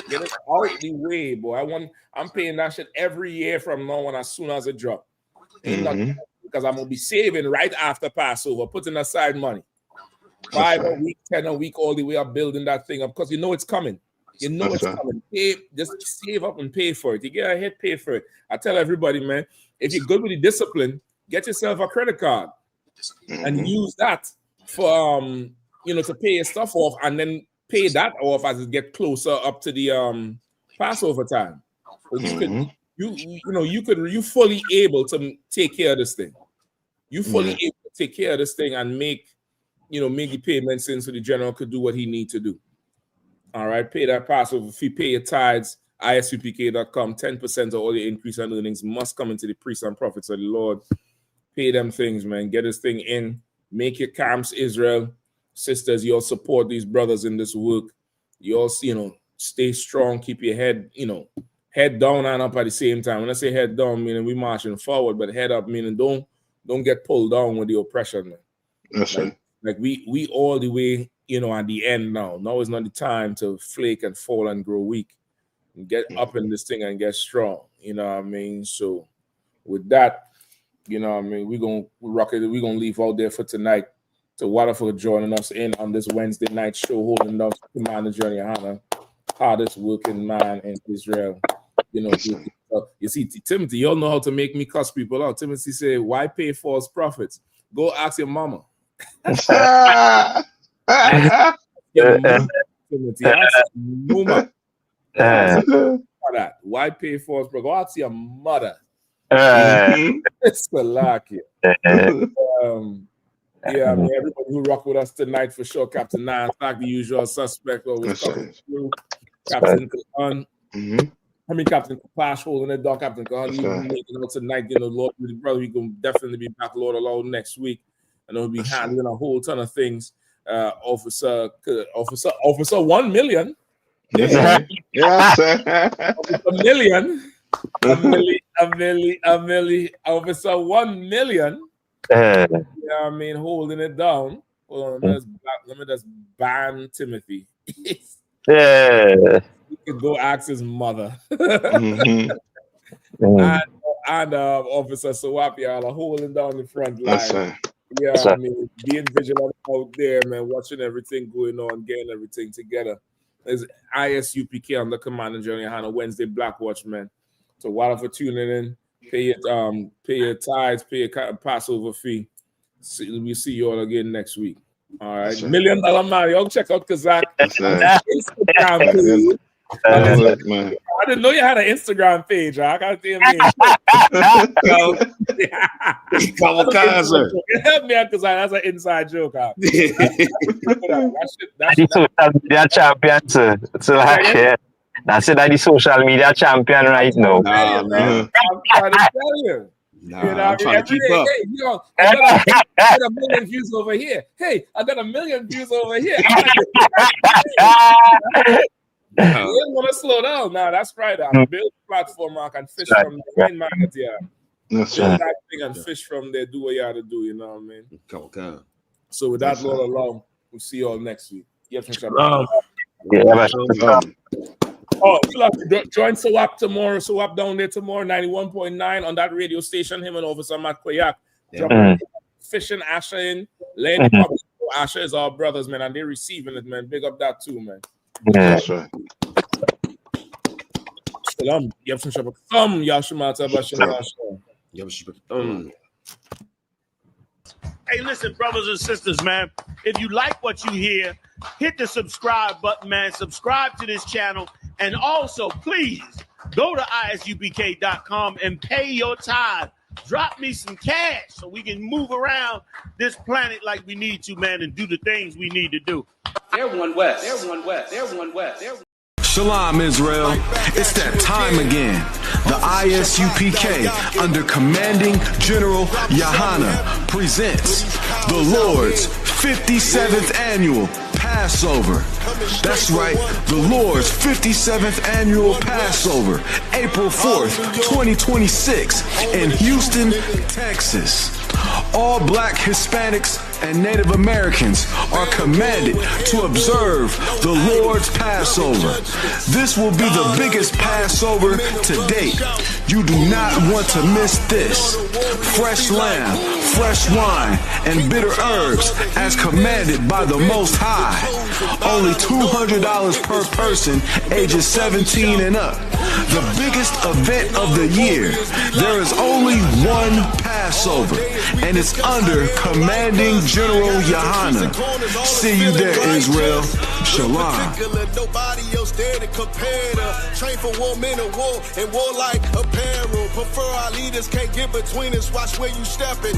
Get it out the way, boy. I'm paying that shit every year from now on as soon as it drops. Because I'm gonna be saving right after Passover, putting aside money. 5 a week, 10 a week, all the way up, building that thing up, because you know it's coming. You know it's coming. Just save up and pay for it. You get ahead, pay for it. I tell everybody, man, if you're good with the discipline, get yourself a credit card and use that for to pay your stuff off, and then pay that off as it gets closer up to the Passover time. You fully able to take care of this thing. You fully able to take care of this thing and make the payments in so the general could do what he need to do. All right, pay that Passover fee, pay your tithes, isupk.com. 10% of all the increase in earnings must come into the priests and prophets of the Lord. Pay them things, man. Get this thing in. Make your camps, Israel. Sisters, you all support these brothers in this work. You all, stay strong, keep your head, head down and up at the same time. When I say head down, meaning we marching forward, but head up, meaning don't get pulled down with the oppression, man. That's right. Like we all the way, at the end now. Now is not the time to flake and fall and grow weak. And get up in this thing and get strong. You know what I mean? So with that, we're gonna rock it. We're gonna leave out there for tonight. To Waterford joining us in on this Wednesday night show, holding up Command and Journey, Yahanna, hardest working man in Israel. You see, Timothy, you all know how to make me cuss people out. Timothy said, "Why pay false prophets? Go ask your mama." Timothy, ask your mama. Why pay false prophets? Go ask your mother. It's Salakia. Yeah, man, everybody who rock with us tonight for sure. Captain Nine, the usual suspect, always coming through. Captain Kahan. Captain Kapash holding it down. Captain Kahan, you making out tonight. Lord, brother, we gonna definitely be back, Lord alone, next week. And we'll be handling a whole ton of things. Officer 1 million. Yes, A million. Officer 1 million. Holding it down. Hold on, let me just ban Timothy. He could go ask his mother. And Officer Sawapi are holding down the front line. Yeah, Yes, sir. I mean, being vigilant out there, man, watching everything going on, getting everything together. Is ISUPK on the Command and General Yahanna Wednesday Black Watch, man. So while for tuning in, pay your tithes, pay your Passover fee. We see you all again next week. All right, Yes, sir. $1 Million Man. Y'all check out Kazak Yes, sir. Instagram page. That'll work, man. I didn't know you had an Instagram page. I got the name. Help me out, because that's an inside joke. That's social media champion, sir. So yeah. That's it. That the social media champion right now. Nah, man. I'm trying to tell you. Nah, I'm trying to keep up. Hey, you know, I got a million views over here. Hey, I got 1 million views over here. You don't want to slow down. Nah, that's right. I build a platform. I can fish from the main market here. That's build right. that thing and fish from there. Do what you have to do. You know what I mean? Okay. So with that, That's Lord right. alone, we'll see you all next week. Yes, Oh, you have to join SWAP tomorrow. SWAP down there tomorrow, 91.9 on that radio station. Him and Officer Matt Koyak. Fishing Asher in. Laying public. Asher is our brothers, man, and they're receiving it, man. Big up that too, man. That's right. Shalom. Yabshim Shabbat. Yashimata Bashim. Hey, listen, brothers and sisters, man. If you like what you hear, hit the subscribe button, man. Subscribe to this channel. And also, please, go to isupk.com and pay your tithe. Drop me some cash so we can move around this planet like we need to, man, and do the things we need to do. They're one West. They're one West. They're one West. They're Shalom, Israel. It's that time again. The ISUPK, under Commanding General Yahanna, presents the Lord's 57th Annual Passover. That's right, the Lord's 57th Annual Passover, April 4th, 2026, in Houston, Texas. All Black, Hispanics, and Native Americans are commanded to observe the Lord's Passover. This will be the biggest Passover to date. You do not want to miss this. Fresh lamb, fresh wine, and bitter herbs as commanded by the Most High. Only $200 per person, ages 17 and up. The biggest event of the year. There is only one Passover, and it's under Commanding General Yahanna. See you there, Israel. Shalom. Nobody else there to compare to. Train for war, men of war, and war like apparel. Prefer our leaders, can't get between us. Watch where you stepping.